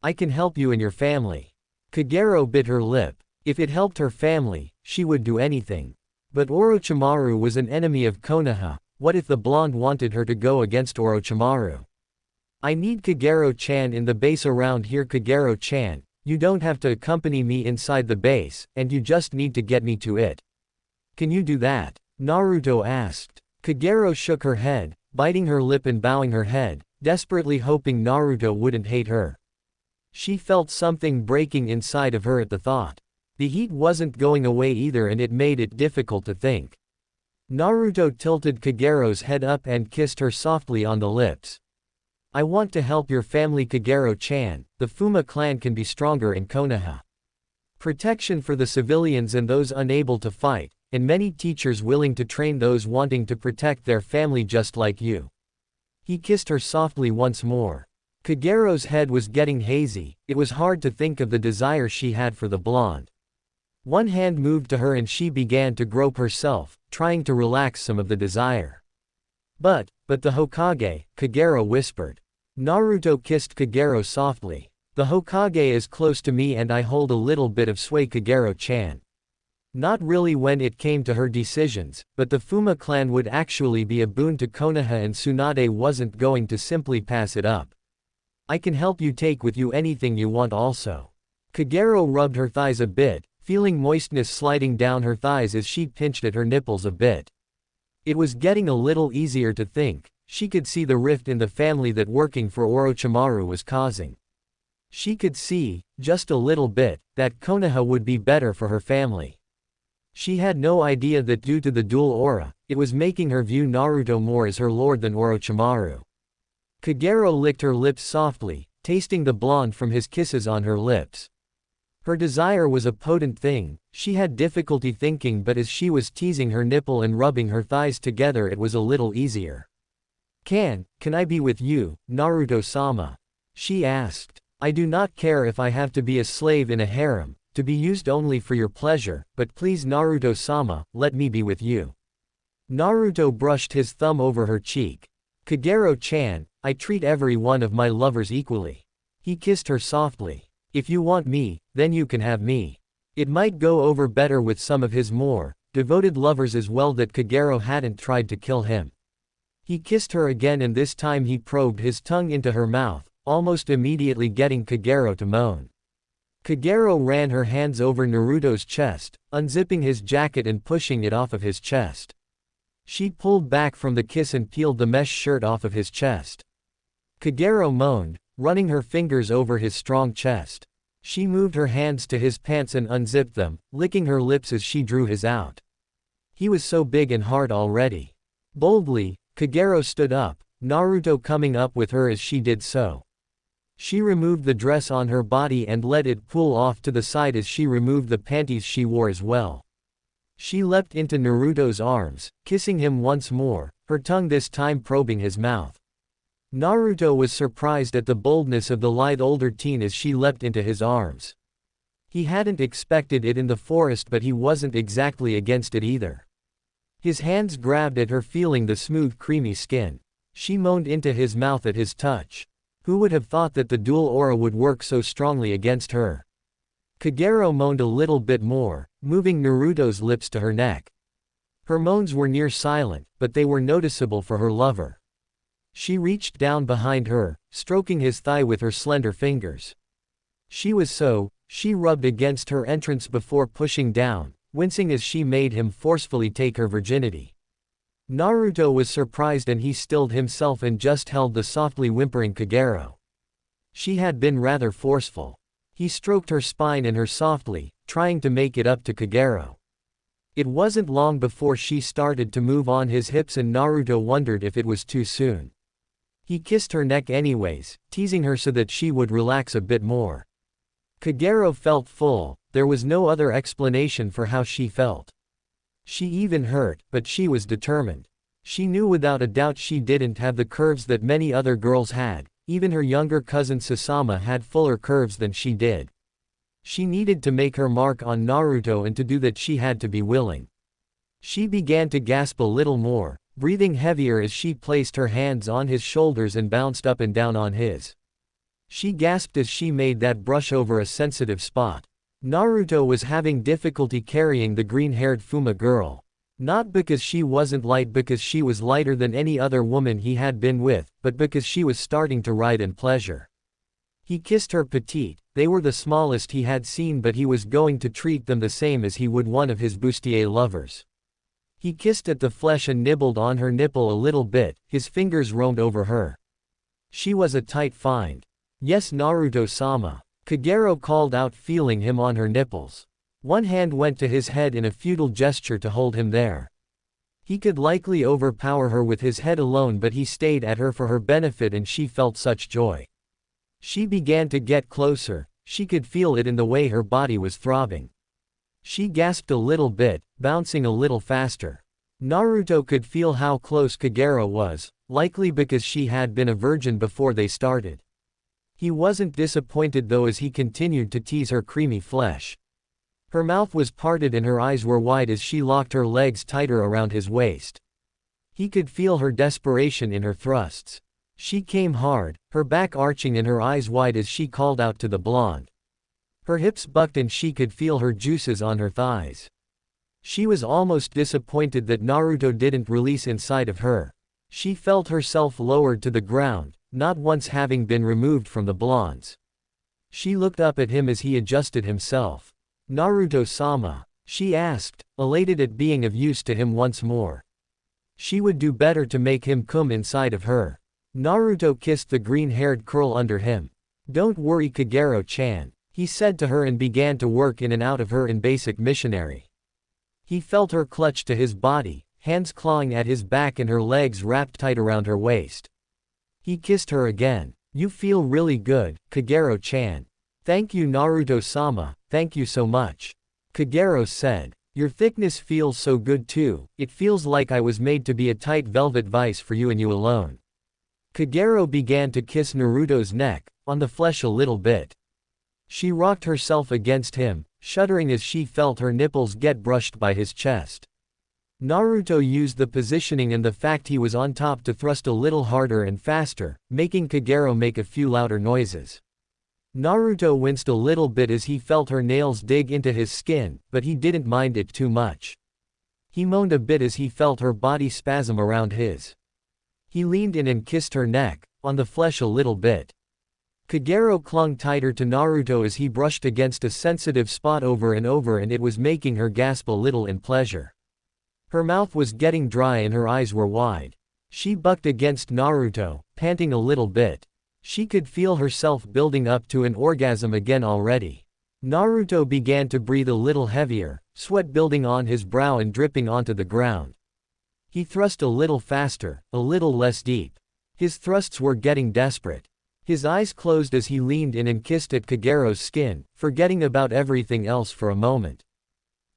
I can help you and your family." Kagero bit her lip. If it helped her family, she would do anything. But Orochimaru was an enemy of Konoha. What if the blonde wanted her to go against Orochimaru? "I need Kagero-chan in the base around here. Kagero-chan, you don't have to accompany me inside the base, and you just need to get me to it. Can you do that?" Naruto asked. Kagero shook her head, biting her lip and bowing her head, desperately hoping Naruto wouldn't hate her. She felt something breaking inside of her at the thought. The heat wasn't going away either and it made it difficult to think. Naruto tilted Kagero's head up and kissed her softly on the lips. "I want to help your family, Kagero-chan. The Fuma clan can be stronger in Konoha. Protection for the civilians and those unable to fight, and many teachers willing to train those wanting to protect their family just like you." He kissed her softly once more. Kagero's head was getting hazy, it was hard to think of the desire she had for the blonde. One hand moved to her and she began to grope herself, trying to relax some of the desire. But the Hokage," Kagero whispered. Naruto kissed Kagero softly. "The Hokage is close to me and I hold a little bit of sway, Kagero-chan." Not really when it came to her decisions, but the Fuma clan would actually be a boon to Konoha and Tsunade wasn't going to simply pass it up. "I can help you take with you anything you want also." Kagero rubbed her thighs a bit, feeling moistness sliding down her thighs as she pinched at her nipples a bit. It was getting a little easier to think. She could see the rift in the family that working for Orochimaru was causing. She could see, just a little bit, that Konoha would be better for her family. She had no idea that due to the dual aura, it was making her view Naruto more as her lord than Orochimaru. Kagero licked her lips softly, tasting the blonde from his kisses on her lips. Her desire was a potent thing, she had difficulty thinking, but as she was teasing her nipple and rubbing her thighs together it was a little easier. Can I be with you, Naruto-sama?" she asked. "I do not care if I have to be a slave in a harem, to be used only for your pleasure, but please Naruto-sama, let me be with you." Naruto brushed his thumb over her cheek. Kagero-chan, I treat every one of my lovers equally. He kissed her softly. If you want me, then you can have me. It might go over better with some of his more devoted lovers as well that Kagero hadn't tried to kill him. He kissed her again and this time he probed his tongue into her mouth, almost immediately getting Kagero to moan. Kagero ran her hands over Naruto's chest, unzipping his jacket and pushing it off of his chest. She pulled back from the kiss and peeled the mesh shirt off of his chest. Kagero moaned, running her fingers over his strong chest. She moved her hands to his pants and unzipped them, licking her lips as she drew his out. He was so big and hard already. Boldly, Kagero stood up, Naruto coming up with her as she did so. She removed the dress on her body and let it pull off to the side as she removed the panties she wore as well. She leapt into Naruto's arms, kissing him once more, her tongue this time probing his mouth. Naruto was surprised at the boldness of the lithe older teen as she leapt into his arms. He hadn't expected it in the forest but he wasn't exactly against it either. His hands grabbed at her feeling the smooth creamy skin. She moaned into his mouth at his touch. Who would have thought that the dual aura would work so strongly against her? Kagero moaned a little bit more, moving Naruto's lips to her neck. Her moans were near silent, but they were noticeable for her lover. She reached down behind her, stroking his thigh with her slender fingers. She rubbed against her entrance before pushing down, wincing as she made him forcefully take her virginity. Naruto was surprised and he stilled himself and just held the softly whimpering Kagero. She had been rather forceful. He stroked her spine and her softly, trying to make it up to Kagero. It wasn't long before she started to move on his hips and Naruto wondered if it was too soon. He kissed her neck anyways, teasing her so that she would relax a bit more. Kagero felt full, there was no other explanation for how she felt. She even hurt, but she was determined. She knew without a doubt she didn't have the curves that many other girls had, even her younger cousin Sasama had fuller curves than she did. She needed to make her mark on Naruto and to do that she had to be willing. She began to gasp a little more, breathing heavier as she placed her hands on his shoulders and bounced up and down on his. She gasped as she made that brush over a sensitive spot. Naruto was having difficulty carrying the green-haired Fuma girl. Not because she wasn't light because she was lighter than any other woman he had been with, but because she was starting to ride in pleasure. He kissed her petite, they were the smallest he had seen but he was going to treat them the same as he would one of his bustier lovers. He kissed at the flesh and nibbled on her nipple a little bit, his fingers roamed over her. She was a tight find. Yes, Naruto-sama. Kagero called out, feeling him on her nipples. One hand went to his head in a futile gesture to hold him there. He could likely overpower her with his head alone but he stayed at her for her benefit and she felt such joy. She began to get closer, she could feel it in the way her body was throbbing. She gasped a little bit, bouncing a little faster. Naruto could feel how close Kagero was, likely because she had been a virgin before they started. He wasn't disappointed though as he continued to tease her creamy flesh. Her mouth was parted and her eyes were wide as she locked her legs tighter around his waist. He could feel her desperation in her thrusts. She came hard, her back arching and her eyes wide as she called out to the blonde. Her hips bucked and she could feel her juices on her thighs. She was almost disappointed that Naruto didn't release inside of her. She felt herself lowered to the ground, not once having been removed from the blondes. She looked up at him as he adjusted himself. Naruto-sama, she asked, elated at being of use to him once more. She would do better to make him come inside of her. Naruto kissed the green-haired curl under him. Don't worry Kagero-chan, he said to her and began to work in and out of her in basic missionary. He felt her clutch to his body, hands clawing at his back and her legs wrapped tight around her waist. He kissed her again. You feel really good, Kagero-chan. Thank you Naruto-sama, thank you so much. Kagero said. Your thickness feels so good too, it feels like I was made to be a tight velvet vice for you and you alone. Kagero began to kiss Naruto's neck, on the flesh a little bit. She rocked herself against him, shuddering as she felt her nipples get brushed by his chest. Naruto used the positioning and the fact he was on top to thrust a little harder and faster, making Kagero make a few louder noises. Naruto winced a little bit as he felt her nails dig into his skin, but he didn't mind it too much. He moaned a bit as he felt her body spasm around his. He leaned in and kissed her neck, on the flesh a little bit. Kagero clung tighter to Naruto as he brushed against a sensitive spot over and over, and it was making her gasp a little in pleasure. Her mouth was getting dry and her eyes were wide. She bucked against Naruto, panting a little bit. She could feel herself building up to an orgasm again already. Naruto began to breathe a little heavier, sweat building on his brow and dripping onto the ground. He thrust a little faster, a little less deep. His thrusts were getting desperate. His eyes closed as he leaned in and kissed at Kagero's skin, forgetting about everything else for a moment.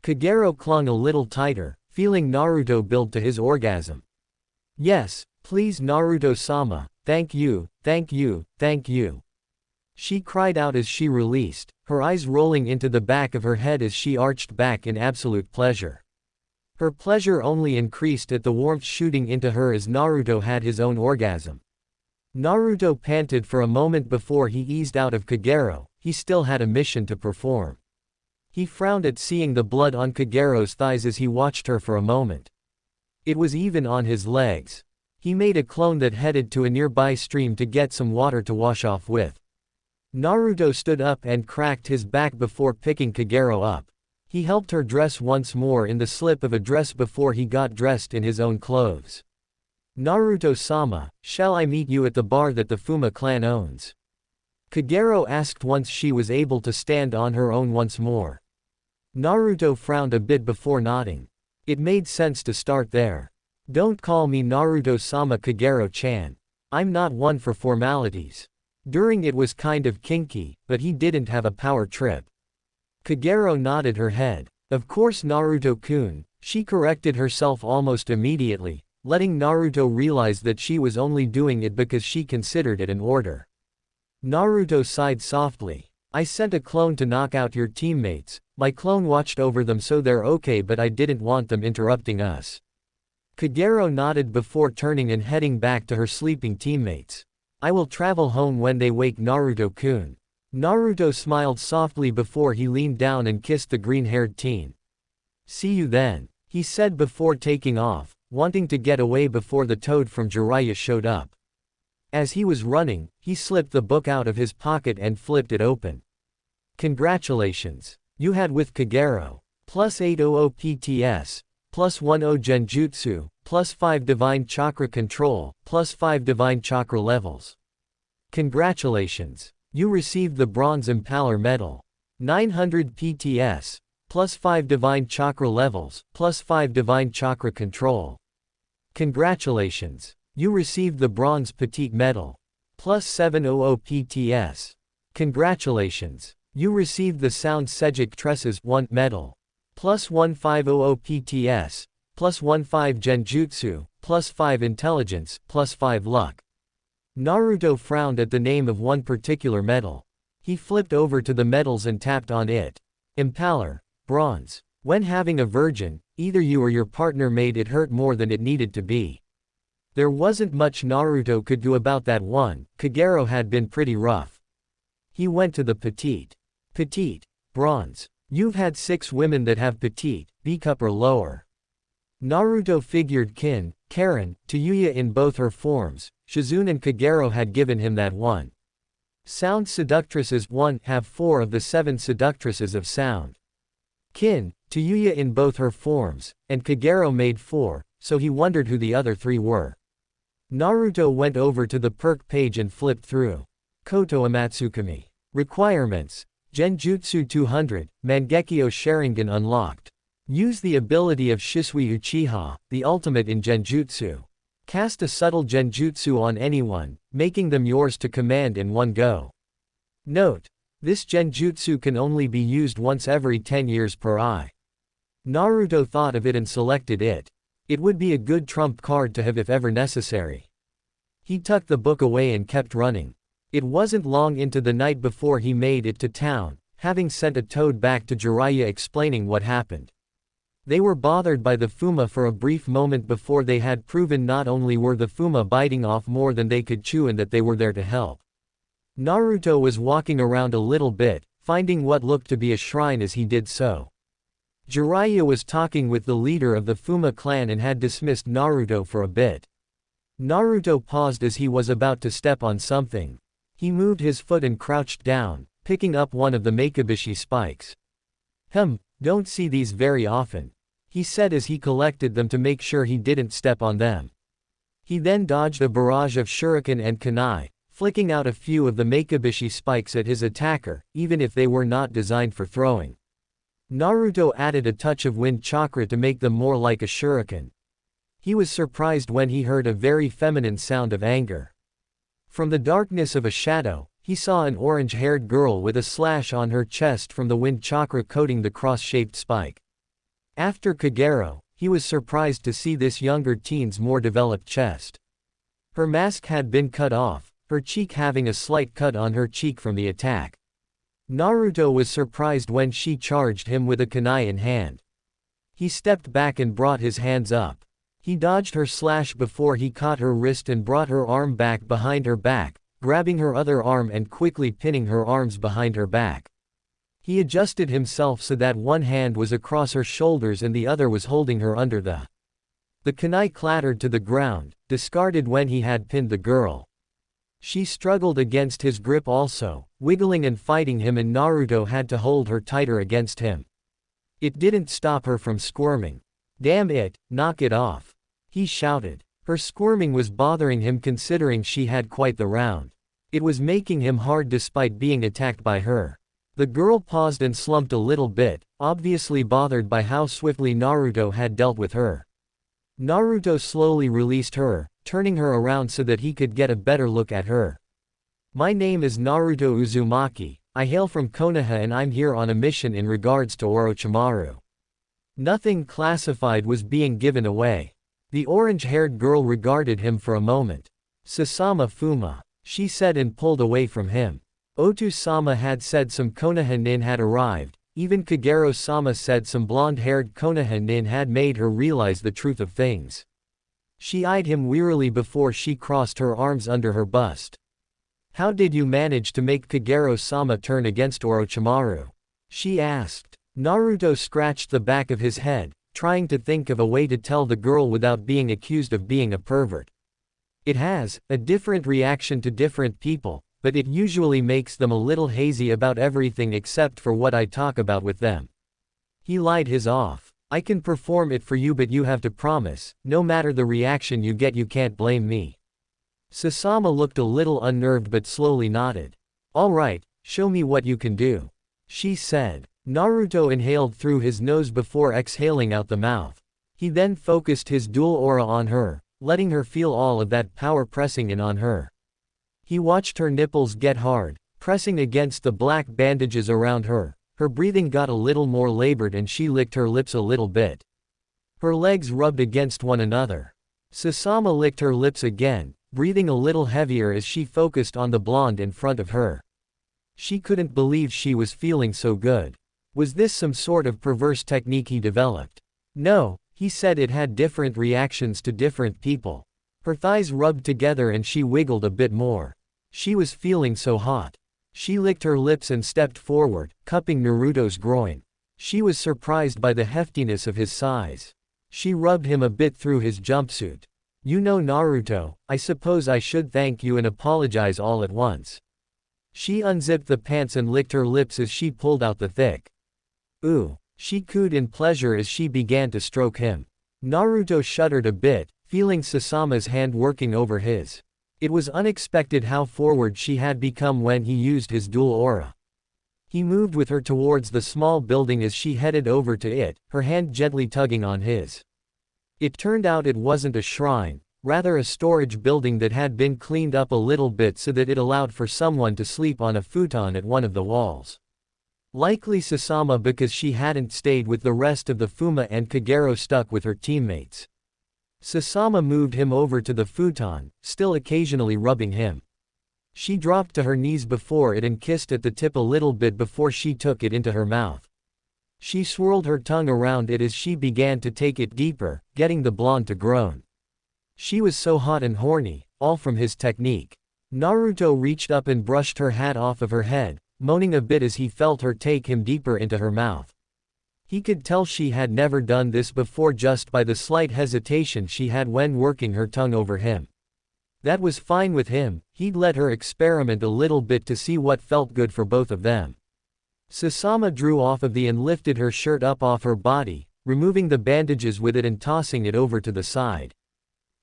Kagero clung a little tighter, feeling Naruto build to his orgasm. "Yes, please Naruto-sama, thank you, thank you, thank you," she cried out as she released, her eyes rolling into the back of her head as she arched back in absolute pleasure. Her pleasure only increased at the warmth shooting into her as Naruto had his own orgasm. Naruto panted for a moment before he eased out of Kagero. He still had a mission to perform. He frowned at seeing the blood on Kagero's thighs as he watched her for a moment. It was even on his legs. He made a clone that headed to a nearby stream to get some water to wash off with. Naruto stood up and cracked his back before picking Kagero up. He helped her dress once more in the slip of a dress before he got dressed in his own clothes. "Naruto-sama, shall I meet you at the bar that the Fuma clan owns?" Kagero asked once she was able to stand on her own once more. Naruto frowned a bit before nodding. It made sense to start there. "Don't call me Naruto-sama, Kagero-chan. I'm not one for formalities." During it was kind of kinky, but he didn't have a power trip. Kagero nodded her head. "Of course Naruto-kun," she corrected herself almost immediately, letting Naruto realize that she was only doing it because she considered it an order. Naruto sighed softly. "I sent a clone to knock out your teammates. My clone watched over them so they're okay, but I didn't want them interrupting us." Kagero nodded before turning and heading back to her sleeping teammates. "I will travel home when they wake Naruto-kun." Naruto smiled softly before he leaned down and kissed the green-haired teen. "See you then," he said before taking off, wanting to get away before the toad from Jiraiya showed up. As he was running, he slipped the book out of his pocket and flipped it open. "Congratulations. You had with Kagero. Plus 800 PTS. Plus 10 Genjutsu. Plus 5 Divine Chakra Control. Plus 5 Divine Chakra levels. Congratulations. You received the Bronze Impaler Medal. 900 PTS. Plus 5 Divine Chakra levels. Plus 5 Divine Chakra Control. Congratulations. You received the Bronze Petite Medal. Plus 700 PTS. Congratulations. You received the Sound Sejic Tresses 1 Medal. Plus 1500 PTS. Plus 15 Genjutsu. Plus 5 Intelligence. Plus 5 Luck." Naruto frowned at the name of one particular medal. He flipped over to the medals and tapped on it. "Impaler. Bronze. When having a virgin, either you or your partner made it hurt more than it needed to be." There wasn't much Naruto could do about that one. Kagero had been pretty rough. He went to the petite. "Petite. Bronze. You've had 6 women that have petite, B-cup or lower." Naruto figured Kin, Karin, Tsume in both her forms, Shizune and Kagero had given him that one. Sound seductresses 1 have 4 of the 7 seductresses of sound. Kin, Tsume in both her forms, and Kagero made 4, so he wondered who the other 3 were. Naruto went over to the perk page and flipped through. Koto Amatsukami. Requirements. Genjutsu 200, Mangekyo Sharingan unlocked. Use the ability of Shisui Uchiha, the ultimate in Genjutsu. Cast a subtle Genjutsu on anyone, making them yours to command in one go. Note: this Genjutsu can only be used once every 10 years per eye. Naruto thought of it and selected it. It would be a good trump card to have if ever necessary. He tucked the book away and kept running. It wasn't long into the night before he made it to town, having sent a toad back to Jiraiya explaining what happened. They were bothered by the Fuma for a brief moment before they had proven not only were the Fuma biting off more than they could chew and that they were there to help. Naruto was walking around a little bit, finding what looked to be a shrine as he did so. Jiraiya was talking with the leader of the Fuma clan and had dismissed Naruto for a bit. Naruto paused as he was about to step on something. He moved his foot and crouched down, picking up one of the Makibishi spikes. Don't see these very often, he said as he collected them to make sure he didn't step on them. He then dodged a barrage of shuriken and kunai, flicking out a few of the Makibishi spikes at his attacker, even if they were not designed for throwing. Naruto added a touch of wind chakra to make them more like a shuriken. He was surprised when he heard a very feminine sound of anger. From the darkness of a shadow, he saw an orange-haired girl with a slash on her chest from the wind chakra coating the cross-shaped spike. After Kagero, he was surprised to see this younger teen's more developed chest. Her mask had been cut off, her cheek having a slight cut on her cheek from the attack. Naruto was surprised when she charged him with a kunai in hand. He stepped back and brought his hands up. He dodged her slash before he caught her wrist and brought her arm back behind her back, grabbing her other arm and quickly pinning her arms behind her back. He adjusted himself so that one hand was across her shoulders and the other was holding her under the kunai clattered to the ground, discarded when he had pinned the girl. She struggled against his grip also, wiggling and fighting him, and Naruto had to hold her tighter against him. It didn't stop her from squirming. "Damn it, knock it off," he shouted. Her squirming was bothering him considering she had quite the round. It was making him hard despite being attacked by her. The girl paused and slumped a little bit, obviously bothered by how swiftly Naruto had dealt with her. Naruto slowly released her, turning her around so that he could get a better look at her. "My name is Naruto Uzumaki, I hail from Konoha and I'm here on a mission in regards to Orochimaru." Nothing classified was being given away. The orange-haired girl regarded him for a moment. "Sasama Fuma," she said and pulled away from him. Otu-sama had said some Konoha nin had arrived, even Kagero-sama said some blonde-haired Konoha nin had made her realize the truth of things. She eyed him wearily before she crossed her arms under her bust. "How did you manage to make Kagero-sama turn against Orochimaru?" she asked. Naruto scratched the back of his head, trying to think of a way to tell the girl without being accused of being a pervert. "It has a different reaction to different people, but it usually makes them a little hazy about everything except for what I talk about with them." He lied his off. "I can perform it for you, but you have to promise, no matter the reaction you get you can't blame me." Sasama looked a little unnerved but slowly nodded. "All right, show me what you can do," she said. Naruto inhaled through his nose before exhaling out the mouth. He then focused his dual aura on her, letting her feel all of that power pressing in on her. He watched her nipples get hard, pressing against the black bandages around her. Her breathing got a little more labored and she licked her lips a little bit. Her legs rubbed against one another. Sasama licked her lips again, breathing a little heavier as she focused on the blonde in front of her. She couldn't believe she was feeling so good. Was this some sort of perverse technique he developed? No, he said it had different reactions to different people. Her thighs rubbed together and she wiggled a bit more. She was feeling so hot. She licked her lips and stepped forward, cupping Naruto's groin. She was surprised by the heftiness of his size. She rubbed him a bit through his jumpsuit. "You know, Naruto, I suppose I should thank you and apologize all at once." She unzipped the pants and licked her lips as she pulled out the thick. "Ooh," she cooed in pleasure as she began to stroke him. Naruto shuddered a bit, feeling Sasama's hand working over his. It was unexpected how forward she had become when he used his dual aura. He moved with her towards the small building as she headed over to it, her hand gently tugging on his. It turned out it wasn't a shrine, rather a storage building that had been cleaned up a little bit so that it allowed for someone to sleep on a futon at one of the walls. Likely Sasama, because she hadn't stayed with the rest of the Fuma and Kagero stuck with her teammates. Sasama moved him over to the futon, still occasionally rubbing him. She dropped to her knees before it and kissed at the tip a little bit before she took it into her mouth. She swirled her tongue around it as she began to take it deeper, getting the blonde to groan. She was so hot and horny, all from his technique. Naruto reached up and brushed her hat off of her head, moaning a bit as he felt her take him deeper into her mouth. He could tell she had never done this before just by the slight hesitation she had when working her tongue over him. That was fine with him, he'd let her experiment a little bit to see what felt good for both of them. Susanoo drew off of the and lifted her shirt up off her body, removing the bandages with it and tossing it over to the side.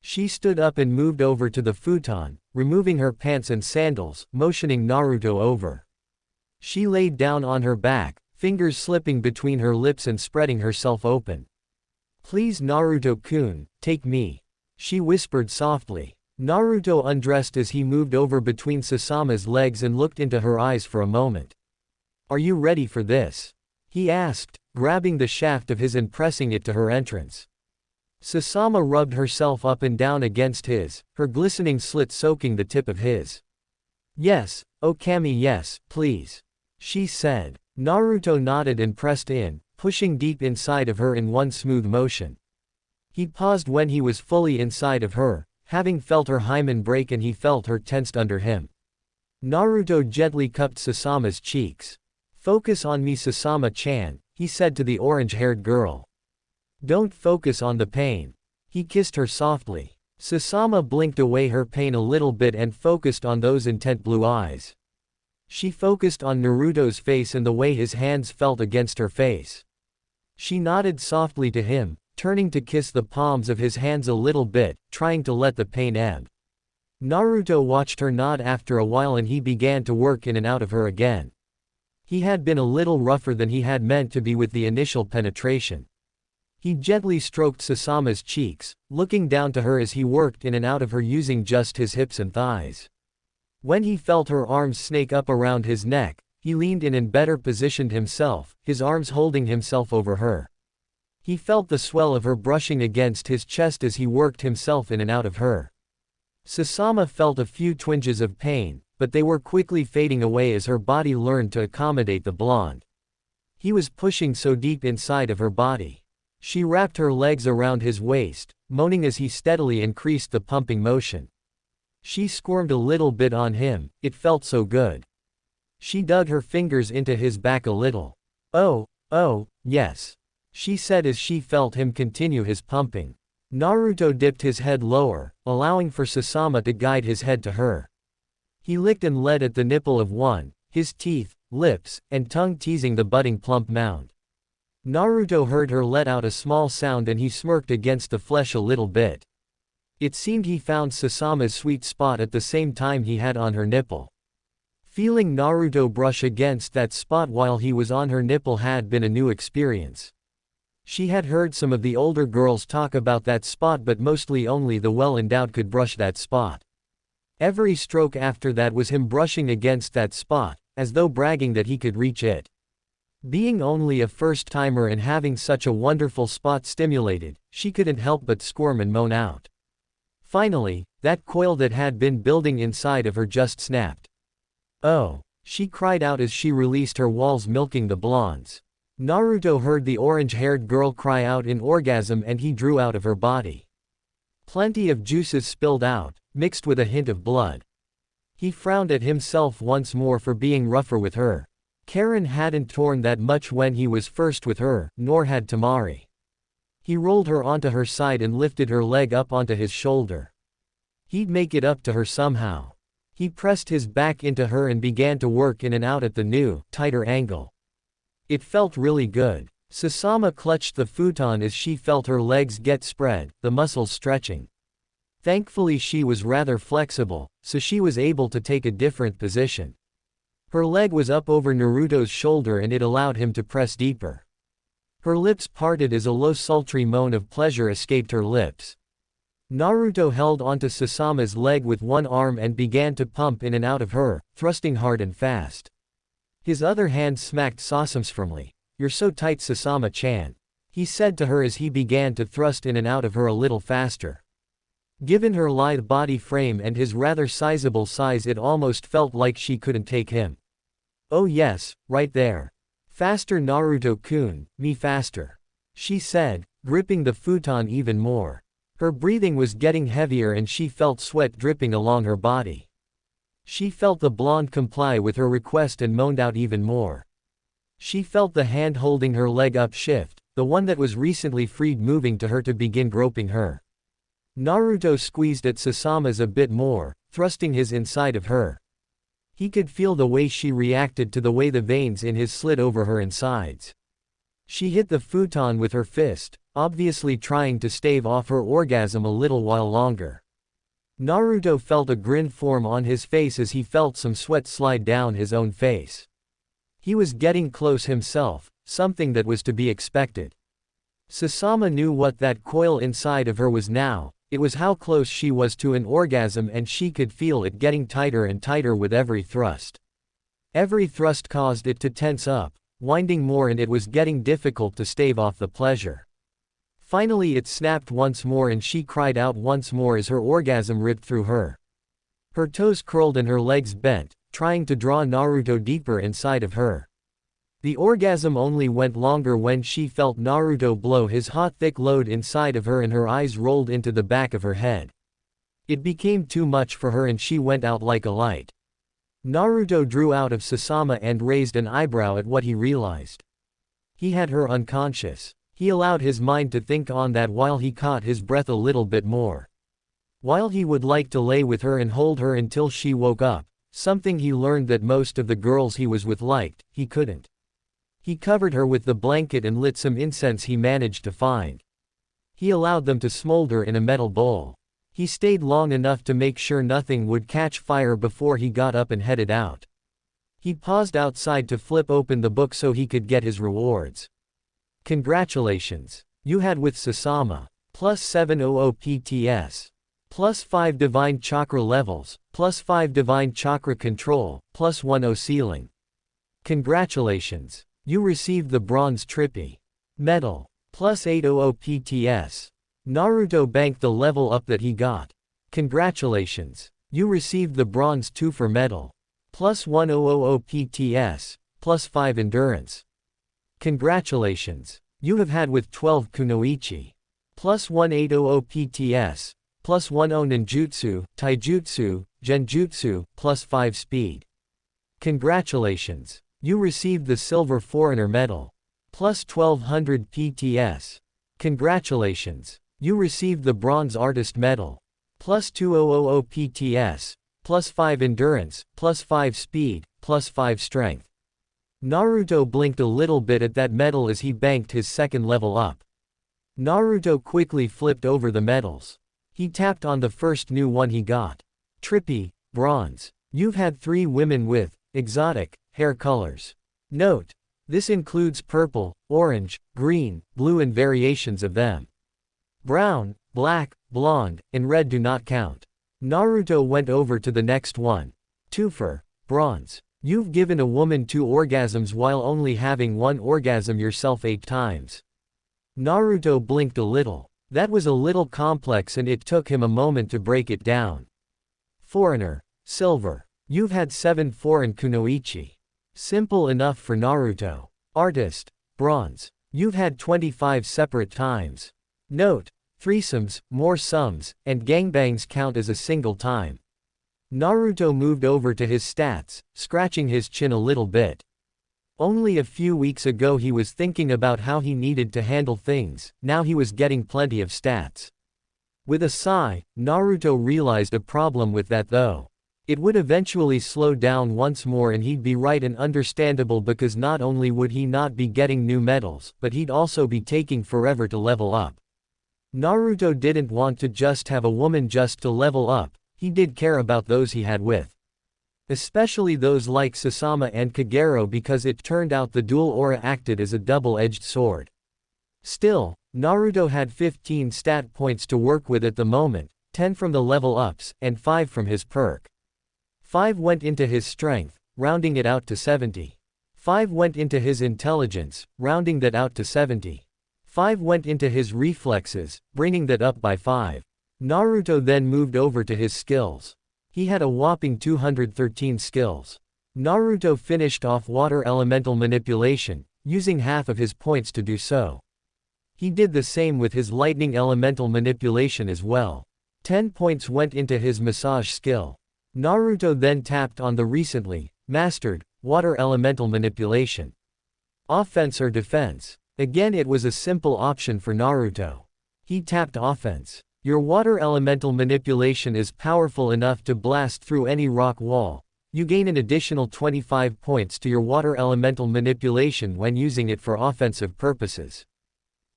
She stood up and moved over to the futon, removing her pants and sandals, motioning Naruto over. She laid down on her back, fingers slipping between her lips and spreading herself open. "Please Naruto-kun, take me," she whispered softly. Naruto undressed as he moved over between Susanoo's legs and looked into her eyes for a moment. "Are you ready for this?" he asked, grabbing the shaft of his and pressing it to her entrance. Susanoo rubbed herself up and down against his, her glistening slit soaking the tip of his. "Yes, Okami, yes, please," she said. Naruto nodded and pressed in, pushing deep inside of her in one smooth motion. He paused when he was fully inside of her, having felt her hymen break and he felt her tensed under him. Naruto gently cupped Susanoo's cheeks. "Focus on me Susanoo-chan," he said to the orange-haired girl. "Don't focus on the pain." He kissed her softly. Susanoo blinked away her pain a little bit and focused on those intent blue eyes. She focused on Naruto's face and the way his hands felt against her face. She nodded softly to him, turning to kiss the palms of his hands a little bit, trying to let the pain ebb. Naruto watched her nod after a while and he began to work in and out of her again. He had been a little rougher than he had meant to be with the initial penetration. He gently stroked Susanoo's cheeks, looking down to her as he worked in and out of her using just his hips and thighs. When he felt her arms snake up around his neck, he leaned in and better positioned himself, his arms holding himself over her. He felt the swell of her brushing against his chest as he worked himself in and out of her. Susanoo felt a few twinges of pain, but they were quickly fading away as her body learned to accommodate the blonde. He was pushing so deep inside of her body. She wrapped her legs around his waist, moaning as he steadily increased the pumping motion. She squirmed a little bit on him, it felt so good. She dug her fingers into his back a little. Oh, yes," she said as she felt him continue his pumping. Naruto dipped his head lower, allowing for Susanoo to guide his head to her. He licked and led at the nipple of one, his teeth, lips, and tongue teasing the budding plump mound. Naruto heard her let out a small sound and he smirked against the flesh a little bit. It seemed he found Susanoo's sweet spot at the same time he had on her nipple. Feeling Naruto brush against that spot while he was on her nipple had been a new experience. She had heard some of the older girls talk about that spot but mostly only the well-endowed could brush that spot. Every stroke after that was him brushing against that spot, as though bragging that he could reach it. Being only a first-timer and having such a wonderful spot stimulated, she couldn't help but squirm and moan out. Finally, that coil that had been building inside of her just snapped. "Oh!" she cried out as she released her walls milking the blondes. Naruto heard the orange-haired girl cry out in orgasm and he drew out of her body. Plenty of juices spilled out, mixed with a hint of blood. He frowned at himself once more for being rougher with her. Karin hadn't torn that much when he was first with her, nor had Temari. He rolled her onto her side and lifted her leg up onto his shoulder. He'd make it up to her somehow. He pressed his back into her and began to work in and out at the new, tighter angle. It felt really good. Susanoo clutched the futon as she felt her legs get spread, the muscles stretching. Thankfully she was rather flexible, so she was able to take a different position. Her leg was up over Naruto's shoulder and it allowed him to press deeper. Her lips parted as a low sultry moan of pleasure escaped her lips. Naruto held onto Susanoo's leg with one arm and began to pump in and out of her, thrusting hard and fast. His other hand smacked Susanoo firmly. "You're so tight Susanoo-chan," he said to her as he began to thrust in and out of her a little faster. Given her lithe body frame and his rather sizable size it almost felt like she couldn't take him. "Oh yes, right there. Faster Naruto-kun, me faster. She said, gripping the futon even more. Her breathing was getting heavier and she felt sweat dripping along her body. She felt the blonde comply with her request and moaned out even more. She felt the hand holding her leg up shift, the one that was recently freed moving to her to begin groping her. Naruto squeezed at Susame's a bit more, thrusting his inside of her. He could feel the way she reacted to the way the veins in his slid over her insides. She hit the futon with her fist, obviously trying to stave off her orgasm a little while longer. Naruto felt a grin form on his face as he felt some sweat slide down his own face. He was getting close himself, something that was to be expected. Susame knew what that coil inside of her was now. It was how close she was to an orgasm and she could feel it getting tighter and tighter with every thrust. Every thrust caused it to tense up, winding more and it was getting difficult to stave off the pleasure. Finally it snapped once more and she cried out once more as her orgasm ripped through her. Her toes curled and her legs bent, trying to draw Naruto deeper inside of her. The orgasm only went longer when she felt Naruto blow his hot thick load inside of her and her eyes rolled into the back of her head. It became too much for her and she went out like a light. Naruto drew out of Susame and raised an eyebrow at what he realized. He had her unconscious. He allowed his mind to think on that while he caught his breath a little bit more. While he would like to lay with her and hold her until she woke up, something he learned that most of the girls he was with liked, he couldn't. He covered her with the blanket and lit some incense he managed to find. He allowed them to smolder in a metal bowl. He stayed long enough to make sure nothing would catch fire before he got up and headed out. He paused outside to flip open the book so he could get his rewards. Congratulations. You had with Susame. Plus 700 PTS. Plus 5 Divine Chakra levels. Plus 5 Divine Chakra control. Plus 10 ceiling. Congratulations. You received the Bronze Trippy Medal. Plus 800 PTS. Naruto banked the level up that he got. Congratulations. You received the Bronze Twofer Medal. Plus 1000 PTS. Plus 5 Endurance. Congratulations. You have had with 12 Kunoichi. Plus 1800 PTS. Plus 10 Ninjutsu, Taijutsu, Genjutsu, plus 5 Speed. Congratulations. You received the Silver Foreigner Medal. Plus 1200 PTS. Congratulations. You received the Bronze Artist Medal. Plus 2000 PTS. Plus 5 Endurance, plus 5 Speed, plus 5 Strength. Naruto blinked a little bit at that medal as he banked his second level up. Naruto quickly flipped over the medals. He tapped on the first new one he got. Trippy, Bronze. You've had 3 women with exotic hair colors. Note: this includes purple, orange, green, blue and variations of them. Brown, black, blonde, and red do not count. Naruto went over to the next one. Twofer, Bronze. You've given a woman 2 orgasms while only having 1 orgasm yourself 8 times. Naruto blinked a little. That was a little complex and it took him a moment to break it down. Foreigner, Silver. You've had 7 foreign kunoichi. Simple enough for Naruto. Artist, Bronze. You've had 25 separate times. Note: threesomes, more sums, and gangbangs count as a single time. Naruto moved over to his stats, scratching his chin a little bit. Only a few weeks ago he was thinking about how he needed to handle things, now he was getting plenty of stats. With a sigh, Naruto realized a problem with that though. It would eventually slow down once more and he'd be right and understandable because not only would he not be getting new medals, but he'd also be taking forever to level up. Naruto didn't want to just have a woman just to level up, he did care about those he had with. Especially those like Susame and Kagero because it turned out the dual aura acted as a double-edged sword. Still, Naruto had 15 stat points to work with at the moment, 10 from the level ups, and 5 from his perk. 5 went into his strength, rounding it out to 70. 5 went into his intelligence, rounding that out to 70. 5 went into his reflexes, bringing that up by 5. Naruto then moved over to his skills. He had a whopping 213 skills. Naruto finished off Water Elemental Manipulation, using half of his points to do so. He did the same with his lightning elemental manipulation as well. 10 points went into his massage skill. Naruto then tapped on the recently mastered water elemental manipulation. Offense or defense? Again, it was a simple option for Naruto. He tapped offense. Your water elemental manipulation is powerful enough to blast through any rock wall. You gain an additional 25 points to your water elemental manipulation when using it for offensive purposes.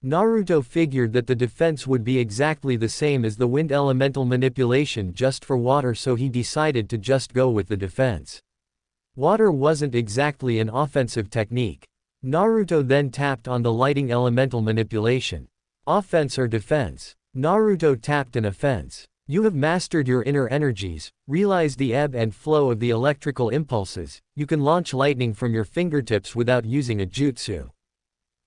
Naruto figured that the defense would be exactly the same as the wind elemental manipulation just for water, so he decided to just go with the defense. Water wasn't exactly an offensive technique. Naruto then tapped on the lighting elemental manipulation. Offense or defense? Naruto tapped an offense. You have mastered your inner energies, realized the ebb and flow of the electrical impulses. You can launch lightning from your fingertips without using a jutsu.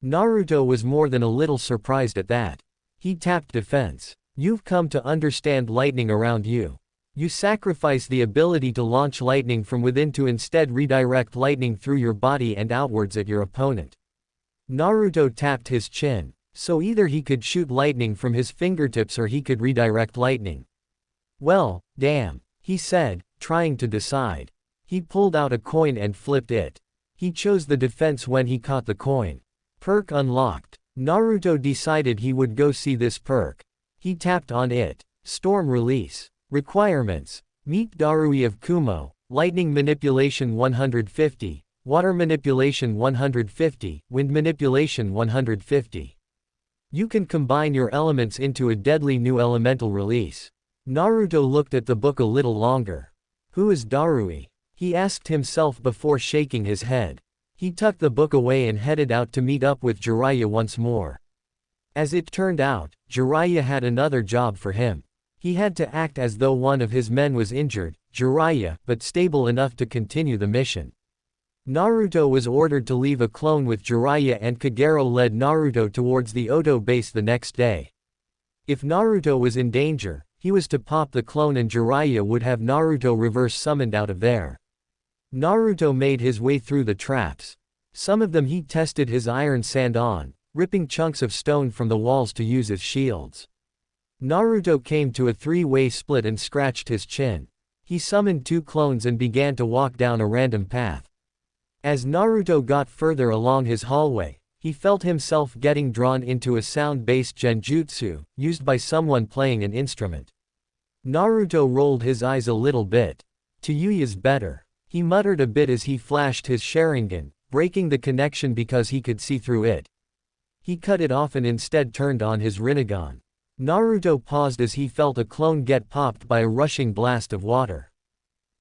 Naruto was more than a little surprised at that. He tapped defense. You've come to understand lightning around you. You sacrifice the ability to launch lightning from within to instead redirect lightning through your body and outwards at your opponent. Naruto tapped his chin. So either he could shoot lightning from his fingertips or he could redirect lightning. Well, damn, he said, trying to decide. He pulled out a coin and flipped it. He chose the defense when he caught the coin. Perk unlocked. Naruto decided he would go see this perk. He tapped on it. Storm release. Requirements. Meet Darui of Kumo, lightning manipulation 150, water manipulation 150, wind manipulation 150. You can combine your elements into a deadly new elemental release. Naruto looked at the book a little longer. Who is Darui? He asked himself before shaking his head. He tucked the book away and headed out to meet up with Jiraiya once more. As it turned out, Jiraiya had another job for him. He had to act as though one of his men was injured, Jiraiya, but stable enough to continue the mission. Naruto was ordered to leave a clone with Jiraiya, and Kagero led Naruto towards the Oto base the next day. If Naruto was in danger, he was to pop the clone and Jiraiya would have Naruto reverse summoned out of there. Naruto made his way through the traps. Some of them he tested his iron sand on, ripping chunks of stone from the walls to use as shields. Naruto came to a three-way split and scratched his chin. He summoned 2 clones and began to walk down a random path. As Naruto got further along his hallway, he felt himself getting drawn into a sound-based genjutsu, used by someone playing an instrument. Naruto rolled his eyes a little bit. To Yuya's better. He muttered a bit as he flashed his Sharingan, breaking the connection because he could see through it. He cut it off and instead turned on his Rinnegan. Naruto paused as he felt a clone get popped by a rushing blast of water.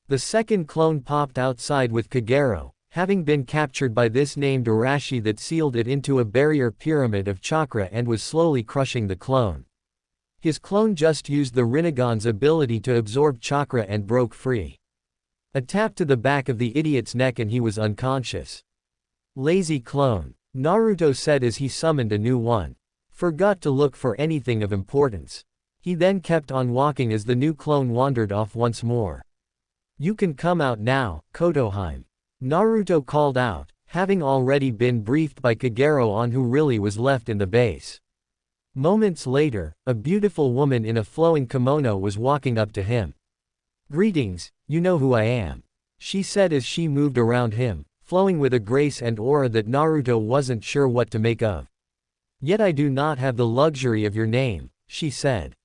The second clone popped outside with Kagero, having been captured by this named Arashi that sealed it into a barrier pyramid of chakra and was slowly crushing the clone. His clone just used the Rinnegan's ability to absorb chakra and broke free. A tap to the back of the idiot's neck and he was unconscious. Lazy clone, Naruto said as he summoned a new one. Forgot to look for anything of importance. He then kept on walking as the new clone wandered off once more. You can come out now, Kotoheim. Naruto called out, having already been briefed by Kagero on who really was left in the base. Moments later, a beautiful woman in a flowing kimono was walking up to him. Greetings, you know who I am, she said as she moved around him, flowing with a grace and aura that Naruto wasn't sure what to make of. Yet I do not have the luxury of your name, she said.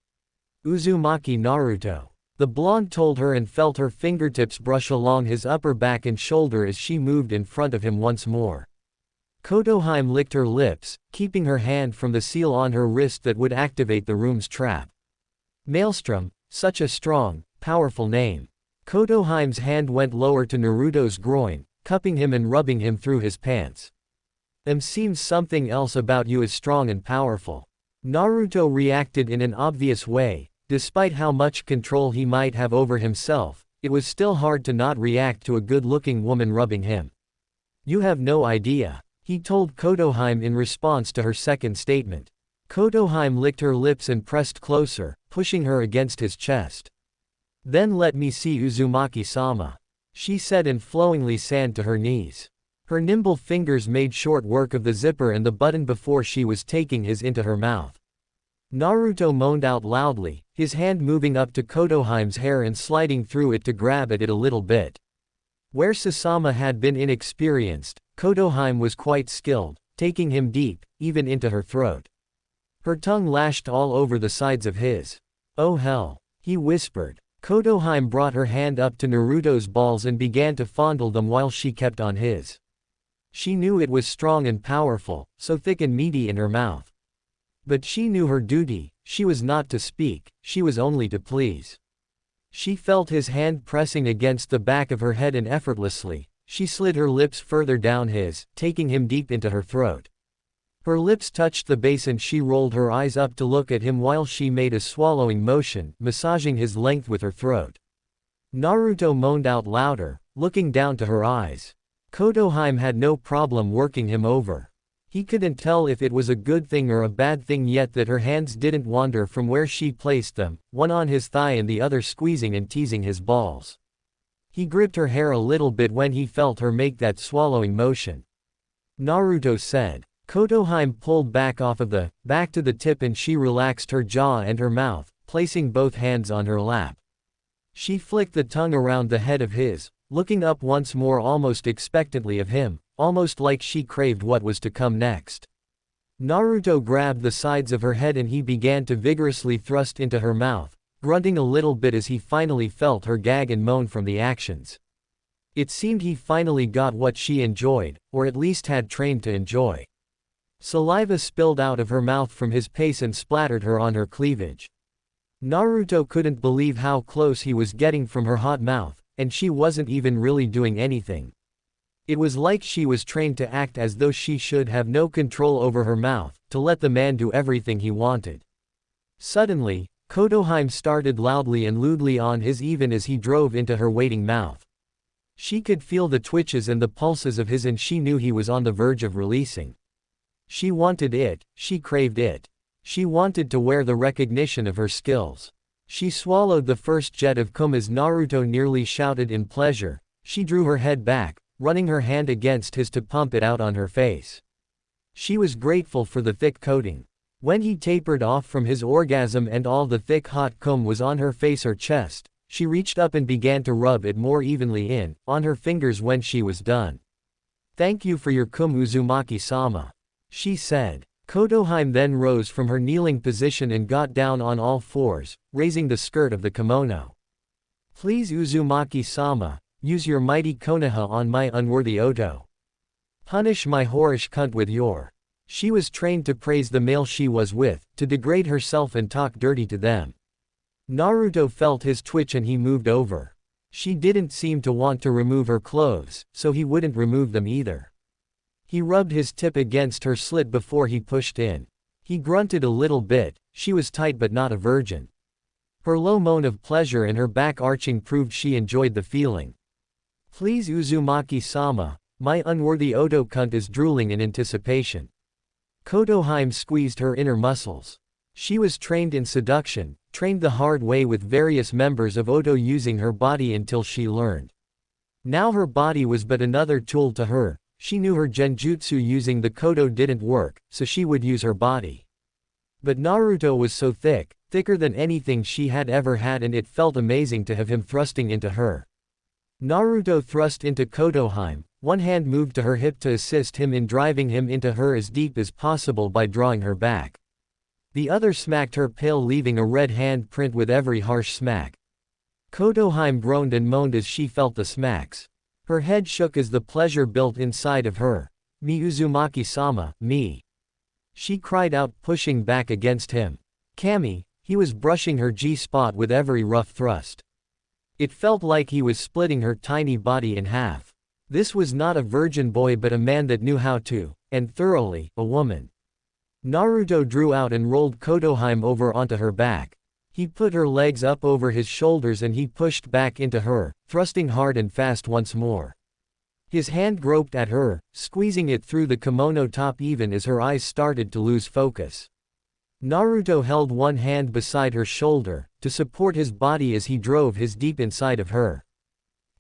Uzumaki Naruto. The blonde told her and felt her fingertips brush along his upper back and shoulder as she moved in front of him once more. Kotoheim licked her lips, keeping her hand from the seal on her wrist that would activate the room's trap. Maelstrom, such a strong, powerful name. Kotoheim's hand went lower to Naruto's groin, cupping him and rubbing him through his pants. Seems something else about you is strong and powerful. Naruto reacted in an obvious way. Despite how much control he might have over himself, it was still hard to not react to a good-looking woman rubbing him. You have no idea, he told Kotoheim in response to her second statement. Kotoheim licked her lips and pressed closer, pushing her against his chest. Then let me see Uzumaki-sama, she said and flowingly sand to her knees. Her nimble fingers made short work of the zipper and the button before she was taking his into her mouth. Naruto moaned out loudly, his hand moving up to Kotoheim's hair and sliding through it to grab at it a little bit. Where Sasama had been inexperienced, Kotoheim was quite skilled, taking him deep, even into her throat. Her tongue lashed all over the sides of his. "Oh hell," he whispered. Kotoheim brought her hand up to Naruto's balls and began to fondle them while she kept on his. She knew it was strong and powerful, so thick and meaty in her mouth. But she knew her duty, she was not to speak, she was only to please. She felt his hand pressing against the back of her head and effortlessly, she slid her lips further down his, taking him deep into her throat. Her lips touched the base and she rolled her eyes up to look at him while she made a swallowing motion, massaging his length with her throat. Naruto moaned out louder, looking down to her eyes. Kotoheim had no problem working him over. He couldn't tell if it was a good thing or a bad thing yet that her hands didn't wander from where she placed them, one on his thigh and the other squeezing and teasing his balls. He gripped her hair a little bit when he felt her make that swallowing motion. Naruto said. Kotoheim pulled back off of the, back to the tip and she relaxed her jaw and her mouth, placing both hands on her lap. She flicked the tongue around the head of his, looking up once more almost expectantly of him, almost like she craved what was to come next. Naruto grabbed the sides of her head and he began to vigorously thrust into her mouth, grunting a little bit as he finally felt her gag and moan from the actions. It seemed he finally got what she enjoyed, or at least had trained to enjoy. Saliva spilled out of her mouth from his pace and splattered her on her cleavage. Naruto couldn't believe how close he was getting from her hot mouth, and she wasn't even really doing anything. It was like she was trained to act as though she should have no control over her mouth, to let the man do everything he wanted. Suddenly, Kotoheim started loudly and lewdly on his even as he drove into her waiting mouth. She could feel the twitches and the pulses of his and she knew he was on the verge of releasing. She wanted it, she craved it. She wanted to wear the recognition of her skills. She swallowed the first jet of cum as Naruto nearly shouted in pleasure. She drew her head back, running her hand against his to pump it out on her face. She was grateful for the thick coating. When he tapered off from his orgasm and all the thick hot cum was on her face or chest, she reached up and began to rub it more evenly on her fingers when she was done. "Thank you for your cum, Uzumaki-sama," she said. Kotoheim then rose from her kneeling position and got down on all fours, raising the skirt of the kimono. "Please Uzumaki-sama, use your mighty Konoha on my unworthy Oto. Punish my whorish cunt with your." She was trained to praise the male she was with, to degrade herself and talk dirty to them. Naruto felt his twitch and he moved over. She didn't seem to want to remove her clothes, so he wouldn't remove them either. He rubbed his tip against her slit before he pushed in. He grunted a little bit, she was tight but not a virgin. Her low moan of pleasure and her back arching proved she enjoyed the feeling. "Please Uzumaki-sama, my unworthy Oto cunt is drooling in anticipation." Kotoheim squeezed her inner muscles. She was trained in seduction, trained the hard way with various members of Oto using her body until she learned. Now her body was but another tool to her. She knew her genjutsu using the koto didn't work, so she would use her body. But Naruto was so thick, thicker than anything she had ever had, and it felt amazing to have him thrusting into her. Naruto thrust into Kotoheim, one hand moved to her hip to assist him in driving him into her as deep as possible by drawing her back. The other smacked her pale, leaving a red hand print with every harsh smack. Kotoheim groaned and moaned as she felt the smacks. Her head shook as the pleasure built inside of her. "Me Uzumaki-sama, me!" She cried out, pushing back against him. "Kami!" He was brushing her G-spot with every rough thrust. It felt like he was splitting her tiny body in half. This was not a virgin boy but a man that knew how to, and thoroughly, a woman. Naruto drew out and rolled Kotoheim over onto her back. He put her legs up over his shoulders and he pushed back into her, thrusting hard and fast once more. His hand groped at her, squeezing it through the kimono top even as her eyes started to lose focus. Naruto held one hand beside her shoulder, to support his body as he drove his deep inside of her.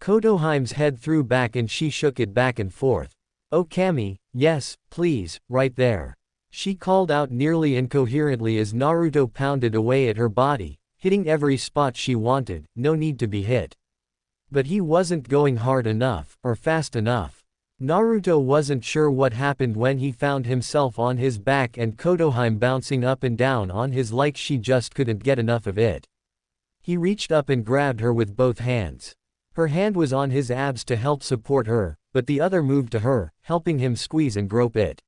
Kotoheim's head threw back and she shook it back and forth. "Oh Kami, yes, please, right there," she called out nearly incoherently as Naruto pounded away at her body, hitting every spot she wanted, no need to be hit. But he wasn't going hard enough, or fast enough. Naruto wasn't sure what happened when he found himself on his back and Kotohime bouncing up and down on his like she just couldn't get enough of it. He reached up and grabbed her with both hands. Her hand was on his abs to help support her, but the other moved to her, helping him squeeze and grope it.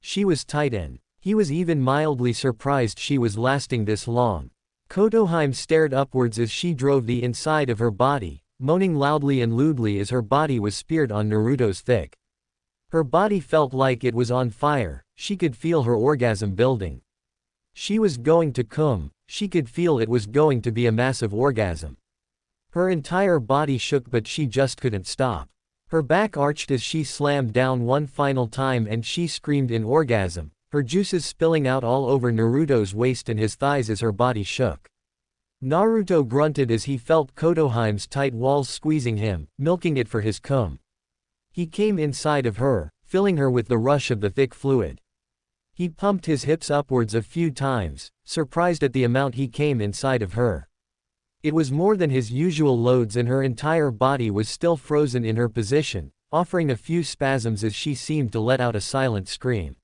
She was tight and he was even mildly surprised she was lasting this long. Kotohime stared upwards as she drove the inside of her body, moaning loudly and lewdly as her body was speared on Naruto's thick. Her body felt like it was on fire, she could feel her orgasm building. She was going to come, she could feel it was going to be a massive orgasm. Her entire body shook but she just couldn't stop. Her back arched as she slammed down one final time and she screamed in orgasm, her juices spilling out all over Naruto's waist and his thighs as her body shook. Naruto grunted as he felt Kotohime's tight walls squeezing him, milking it for his cum. He came inside of her, filling her with the rush of the thick fluid. He pumped his hips upwards a few times, surprised at the amount he came inside of her. It was more than his usual loads and her entire body was still frozen in her position, offering a few spasms as she seemed to let out a silent scream.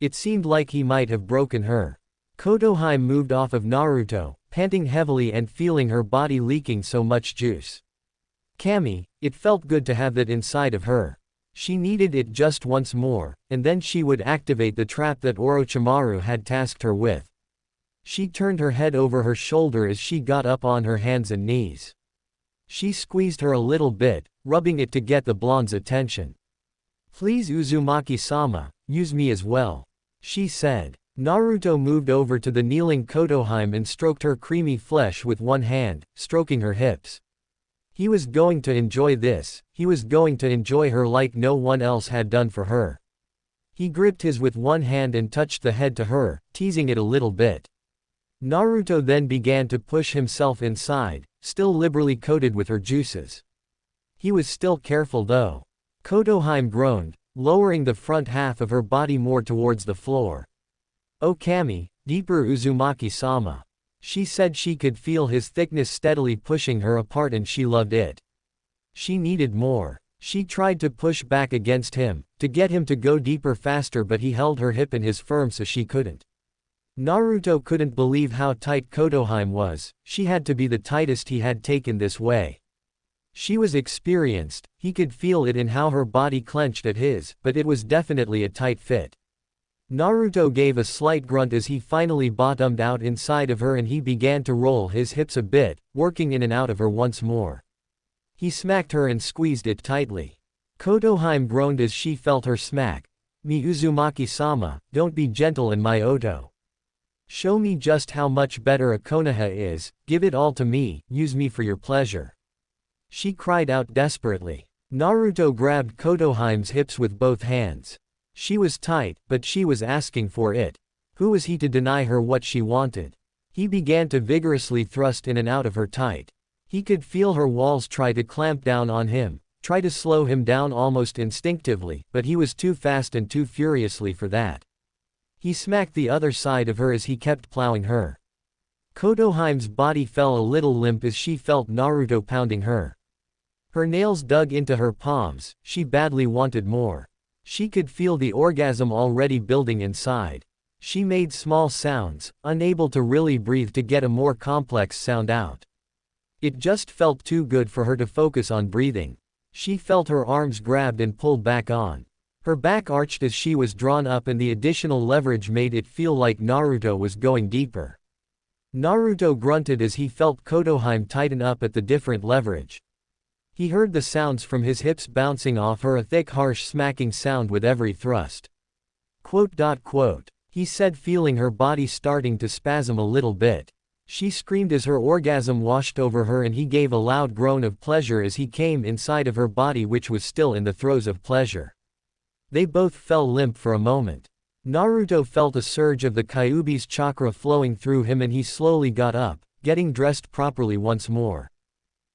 It seemed like he might have broken her. Kotohime moved off of Naruto, panting heavily and feeling her body leaking so much juice. Kami, it felt good to have that inside of her. She needed it just once more, and then she would activate the trap that Orochimaru had tasked her with. She turned her head over her shoulder as she got up on her hands and knees. She squeezed her a little bit, rubbing it to get the blonde's attention. "Please Uzumaki-sama, use me as well," she said. Naruto moved over to the kneeling Kotohime and stroked her creamy flesh with one hand, stroking her hips. He was going to enjoy this, he was going to enjoy her like no one else had done for her. He gripped his with one hand and touched the head to her, teasing it a little bit. Naruto then began to push himself inside, still liberally coated with her juices. He was still careful though. Kotohime groaned, lowering the front half of her body more towards the floor. "Oh Kami, deeper Uzumaki-sama." She said she could feel his thickness steadily pushing her apart and she loved it. She needed more. She tried to push back against him, to get him to go deeper faster but he held her hip in his firm so she couldn't. Naruto couldn't believe how tight Kotohime was, she had to be the tightest he had taken this way. She was experienced, he could feel it in how her body clenched at his, but it was definitely a tight fit. Naruto gave a slight grunt as he finally bottomed out inside of her and he began to roll his hips a bit, working in and out of her once more. He smacked her and squeezed it tightly. Kotohime groaned as she felt her smack. "Me Uzumaki-sama, don't be gentle in my Oto. Show me just how much better a Konoha is, give it all to me, use me for your pleasure," she cried out desperately. Naruto grabbed Kotohime's hips with both hands. She was tight, but she was asking for it. Who was he to deny her what she wanted? He began to vigorously thrust in and out of her tight. He could feel her walls try to clamp down on him, try to slow him down almost instinctively, but he was too fast and too furiously for that. He smacked the other side of her as he kept plowing her. Kotohime's body fell a little limp as she felt Naruto pounding her. Her nails dug into her palms, she badly wanted more. She could feel the orgasm already building inside. She made small sounds, unable to really breathe to get a more complex sound out. It just felt too good for her to focus on breathing. She felt her arms grabbed and pulled back on. Her back arched as she was drawn up and the additional leverage made it feel like Naruto was going deeper. Naruto grunted as he felt Kotohime tighten up at the different leverage. He heard the sounds from his hips bouncing off her, a thick harsh smacking sound with every thrust. He said, feeling her body starting to spasm a little bit. She screamed as her orgasm washed over her and he gave a loud groan of pleasure as he came inside of her body which was still in the throes of pleasure. They both fell limp for a moment. Naruto felt a surge of the Kyuubi's chakra flowing through him and he slowly got up, getting dressed properly once more.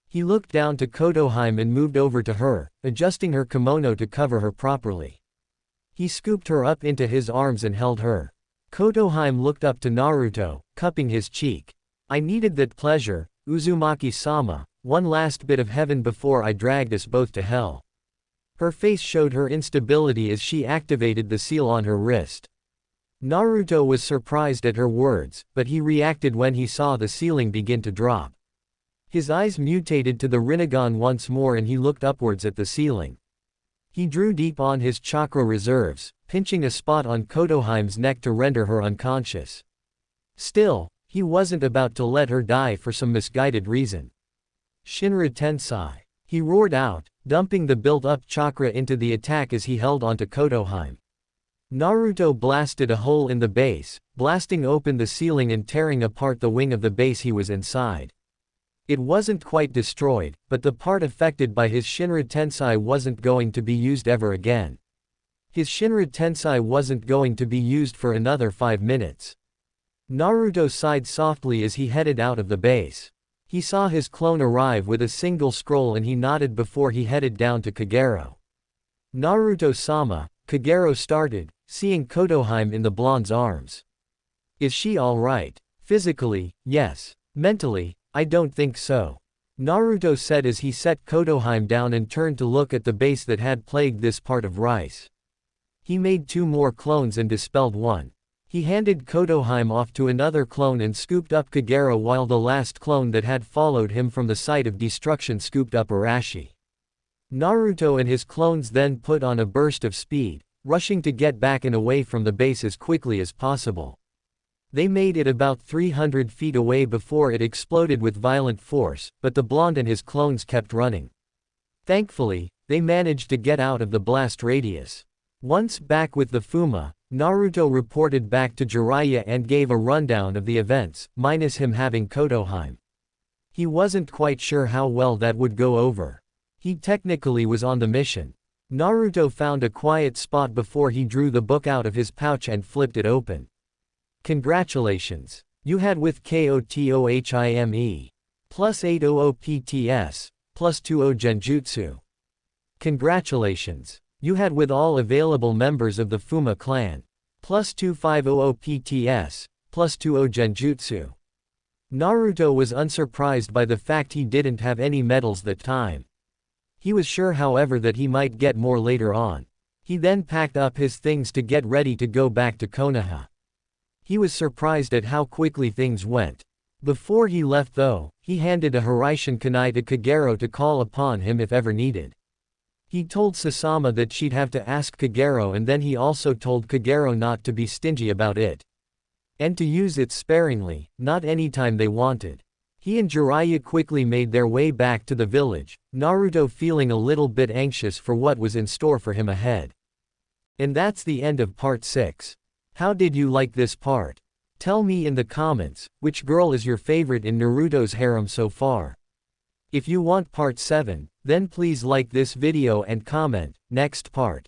He looked down to Kotohime and moved over to her, adjusting her kimono to cover her properly. He scooped her up into his arms and held her. Kotohime looked up to Naruto, cupping his cheek. I needed that pleasure, Uzumaki-sama, one last bit of heaven before I dragged us both to hell. Her face showed her instability as she activated the seal on her wrist. Naruto was surprised at her words, but he reacted when he saw the ceiling begin to drop. His eyes mutated to the Rinnegan once more and he looked upwards at the ceiling. He drew deep on his chakra reserves, pinching a spot on Kotohime's neck to render her unconscious. Still, he wasn't about to let her die for some misguided reason. Shinra Tensai. He roared out, dumping the built-up chakra into the attack as he held onto Kotohime. Naruto blasted a hole in the base, blasting open the ceiling and tearing apart the wing of the base he was inside. It wasn't quite destroyed, but the part affected by his Shinra Tensai wasn't going to be used ever again. His Shinra Tensai wasn't going to be used for another 5 minutes. Naruto sighed softly as he headed out of the base. He saw his clone arrive with a single scroll and he nodded before he headed down to Kagero. Naruto-sama, Kagero started, seeing Kotohime in the blonde's arms. Is she alright? Physically, yes. Mentally, I don't think so. Naruto said as he set Kotohime down and turned to look at the base that had plagued this part of Rice. He made 2 more clones and dispelled one. He handed Kotohime off to another clone and scooped up Kagero while the last clone that had followed him from the site of destruction scooped up Arashi. Naruto and his clones then put on a burst of speed, rushing to get back and away from the base as quickly as possible. They made it about 300 feet away before it exploded with violent force, but the blonde and his clones kept running. Thankfully, they managed to get out of the blast radius. Once back with the Fuma, Naruto reported back to Jiraiya and gave a rundown of the events, minus him having Kotohime. He wasn't quite sure how well that would go over. He technically was on the mission. Naruto found a quiet spot before he drew the book out of his pouch and flipped it open. Congratulations. You had with Kotohime. Plus 800 PTS. Plus 20 Genjutsu. Congratulations. You had with all available members of the Fuma clan. Plus 2500 PTS. Plus 20 Genjutsu. Naruto was unsurprised by the fact he didn't have any medals that time. He was sure however that he might get more later on. He then packed up his things to get ready to go back to Konoha. He was surprised at how quickly things went. Before he left though, he handed a Hiraishin Kunai to Kagero to call upon him if ever needed. He told Sasama that she'd have to ask Kagero and then he also told Kagero not to be stingy about it. And to use it sparingly, not anytime they wanted. He and Jiraiya quickly made their way back to the village, Naruto feeling a little bit anxious for what was in store for him ahead. And that's the end of part 6. How did you like this part? Tell me in the comments, which girl is your favorite in Naruto's harem so far? If you want part 7, then please like this video and comment, next part.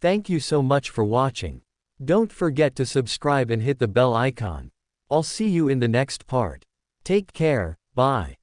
Thank you so much for watching. Don't forget to subscribe and hit the bell icon. I'll see you in the next part. Take care, bye.